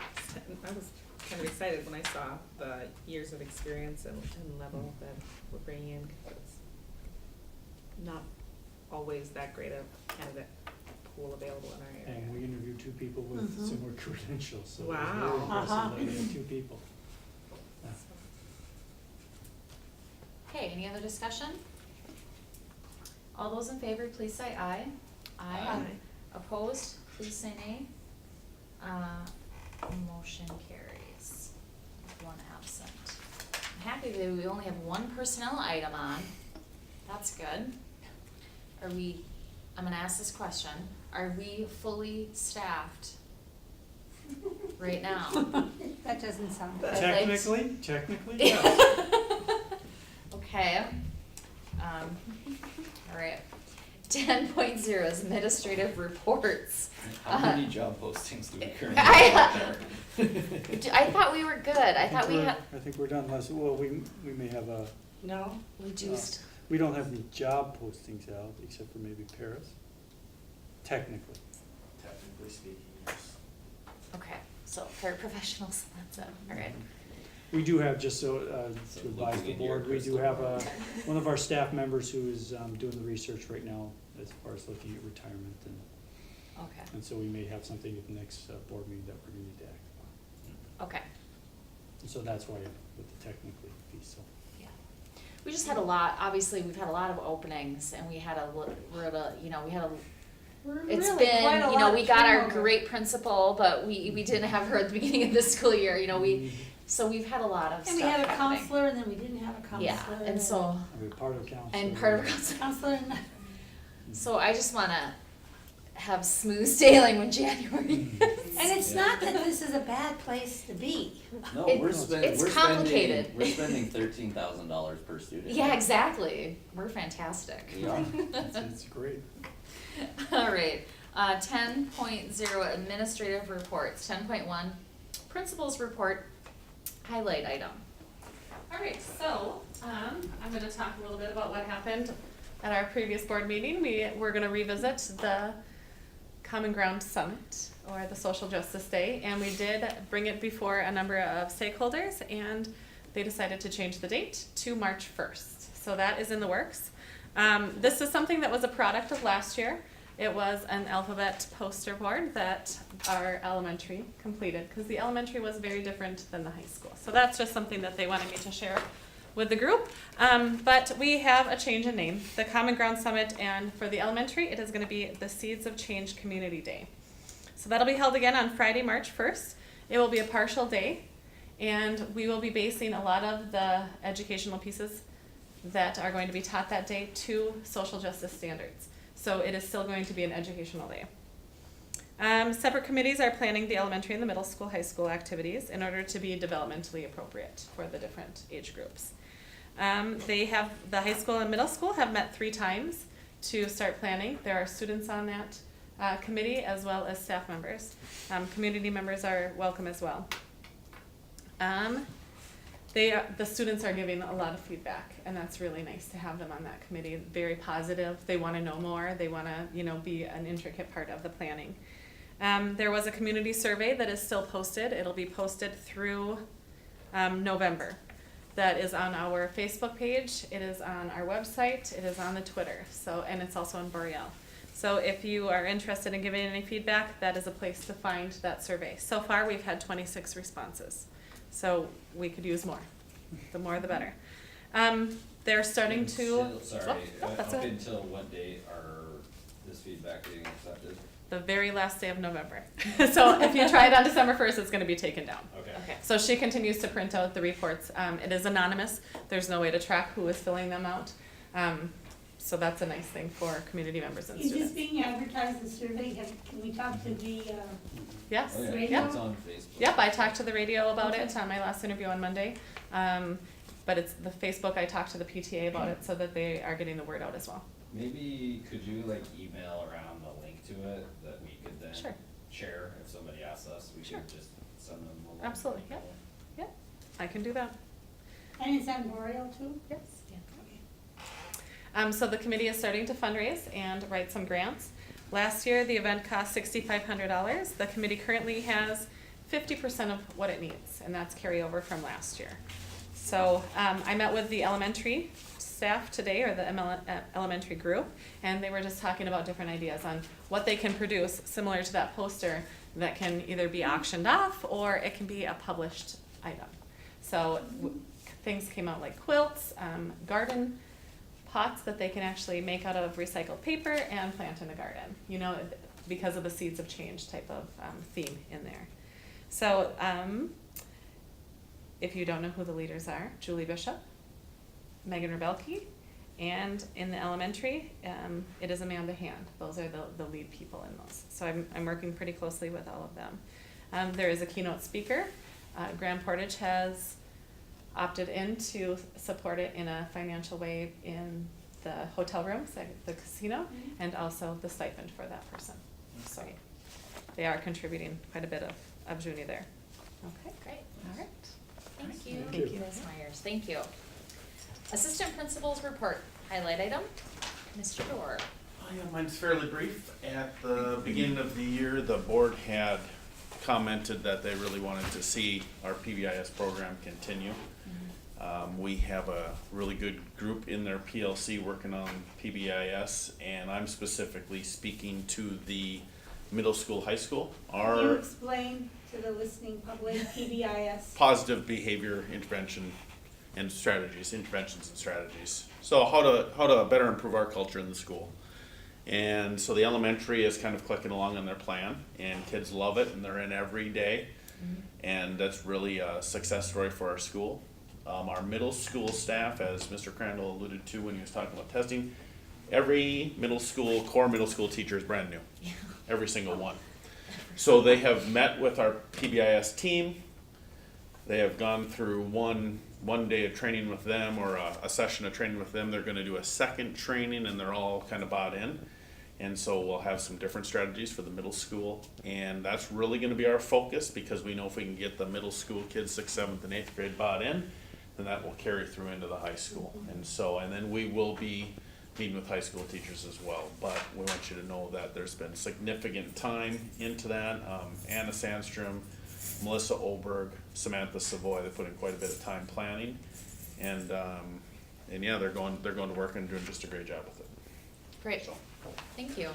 I was kind of excited when I saw the years of experience and level that we're bringing in, 'cause it's not always that great a candidate pool available in our area. And we interviewed two people with Mhm. similar credentials, so it was Wow. very impressive Uh-huh. that we had two people. Yeah. Okay, any other discussion? All those in favor, please say aye. Aye. Opposed, please say nay. Motion carries. One absent. I'm happy that we only have one personnel item on. That's good. Are we, I'm gonna ask this question, are we fully staffed right now? That doesn't sound I'd good. like Technically, yes. Okay. All right. 10.0 is administrative reports. How many job postings do we currently I- have out there? I thought we were good. I thought we had I think we're done, unless, well, we may have a, No? reduced. we don't have any job postings out, except for maybe Paris, technically. Technically speaking, yes. Okay, so paraprofessionals, that's it. All right. We do have, just so, So to advise looking the into your board, we do crystal have ball. one of our staff members who is doing the research right now as far as looking at retirement, Okay. and so we may have something at the next board meeting that we're gonna need to act upon. Okay. And so that's why with the technically piece, so. Yeah. We just had a lot, obviously, we've had a lot of openings and we had we're at a, we had a, it's Really been, quite a we lot of got our turnover. great principal, but we didn't have her at the beginning of the school year, so we've had a lot of stuff And we had a happening. counselor, and then we didn't have a counselor. Yeah, and so, I mean, part of council. and part of council. Counselor, and So I just wanna have smooth sailing when January is. and it's not that this is a bad place to be. No, It- we're spending, it's we're spending, complicated. we're spending $13,000 per student. Yeah, exactly. We're fantastic. We are. It's great. All right, 10.0 administrative reports, 10.1 principals report highlight item. All right, so, I'm gonna talk a little bit about what happened at our previous board meeting. We're gonna revisit the Common Ground Summit, or the Social Justice Day, and we did bring it before a number of stakeholders, and they decided to change the date to March 1st. So that is in the works. This is something that was a product of last year. It was an alphabet poster board that our elementary completed, because the elementary was very different than the high school. So that's just something that they wanted me to share with the group. But we have a change in name, the Common Ground Summit, and for the elementary, it is going to be the Seeds of Change Community Day. So that'll be held again on Friday, March 1st. It will be a partial day, and we will be basing a lot of the educational pieces that are going to be taught that day to social justice standards. So it is still going to be an educational day. Separate committees are planning the elementary and the middle school, high school activities in order to be developmentally appropriate for the different age groups. The high school and middle school have met 3 times to start planning. There are students on that committee as well as staff members. Community members are welcome as well. The students are giving a lot of feedback, and that's really nice to have them on that committee. Very positive. They want to know more. They want to, be an intricate part of the planning. There was a community survey that is still posted. It'll be posted through November. That is on our Facebook page. It is on our website. It is on the Twitter. And it's also on Boreal. So if you are interested in giving any feedback, that is a place to find that survey. So far, we've had 26 responses. So we could use more. The more, the better. They're starting to. Up until what date are this feedback being accepted? The very last day of November. So if you try it on December 1st, it's going to be taken down. Okay. So she continues to print out the reports. It is anonymous. There's no way to track who is filling them out. So that's a nice thing for community members and Is students. this being advertised, the survey? Can we talk to the, Yes. Oh, yeah. radio? It's on Facebook. Yep, I talked to the radio about it on my last interview on Monday. But it's the Facebook, I talked to the PTA about it so that they are getting the word out as well. Maybe could you email around the link to it that we could then Sure. share if somebody asks us? We Sure. could just send them a link. Absolutely, yep. Yep, I can do that. And it's on Boreal too? Yes. So the committee is starting to fundraise and write some grants. Last year, the event cost $6,500. The committee currently has 50% of what it needs, and that's carryover from last year. So I met with the elementary staff today, or the elementary group, and they were just talking about different ideas on what they can produce similar to that poster that can either be auctioned off or it can be a published item. So things came out like quilts, garden pots that they can actually make out of recycled paper and plant in a garden, because of the Seeds of Change type of theme in there. So if you don't know who the leaders are, Julie Bishop, Megan Rebelke, and in the elementary, it is Amanda Hand. Those are the lead people in those. So I'm working pretty closely with all of them. There is a keynote speaker. Grand Portage has opted in to support it in a financial way in the hotel rooms at the casino, and also the stipend for that person. So they are contributing quite a bit of Junie there. Okay, Great. all right. Thank you. Thank you. Ms. Myers. Thank you. Assistant Principal's Report. Highlight item, Mr. Dorr. Yeah, mine's fairly brief. At the beginning of the year, the board had commented that they really wanted to see our PBIS program continue. We have a really good group in their PLC working on PBIS, and I'm specifically speaking to the middle school, high school. Can you explain to the listening public PBIS? Positive behavior intervention and strategies, interventions and strategies. So how to better improve our culture in the school. And so the elementary is kind of clicking along on their plan, and kids love it, and they're in every day. And that's really a success story for our school. Our middle school staff, as Mr. Crandall alluded to when he was talking about testing, every core middle school teacher is brand new. Every single one. So they have met with our PBIS team. They have gone through one day of training with them, or a session of training with them. They're going to do a second training, and they're all kind of bought in. And so we'll have some different strategies for the middle school, and that's really going to be our focus, because we know if we can get the middle school kids 6th, 7th, and 8th grade bought in, then that will carry through into the high school. And then we will be meeting with high school teachers as well. But we want you to know that there's been significant time into that. Anna Sandstrom, Melissa Oberg, Samantha Savoy, they put in quite a bit of time planning. And yeah, they're going to work and doing just a great job with it. Great, thank you.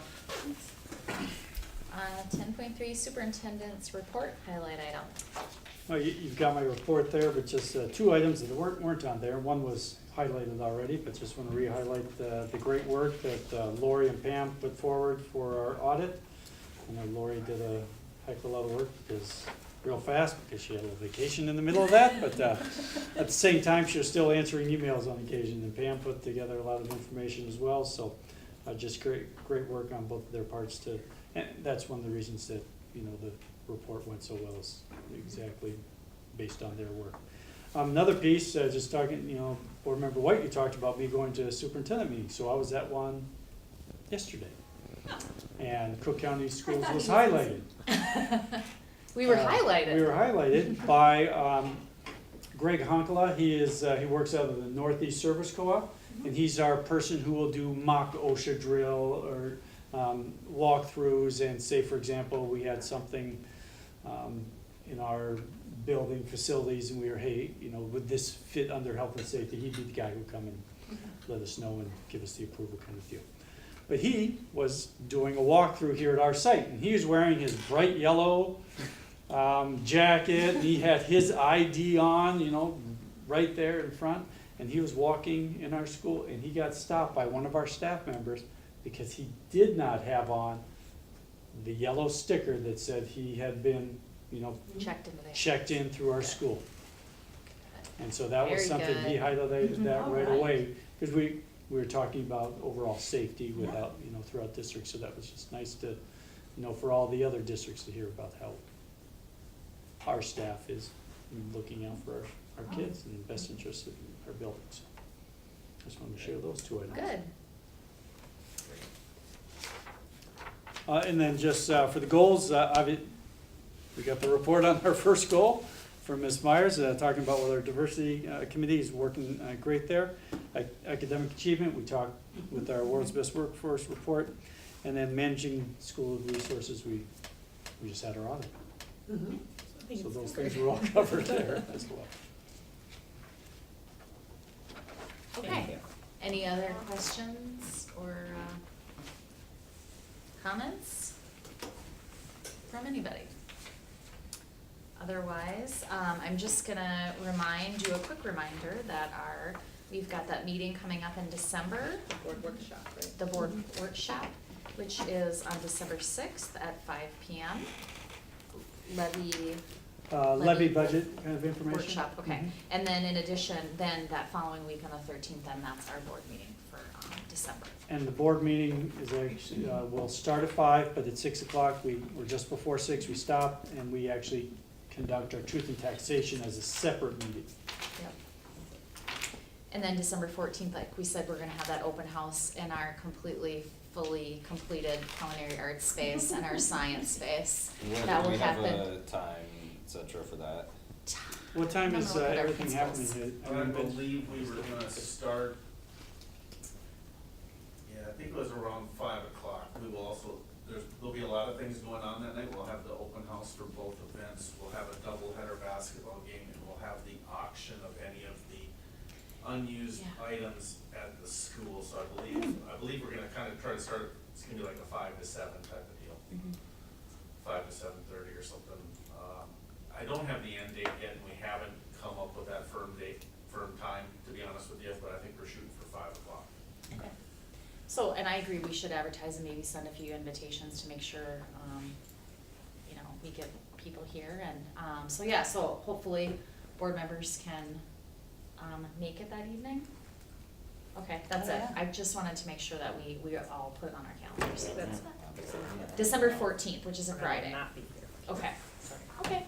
10.3 Superintendent's Report highlight item. Well, you've got my report there, but just two items that weren't on there. One was highlighted already, but just want to re-highlight the great work that Lori and Pam put forward for our audit. I know Lori did a heck of a lot of work real fast because she had a little vacation in the middle of that, but at the same time, she was still answering emails on occasion, and Pam put together a lot of information as well, so just great work on both of their parts and that's one of the reasons that, the report went so well, is exactly based on their work. Another piece, just talking, Board Member White, you talked about me going to a superintendent meeting, so I was at one yesterday. And Cook County Schools was highlighted. We were highlighted. We were highlighted by Greg Honkala. He works out of the Northeast Service Co-op, and he's our person who will do mock OSHA drill or walkthroughs. And say, for example, we had something in our building facilities, and we were, hey, would this fit under health and safety? He'd be the guy who'd come and let us know and give us the approval kind of deal. But he was doing a walkthrough here at our site, and he was wearing his bright yellow jacket, and he had his ID on, right there in front, and he was walking in our school, and he got stopped by one of our staff members because he did not have on the yellow sticker that said he had been, checked in through our school. And so that was Very something, good. he highlighted that All right right. away, because we were talking about overall safety throughout districts, so that was just nice to, for all the other districts to hear about how our staff is looking out for our kids and the best interests of our buildings. Just wanted to share those two items. Good. And then just for the goals, we got the report on our first goal from Ms. Myers, talking about whether our diversity committee is working great there. Academic achievement, we talked with our World's Best Workforce report. And then managing school resources, we just had our audit. So those things were all covered there as well. Okay. Any other questions or comments from anybody? Otherwise, I'm just gonna do a quick reminder that we've got that meeting coming up in December. The board workshop, right? The board workshop, which is on December 6th at 5 p.m. Levy budget kind of information. Workshop, okay. And then in addition, then that following week on the 13th, then that's our board meeting for December. And the board meeting is actually, will start at 5, but at 6 o'clock, we're just before 6, we stop, and we actually conduct our truth and taxation as a separate meeting. Yep. And then December 14th, like we said, we're gonna have that open house in our fully completed culinary arts space and our science space. That will We have happen. a time, et cetera, for that. What time I don't is know what our everything principals- happening? I believe we were gonna start, I think it was around 5 o'clock. We will also, there'll be a lot of things going on that night. We'll have the open house for both events. We'll have a doubleheader basketball game, and we'll have the auction of any of the unused items at the school. So I believe we're gonna kind of try to start, it's gonna be like a 5 to 7 type of deal. 5 to 7:30 or something. I don't have the end date yet, and we haven't come up with that firm time, to be honest with you, but I think we're shooting for 5 o'clock. Okay. So, and I agree, we should advertise and maybe send a few invitations to make sure, we get people here and, so hopefully board members can, make it that evening. Okay, that's it. I just wanted to make sure that we all put it on our calendars. That's December 14th, which is a Friday. Not be here. Okay, okay.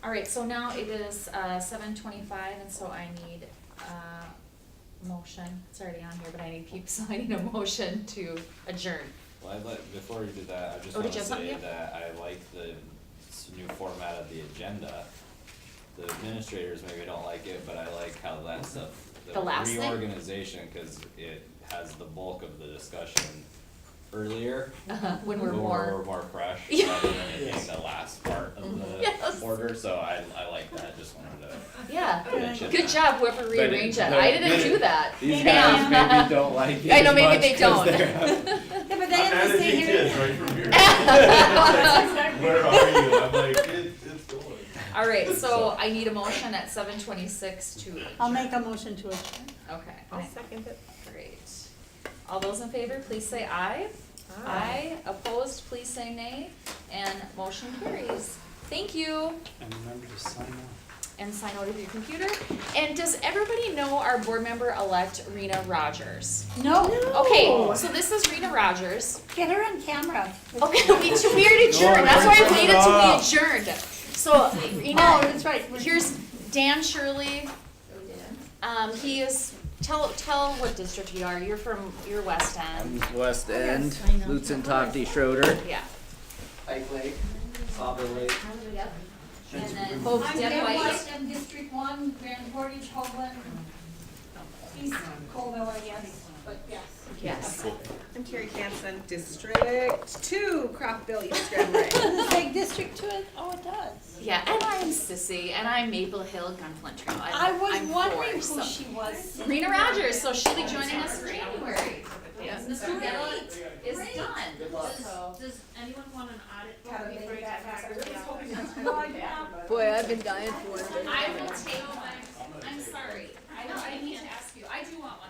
All right, so now it is 7:25, and so I need a motion. It's already on here, but I need a motion to adjourn. Well, before you do that, I just Oh, wanna did you have something? say Yep. that I like the new format of the agenda. The administrators maybe don't like it, but I like how that stuff The last thing? reorganization, cause it has the bulk of the discussion earlier. When we're When more. we're more fresh, Yeah. rather than it being the last part of the Yes. order, so I like that, just wanted to Yeah, mention good that. job whoever But rearranged that, the- I didn't do that. These Damn. guys maybe don't like it I know, as maybe much they 'cause don't. they're- Yeah, but they I'm have to stay managing here. kids right from here. Where are you? I'm like, it's going. All right, so I need a motion at 7:26 to adjourn. I'll make a motion to adjourn. Okay. I'll second it. Great. All those in favor, please say aye. Aye. Opposed, please say nay. And motion carries. Thank you. And remember to sign up. And sign out of your computer. And does everybody know our board member-elect Rena Rogers? No. Okay, so this is Rena Rogers. Get her on camera. Okay, we already adjourned, that's why I waited till we adjourned. So, Oh, Rena, that's right. here's Dan Shirley. He is, tell what district you are, you're West End. West End, I know. Lutzen, Tofty, Schroeder. Yeah. Pike Lake, Sauber Lake. Yep. And then both I'm Deb Deb White. White, I'm District 1, Grand Portage, Hoagland, East Colville, I guess, but yes. Yes. I'm Carrie Hansen, District 2, Cropville, East Grand Marais. Does it say District to it? Oh, it does. Yeah, and I'm Sissy, and I'm Maple Hill Gunflint Trail. I was I'm wondering four, who so- she was. Rena Rogers, so she'll be joining us for January. Yes, Mr. Gettle is done. So- Does anyone want an audit vote before you get back to the office? No, I have. Boy, I've been dying for one. I will take one. I'm sorry. I need to ask you. I do want one.